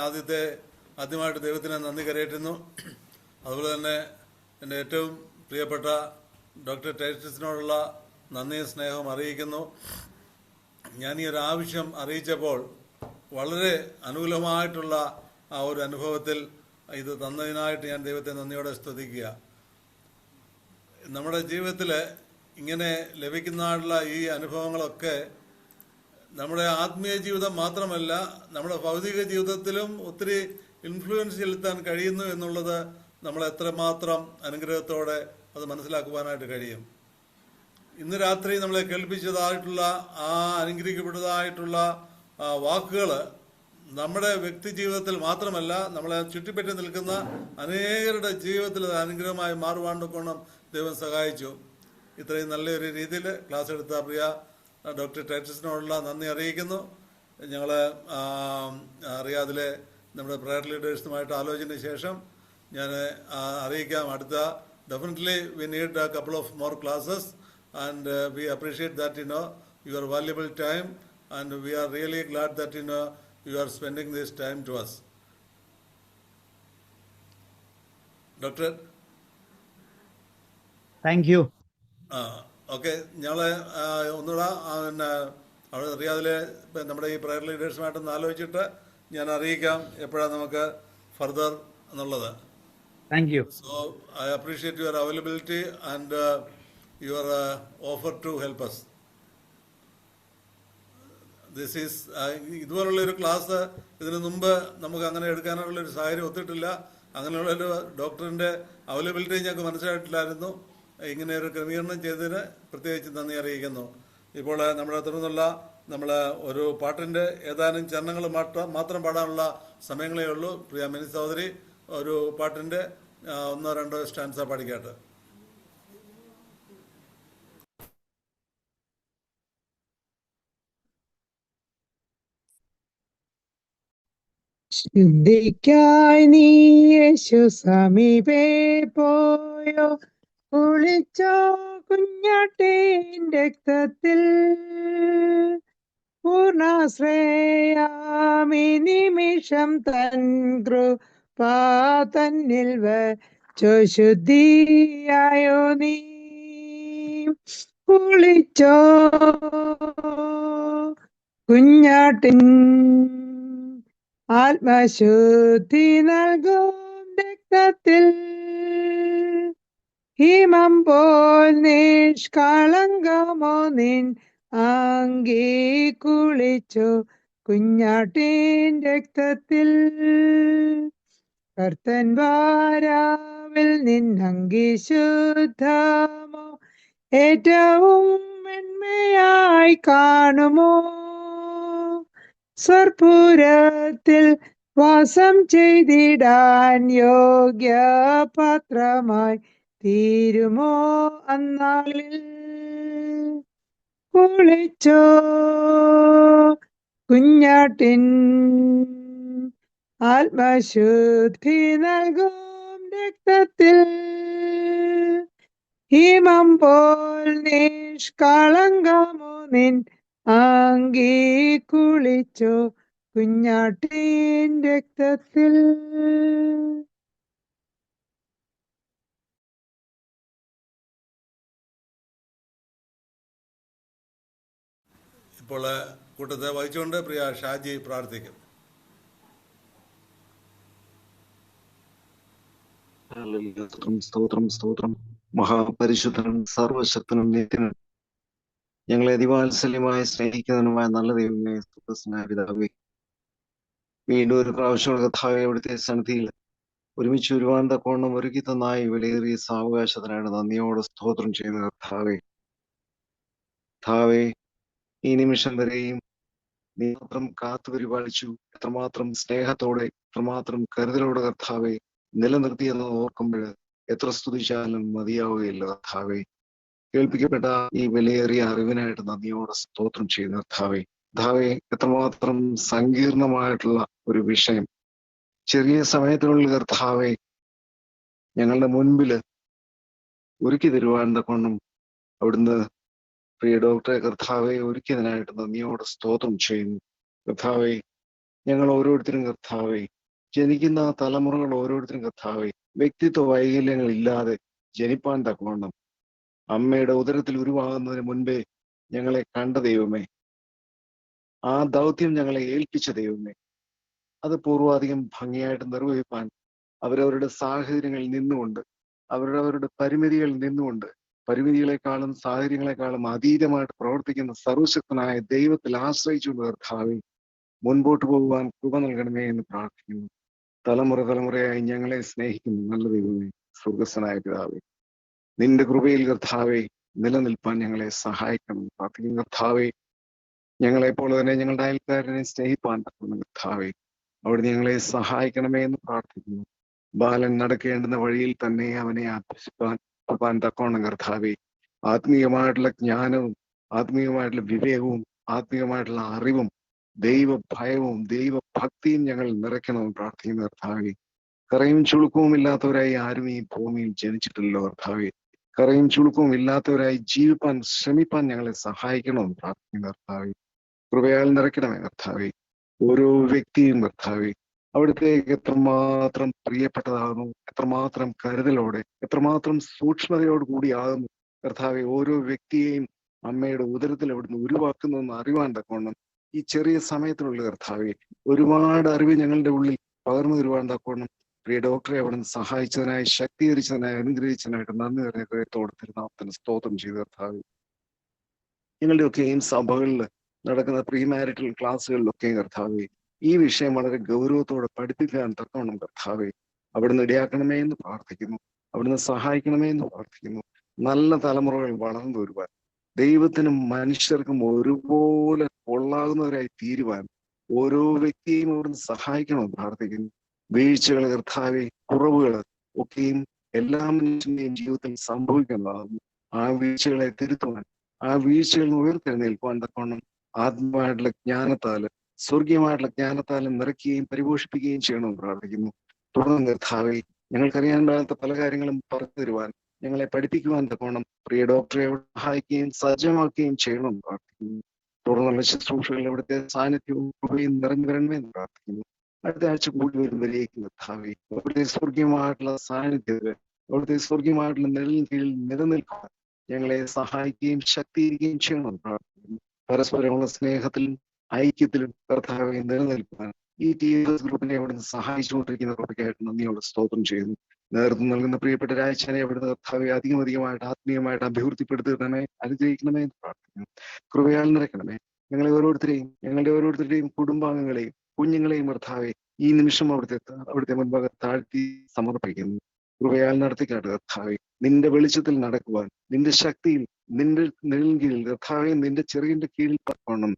ആദ്യമായിട്ട് ദൈവത്തിന് നന്ദി കരയറ്റുന്നു. അതുപോലെ തന്നെ എൻ്റെ ഏറ്റവും പ്രിയപ്പെട്ട ഡോക്ടർ ടൈറ്റസിനോടുള്ള നന്ദിയും സ്നേഹവും അറിയിക്കുന്നു. ഞാൻ ഈ ഒരു ആവശ്യം അറിയിച്ചപ്പോൾ വളരെ അനുകൂലമായിട്ടുള്ള ആ ഒരു അനുഭവത്തിൽ ഇത് തന്നതിനായിട്ട് ഞാൻ ദൈവത്തെ നന്ദിയോടെ സ്തുതിക്കുക. നമ്മുടെ ജീവിതത്തിൽ ഇങ്ങനെ ലഭിക്കുന്നതായിട്ടുള്ള ഈ അനുഭവങ്ങളൊക്കെ നമ്മുടെ ആത്മീയ ജീവിതം മാത്രമല്ല, നമ്മുടെ ഭൗതിക ജീവിതത്തിലും ഒത്തിരി ഇൻഫ്ലുവൻസ് ചെലുത്താൻ കഴിയുന്നു എന്നുള്ളത് നമ്മൾ എത്രമാത്രം അനുഗ്രഹത്തോടെ അത് മനസ്സിലാക്കുവാനായിട്ട് കഴിയും. ഇന്ന് രാത്രി നമ്മളെ കേൾപ്പിച്ചതായിട്ടുള്ള ആ അനുഗ്രഹിക്കപ്പെട്ടതായിട്ടുള്ള വാക്കുകൾ നമ്മുടെ വ്യക്തി ജീവിതത്തിൽ മാത്രമല്ല, നമ്മളെ ചുറ്റിപ്പറ്റി നിൽക്കുന്ന അനേകരുടെ ജീവിതത്തിൽ അത് അനുഗ്രഹമായി മാറുവാൻ കൊണ്ടും ദൈവം സഹായിച്ചു. ഇത്രയും നല്ലൊരു രീതിയിൽ ക്ലാസ് എടുത്ത പ്രിയ ഡോക്ടർ ടൈറ്റസിനോടുള്ള നന്ദി അറിയിക്കുന്നു. ഞങ്ങൾ റിയാദിലെ നമ്മുടെ പ്രയർ ലീഡേഴ്സുമായിട്ട് ആലോചന ശേഷം ഞാൻ അറിയിക്കാം. അടുത്ത definitely we need A couple of more classes and we appreciate that your valuable time, and we are really glad that you are spending this time to us. Doctor, thank you. Okay, ഞങ്ങളെ ഒന്നുകൂടെ അവിടെ റിയാദിലെ നമ്മുടെ ഈ പ്രയർ ലീഡേഴ്സുമായിട്ടൊന്ന് ആലോചിച്ചിട്ട് ഞാൻ അറിയിക്കാം എപ്പോഴാണ് നമുക്ക് ഫർദർ എന്നുള്ളത്. Thank you. So I appreciate your availability and your offer to help us. This is ഇതുപോലുള്ളൊരു ക്ലാസ് ഇതിനു മുമ്പ് നമുക്ക് അങ്ങനെ എടുക്കാനുള്ളൊരു സാഹചര്യം ഒത്തിട്ടില്ല. അങ്ങനെയുള്ളൊരു ഡോക്ടറിൻ്റെ അവൈലബിലിറ്റി ഞങ്ങൾക്ക് മനസ്സിലായിട്ടില്ലായിരുന്നു. ഇങ്ങനെ ഒരു ക്രമീകരണം ചെയ്തതിന് പ്രത്യേകിച്ച് നന്ദി അറിയിക്കുന്നു. ഇപ്പോൾ നമ്മുടെ തുടർന്നുള്ള നമ്മൾ ഒരു പാട്ടിൻ്റെ ഏതാനും ചരണങ്ങൾ മാത്രം പാടാനുള്ള സമയങ്ങളേ ഉള്ളൂ. പ്രിയ മിനി സഹോദരി ഒരു പാട്ടിൻ്റെ 1-2 സ്റ്റാൻസ പാടിക്കാട്ട്. ശുദ്ധിക്കായി നീ യേശു സമീപേ പോയോ, കുളിച്ചോ കുഞ്ഞാട്ടിൻ രക്തത്തിൽ, പൂർണ്ണാശ്രയാമി നിമിഷം തൻ കൃപാ തന്നിൽ വച്ചോ, ശുദ്ധിയായോ നീ കുളിച്ചോ കുഞ്ഞാട്ടിൻ ആത്മശുദ്ധി നൽകും രക്തത്തിൽ, ഹിമം പോൽ നിഷ്കളങ്കമോ നിൻ അങ്കി കുളിച്ചു കുഞ്ഞാട്ടിൻ രക്തത്തിൽ, കർത്തൻ വാരാവിൽ നിന്നങ്കി ശുദ്ധമോ ഏറ്റവും മെന്മയായി കാണുമോ, സ്വർപുരത്തിൽ വാസം ചെയ്തിടാൻ യോഗ്യ പാത്രമായി തീരുമോ അന്നാളിൽ? കുളിച്ചോ കുഞ്ഞാട്ടിൻ ആത്മശുദ്ധി നൽകും രക്തത്തിൽ, ഹിമം പോൽ നിഷ്കളങ്കമോ നിൻ അങ്കി കുളിച്ചോ കുഞ്ഞാട്ടിൻ രക്തത്തിൽ. ഇപ്പോൾ കൂട്ടത്തെ വഹിച്ചുകൊണ്ട് പ്രിയ ഷാജി പ്രാർത്ഥിക്കും. സ്തോത്രം സ്തോത്രം. മഹാപരിശുദ്ധനും സർവശക്തനും നിത്യനും ഞങ്ങളെ അതിവാത്സല്യമായി സ്നേഹിക്കുന്നതിനുമായ നല്ല ദൈവമേ, സ്തുതിസ്നായ പിതാവേ, വീണ്ടും ഒരു പ്രാവശ്യം കർത്താവേ അവിടുത്തെ സന്നിധിയിൽ ഒരുമിച്ച് ഒരുവാൻ തക്കോണം ഒരുക്കി തന്നായി വിലയേറിയ സാവകാശത്തിനായിട്ട് നന്ദിയോടെ സ്തോത്രം ചെയ്യുന്ന കർത്താവേ, ഈ നിമിഷം വരെയും നീ മാത്രം കാത്തു പരിപാലിച്ചു. എത്രമാത്രം സ്നേഹത്തോടെ, എത്രമാത്രം കരുതലോടെ കർത്താവെ നിലനിർത്തിയെന്ന് ഓർക്കുമ്പോൾ എത്ര സ്തുതിച്ചാലും മതിയാവുകയില്ല കർത്താവെ. കേൾപ്പിക്കപ്പെട്ട ഈ വിലയേറിയ അറിവിനായിട്ട് നന്ദിയോടെ സ്തോത്രം ചെയ്യുന്ന കർത്താവെ, എത്രമാത്രം സങ്കീർണമായിട്ടുള്ള ഒരു വിഷയം ചെറിയ സമയത്തിനുള്ളിൽ കർത്താവെ ഞങ്ങളുടെ മുൻപില് ഒരുക്കി തരുവാൻ തക്കൊണ്ടും അവിടുന്ന് പ്രിയ ഡോക്ടറെ കർത്താവെ ഒരുക്കിയതിനായിട്ട് നന്ദിയോടെ സ്തോത്രം ചെയ്യുന്നു കർത്താവെ. ഞങ്ങൾ ഓരോരുത്തരും കർത്താവെ, ജനിക്കുന്ന തലമുറകൾ ഓരോരുത്തരും കർത്താവെ, വ്യക്തിത്വ വൈകല്യങ്ങൾ ഇല്ലാതെ ജനിപ്പാൻ തക്കവണ്ണം അമ്മയുടെ ഉദരത്തിൽ ഉരുവാകുന്നതിന് മുൻപേ ഞങ്ങളെ കണ്ട ദൈവമേ, ആ ദൗത്യം ഞങ്ങളെ ഏൽപ്പിച്ച ദൈവമേ, അത് പൂർവാധികം ഭംഗിയായിട്ട് നിർവഹിപ്പാൻ അവരവരുടെ സാഹചര്യങ്ങളിൽ നിന്നുകൊണ്ട്, അവരുടെ പരിമിതികളിൽ നിന്നുകൊണ്ട്, പരിമിതികളെക്കാളും സാഹചര്യങ്ങളെക്കാളും അതീതമായിട്ട് പ്രവർത്തിക്കുന്ന സർവശക്തനായ ദൈവത്തിൽ ആശ്രയിച്ചുകൊണ്ട് കർത്താവെ മുൻപോട്ട് പോകുവാൻ കൃപ നൽകണമേ എന്ന് പ്രാർത്ഥിക്കുന്നു. തലമുറയായി ഞങ്ങളെ സ്നേഹിക്കുന്നു നല്ല ദൈവമേ, സ്വർഗസ്ഥനായ പിതാവേ, നിന്റെ കൃപയിൽ കർത്താവെ നിലനിൽപ്പാൻ ഞങ്ങളെ സഹായിക്കണം പ്രാർത്ഥിക്കുന്നു കർത്താവെ. ഞങ്ങളെപ്പോലെ തന്നെ ഞങ്ങളുടെ അയൽക്കാരനെ സ്നേഹിപ്പാൻ തക്കണം കർത്താവെ, അവിടെ ഞങ്ങളെ സഹായിക്കണമേ എന്ന് പ്രാർത്ഥിക്കുന്നു. ബാലൻ നടക്കേണ്ടുന്ന വഴിയിൽ തന്നെ അവനെ അഭ്യസിപ്പാൻ തക്കോണം കർത്താവെ, ആത്മീയമായിട്ടുള്ള ജ്ഞാനവും ആത്മീയമായിട്ടുള്ള വിവേകവും ആത്മീയമായിട്ടുള്ള അറിവും ദൈവഭയവും ദൈവഭക്തിയും ഞങ്ങൾ നിറയ്ക്കണമെന്ന് പ്രാർത്ഥിക്കുന്ന കർത്താവെ. കറയും ചുളുക്കവും ഇല്ലാത്തവരായി ആരും ഈ ഭൂമിയിൽ ജനിച്ചിട്ടില്ലല്ലോ കർത്താവെ. കറയും ചുളുക്കവും ഇല്ലാത്തവരായി ജീവിപ്പാൻ ശ്രമിപ്പാൻ ഞങ്ങളെ സഹായിക്കണമെന്ന് പ്രാർത്ഥിക്കുന്ന കർത്താവെ. കൃപയാൽ നിറയ്ക്കണമേ കർത്താവെ. ഓരോ വ്യക്തിയും കർത്താവെ അവിടുത്തേക്ക് എത്രമാത്രം പ്രിയപ്പെട്ടതാകുന്നു, എത്രമാത്രം കരുതലോടെ, എത്രമാത്രം സൂക്ഷ്മതയോട് കൂടിയാകുന്നു കർത്താവെ ഓരോ വ്യക്തിയെയും അമ്മയുടെ ഉദരത്തിൽ അവിടുന്ന് ഉരുവാക്കുന്നതെന്ന് അറിവാൻ തക്കോണം ഈ ചെറിയ സമയത്തിനുള്ള കർത്താവെ ഒരുപാട് അറിവ് ഞങ്ങളുടെ ഉള്ളിൽ പകർന്നു തരുവാൻ തക്കോണം പ്രിയ ഡോക്ടറെ അവിടുന്ന് സഹായിച്ചതിനായി, ശക്തീകരിച്ചതിനായി, അനുഗ്രഹിച്ചതിനായിട്ട് നന്ദി നിറഞ്ഞ ഹൃദയത്തോടെ തിരുനാമത്തിന് സ്തോത്രം ചെയ്ത് കർത്താവെ. ഞങ്ങളുടെയൊക്കെയും സഭകളിൽ നടക്കുന്ന പ്രീ മാരിറ്റൽ ക്ലാസ്സുകളിലൊക്കെയും കർത്താവെ ഈ വിഷയം വളരെ ഗൗരവത്തോടെ പഠിപ്പിക്കാൻ തക്കവണ്ണം കർത്താവെ അവിടുന്ന് ഇടയാക്കണമേ എന്ന് പ്രാർത്ഥിക്കുന്നു, അവിടുന്ന് സഹായിക്കണമേ എന്ന് പ്രാർത്ഥിക്കുന്നു. നല്ല തലമുറകൾ വളർന്നു വരുവാൻ, ദൈവത്തിനും മനുഷ്യർക്കും ഒരുപോലെ കൊള്ളാകുന്നവരായി തീരുവാൻ ഓരോ വ്യക്തിയെയും അവിടുന്ന് സഹായിക്കണമെന്ന് പ്രാർത്ഥിക്കുന്നു. വീഴ്ചകൾ കർത്താവെ, കുറവുകൾ ഒക്കെയും എല്ലാ മനുഷ്യന്റെയും ജീവിതത്തിൽ സംഭവിക്കുന്നതാകുന്നു. ആ വീഴ്ചകളെ തിരുത്തുവാൻ, ആ വീഴ്ചകൾ ഉയർത്തെഴുന്നേൽക്കുവാൻ തക്കവണ്ണം ആത്മീയമായിട്ടുള്ള ജ്ഞാനത്താല്, സ്വർഗീയമായിട്ടുള്ള ജ്ഞാനത്താല് നിറയ്ക്കുകയും പരിപോഷിപ്പിക്കുകയും ചെയ്യണമെന്ന് പ്രാർത്ഥിക്കുന്നു. തുടർന്ന് കർത്താവെ ഞങ്ങൾക്കറിയാൻ മേലാത്ത പല കാര്യങ്ങളും പറഞ്ഞു തരുവാൻ, ഞങ്ങളെ പഠിപ്പിക്കുവാൻ തക്കവണ്ണം പ്രിയ ഡോക്ടറെ സഹായിക്കുകയും സജ്ജമാക്കുകയും ചെയ്യണമെന്ന് പ്രാർത്ഥിക്കുന്നു. തുടർന്നുള്ള ശുശ്രൂഷകളിൽ ഇവിടുത്തെ സാന്നിധ്യവും കൃപയും നിറഞ്ഞു വരണമെന്ന് പ്രാർത്ഥിക്കുന്നു. അടുത്ത ആഴ്ച കൂടി വരുമ്പോഴേക്കും കർത്താവെ അവിടുത്തെ സ്വർഗീയമായിട്ടുള്ള സാന്നിധ്യത്തിൽ, അവിടുത്തെ സ്വർഗീയമായിട്ടുള്ള നിഴലിൻ കീഴിൽ നിലനിൽക്കുവാൻ ഞങ്ങളെ സഹായിക്കുകയും ശക്തീകരിക്കുകയും ചെയ്യണമെന്ന് പ്രാർത്ഥിക്കുന്നു. പരസ്പരമുള്ള സ്നേഹത്തിലും ഐക്യത്തിലും കർത്താവെ നിലനിൽക്കുവാൻ ഈ TFS ഗ്രൂപ്പിനെ അവിടുന്ന് സഹായിച്ചുകൊണ്ടിരിക്കുന്ന കൃപയ്ക്കായിട്ട് നന്ദിയോടെ സ്തോത്രം ചെയ്യുന്നു. നേതൃത്വം നൽകുന്ന പ്രിയപ്പെട്ട രാജനെ അവിടുന്ന് കർത്താവെ അധികമായിട്ട് ആത്മീയമായിട്ട് അഭിവൃദ്ധിപ്പെടുത്തണമേ, അനുഗ്രഹിക്കണമേ എന്ന് പ്രാർത്ഥിക്കുന്നു. കൃപയാൽ നിറയ്ക്കണമേ ഞങ്ങളുടെ ഓരോരുത്തരുടെയും കുടുംബാംഗങ്ങളെയും കുഞ്ഞുങ്ങളെയും കർത്താവെ ഈ നിമിഷം അവിടുത്തെ മുൻപാകെ താഴ്ത്തി സമർപ്പിക്കുന്നു. കൃപയാൽ നടത്തിക്കാട്ട് കർത്താവെ, നിന്റെ വെളിച്ചത്തിൽ നടക്കുവാൻ, നിന്റെ ശക്തിയിൽ, നിന്റെ നിഴലിൻ കീഴിൽ കർത്താവെ, നിന്റെ ചെറിയന്റെ കീഴിൽ പറക്കണം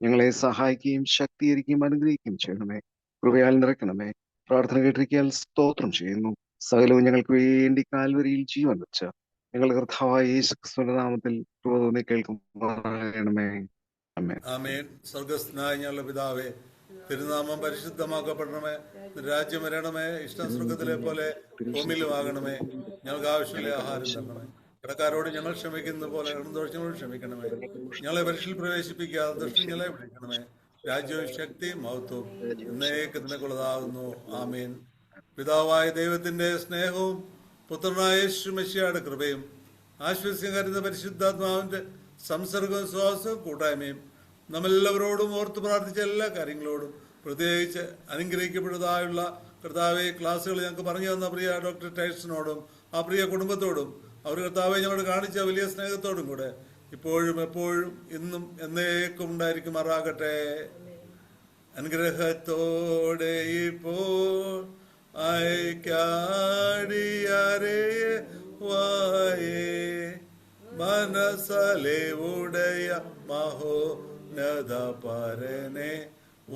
ഞങ്ങളെ സഹായിക്കുകയും ശക്തീകരിക്കുകയും അനുഗ്രഹിക്കുകയും ചെയ്യണമേ. കൃപയാൽ നിറയ്ക്കണമേ. പ്രാർത്ഥന കേട്ടിരിക്കാൻ സ്തോത്രം ചെയ്യുന്നു. സകലവും ഞങ്ങൾക്ക് വേണ്ടി കാൽവരിയിൽ ജീവൻ വെച്ച ഞങ്ങളുടെ കർത്താവായ യേശു ക്രിസ്തുവിന്റെ നാമത്തിൽ കൃപ തോന്നി കേൾക്കുമാറാകണമേ. ആമേൻ. ആമേൻ. സ്വർഗസ്ഥനായ ഞങ്ങളുടെ പിതാവേ, തിരുനാമം പരിശുദ്ധമാക്കപ്പെടണമേ. രാജ്യം വരണമേ. ഇഷ്ടം സ്വർഗത്തിലെ പോലെ ഭൂമിയിലും ആകണമേ. ഞങ്ങൾക്ക് ആവശ്യമുള്ള ആഹാരം തരണമേ. കടക്കാരോട് ഞങ്ങൾ ക്ഷമിക്കുന്ന പോലെ ദോഷങ്ങളോട് ക്ഷമിക്കണമേ. ഞങ്ങളെ പരീക്ഷയിൽ പ്രവേശിപ്പിക്കാതെ ദുഷ്ടങ്ങളെ വിളിക്കണമേ. രാജ്യവും ശക്തിയും മഹത്വവും എന്നേക്ക് നിനക്കുള്ളതാകുന്നു. ആമേൻ. പിതാവായ ദൈവത്തിന്റെ സ്നേഹവും പുത്രനായ യേശു മെശിഹായുടെ കൃപയും ആശ്വസ്യകരുന്ന പരിശുദ്ധാത്മാവിന്റെ സംസർഗവും ശ്വാസവും കൂട്ടായ്മയും നമ്മെല്ലാവരോടും ഓർത്ത് പ്രാർത്ഥിച്ച എല്ലാ കാര്യങ്ങളോടും, പ്രത്യേകിച്ച് അനുഗ്രഹിക്കപ്പെട്ടതായുള്ള കർത്താവെ ക്ലാസ്സുകൾ ഞങ്ങൾക്ക് പറഞ്ഞു തന്ന പ്രിയ ഡോക്ടർ ടൈസനോടും ആ പ്രിയ കുടുംബത്തോടും അവർ കർത്താവെ ഞങ്ങളോട് കാണിച്ച വലിയ സ്നേഹത്തോടും കൂടെ ഇപ്പോഴും എപ്പോഴും ഇന്നും എന്നേക്കും ഉണ്ടായിരിക്കുമാറാകട്ടെ. അനുഗ്രഹത്തോടെ ഇപ്പോൾ അയക്കാടിയാരേ വായേ മനസ്സലെ ഉടയ മഹോന്നത പരനെ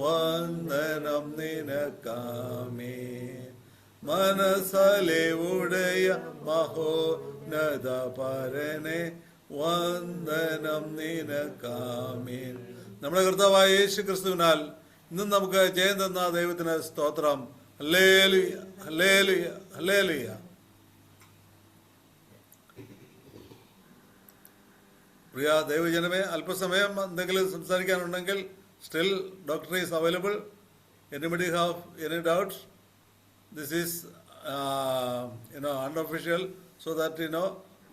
വന്ദനം നിനക്കാമേ. മനസ്സലെ ഉടയ മഹോന്നത പരനെ വന്ദനം നിനക്കാമേൻ. നമ്മുടെ കർത്താവായ യേശു ക്രിസ്തുവിനാൽ ഇന്നും നമുക്ക് ജയം തന്ന ദൈവത്തിന് സ്തോത്രം. Hallelujah, hallelujah, hallelujah. പ്രിയ ദൈവജനമേ, അല്പസമയം എന്തെങ്കിലും സംസാരിക്കാനുണ്ടെങ്കിൽ still doctor is available. Anybody have any doubts? This is unofficial, so that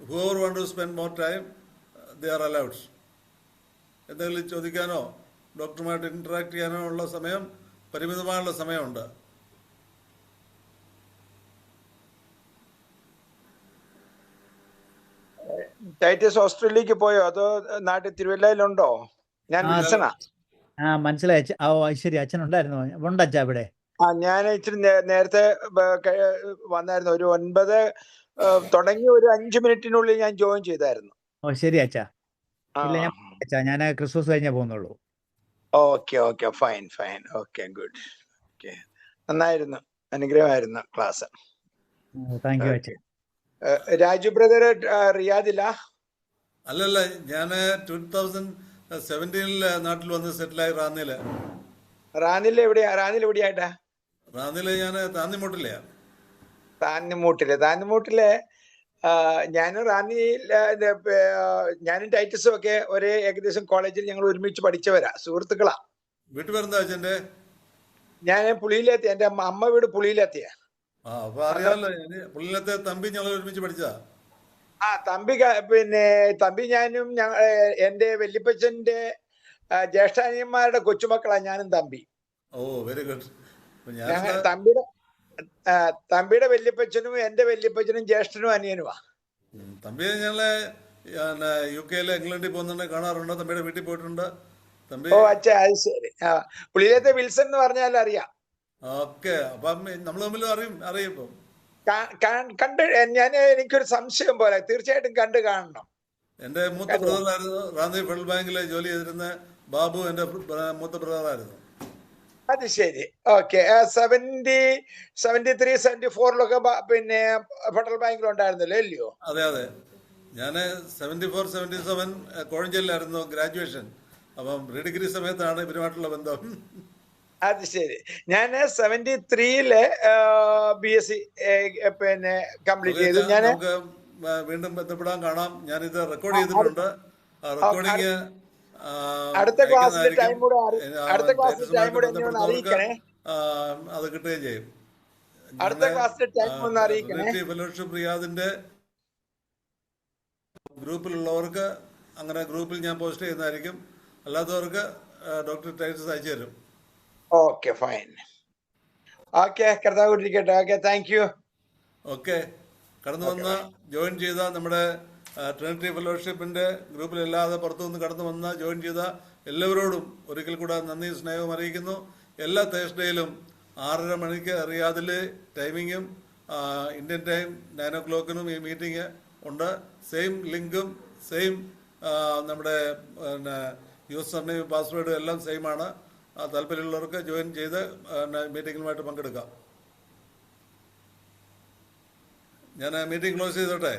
whoever want to spend more time, they are allowed. എന്തെങ്കിലും ചോദിക്കാനോ ഡോക്ടറുമായിട്ട് ഇന്ററാക്ട് ചെയ്യാനോ ഉള്ള സമയം, പരിമിതമായുള്ള സമയമുണ്ട്. ടൈറ്റസ് ഓസ്ട്രേലിയക്ക് പോയോ അതോ നാട്ടിൽ തിരുവല്ലയിലുണ്ടോ? ഞാൻ വിൽസണാ. മനസ്സിലായി. ശരി, അച്ഛൻ ഉണ്ടായിരുന്നു. ഉണ്ടച്ഛാ ഇവിടെ? ഞാൻ ഇച്ചിരി നേരത്തെ വന്നായിരുന്നു. ഒരു 9 തുടങ്ങി ഒരു 5 മിനിറ്റിനുള്ളിൽ ഞാൻ ജോയിൻ ചെയ്തായിരുന്നു. ഓ ശരി അച്ഛാ. ഞാൻ ക്രിസ്മസ് കഴിഞ്ഞേ പോകുന്നുള്ളൂ. Okay okay, fine fine, okay, good. Okay, നന്നായിരുന്നു, അനുഗ്രഹമായിരുന്നു ക്ലാസ്. താങ്ക് യു അച്ഛാ. രാജു ബ്രദർ റിയാദില? അല്ലല്ല, ഞാൻ 2017 നാട്ടിൽ വന്ന് സെറ്റിലായി റാന്നിയില്. റാന്നിൽ എവിടെയായിട്ടാ? റാന്നിയില് ഞാൻ താന്നിമൂട്ടിലെയാ. താന്നിമൂട്ടിലെ ഞാനും ഞാനും ടൈറ്റസും ഒക്കെ ഒരേ ഏകദേശം കോളേജിൽ ഞങ്ങൾ ഒരുമിച്ച് പഠിച്ചവരാ, സുഹൃത്തുക്കളാ. വീട്ടു പേരെന്താ അച്ഛൻ്റെ? ഞാൻ പുളിയിലെത്തി, എന്റെ അമ്മ വീട് പുളിയിലെത്തിയാ. അപ്പൊ അറിയാമല്ലോ, പുള്ളിലത്തെ തമ്പി ഞങ്ങൾ ഒരുമിച്ച് പഠിച്ചതാ. തമ്പി ഞാനും എന്റെ വല്യപ്പച്ചന്റെ ജ്യേഷ്ഠാനിയന്മാരുടെ കൊച്ചുമക്കളാ ഞാനും തമ്പി. ഓ വെരി ഗുഡ്. തമ്പിയുടെ വല്യപ്പച്ചനും എന്റെ വല്യപ്പച്ചനും ജ്യേഷ്ഠനും അനിയനുമാ. തമ്പിയെ ഞങ്ങളെ UK ഇംഗ്ലണ്ടിൽ പോകുന്നുണ്ട്, കാണാറുണ്ട്. തമ്പിയുടെ വീട്ടിൽ പോയിട്ടുണ്ട്. തമ്പി. ഓ അച്ഛാ, അത് ശരി. പുള്ളിയിലത്തെ വിൽസൺ എന്ന് പറഞ്ഞാൽ അറിയാം. ഓക്കെ, അപ്പം നമ്മൾ തമ്മിൽ അറിയും. കണ്ട് എനിക്കൊരു സംശയം പോലെ, തീർച്ചയായിട്ടും കണ്ടു കാണണം. എന്റെ മൂത്ത ബ്രദറായിരുന്നു. റാന്നി ഫെഡറൽ ബാങ്കിൽ ജോലി ചെയ്തിരുന്ന ബാബു എന്റെ മൂത്ത ബ്രദറായിരുന്നു. അത് ശരി. ഓക്കെ. 73, 74 പിന്നെ ഫെഡറൽ ബാങ്കിലുണ്ടായിരുന്നല്ലോ, അല്ലയോ? അതെ അതെ, ഞാൻ 74, 77 കോഴഞ്ചേരിയിലായിരുന്നു ഗ്രാജുവേഷൻ. അപ്പം പ്രീ ഡിഗ്രി സമയത്താണ് ഇവരുമായിട്ടുള്ള ബന്ധം. അത് ശരി. ഞാൻ 73 BSc പിന്നെ കംപ്ലീറ്റ് ചെയ്തു. ഞാൻ വീണ്ടും ബന്ധപ്പെടാൻ കാണാം. ഞാനിത് റെക്കോർഡ് ചെയ്തിട്ടുണ്ട്. റെക്കോർഡിങ് അടുത്ത ക്ലാസ്സിലെ ടൈം കൂടെ അറിയിക്കണേ. അത് കിട്ടുകയും ചെയ്യും. അടുത്ത ക്ലാസ്സിലെ ടൈം ഒന്ന് അറിയിക്കണേ. ഫെലോഷിപ്പ് റിയാദിന്റെ ഗ്രൂപ്പിലുള്ളവർക്ക് അങ്ങനെ ഗ്രൂപ്പിൽ ഞാൻ പോസ്റ്റ് ചെയ്യുന്നതായിരിക്കും. അല്ലാത്തവർക്ക് ഡോക്ടർ ടൈറ്റസ് അയച്ചു തരും. Okay, fine. ഓക്കെ, കർത്താവ് ഇരിക്കട്ടെ. Okay, thank U. ഓക്കെ, കടന്നു വന്ന ജോയിൻ ചെയ്ത നമ്മുടെ ട്രിനിറ്റി ഫെലോഷിപ്പിന്റെ ഗ്രൂപ്പിലല്ലാതെ പുറത്തുനിന്ന് കടന്നു വന്ന ജോയിൻ ചെയ്ത എല്ലാവരോടും ഒരിക്കൽ കൂടെ നന്ദി സ്നേഹവും അറിയിക്കുന്നു. എല്ലാ തേഴ്സ്ഡേയിലും 6:30 മണിക്ക് റിയാദിലെ ടൈമിങ്ങും ഇന്ത്യൻ ടൈം 9 o'clock ഈ മീറ്റിംഗ് ഉണ്ട്. സെയിം ലിങ്കും സെയിം നമ്മുടെ യൂസർ നെയിം പാസ്വേഡും എല്ലാം സെയിം ആണ്. താല്പര്യമുള്ളവർക്ക് ജോയിൻ ചെയ്ത് മീറ്റിങ്ങുമായിട്ട് പങ്കെടുക്കാം. ഞാൻ മീറ്റിംഗ് ക്ലോസ് ചെയ്തോട്ടെ?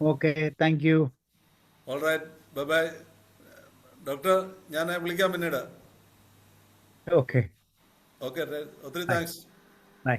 Okay, thank you. All right, bye bye. Doctor, ഞാൻ വിളിക്കാം പിന്നീട്. ഓക്കെ, ഓക്കെ, ഒത്തിരി ബൈ. താങ്ക്സ്. ബൈ.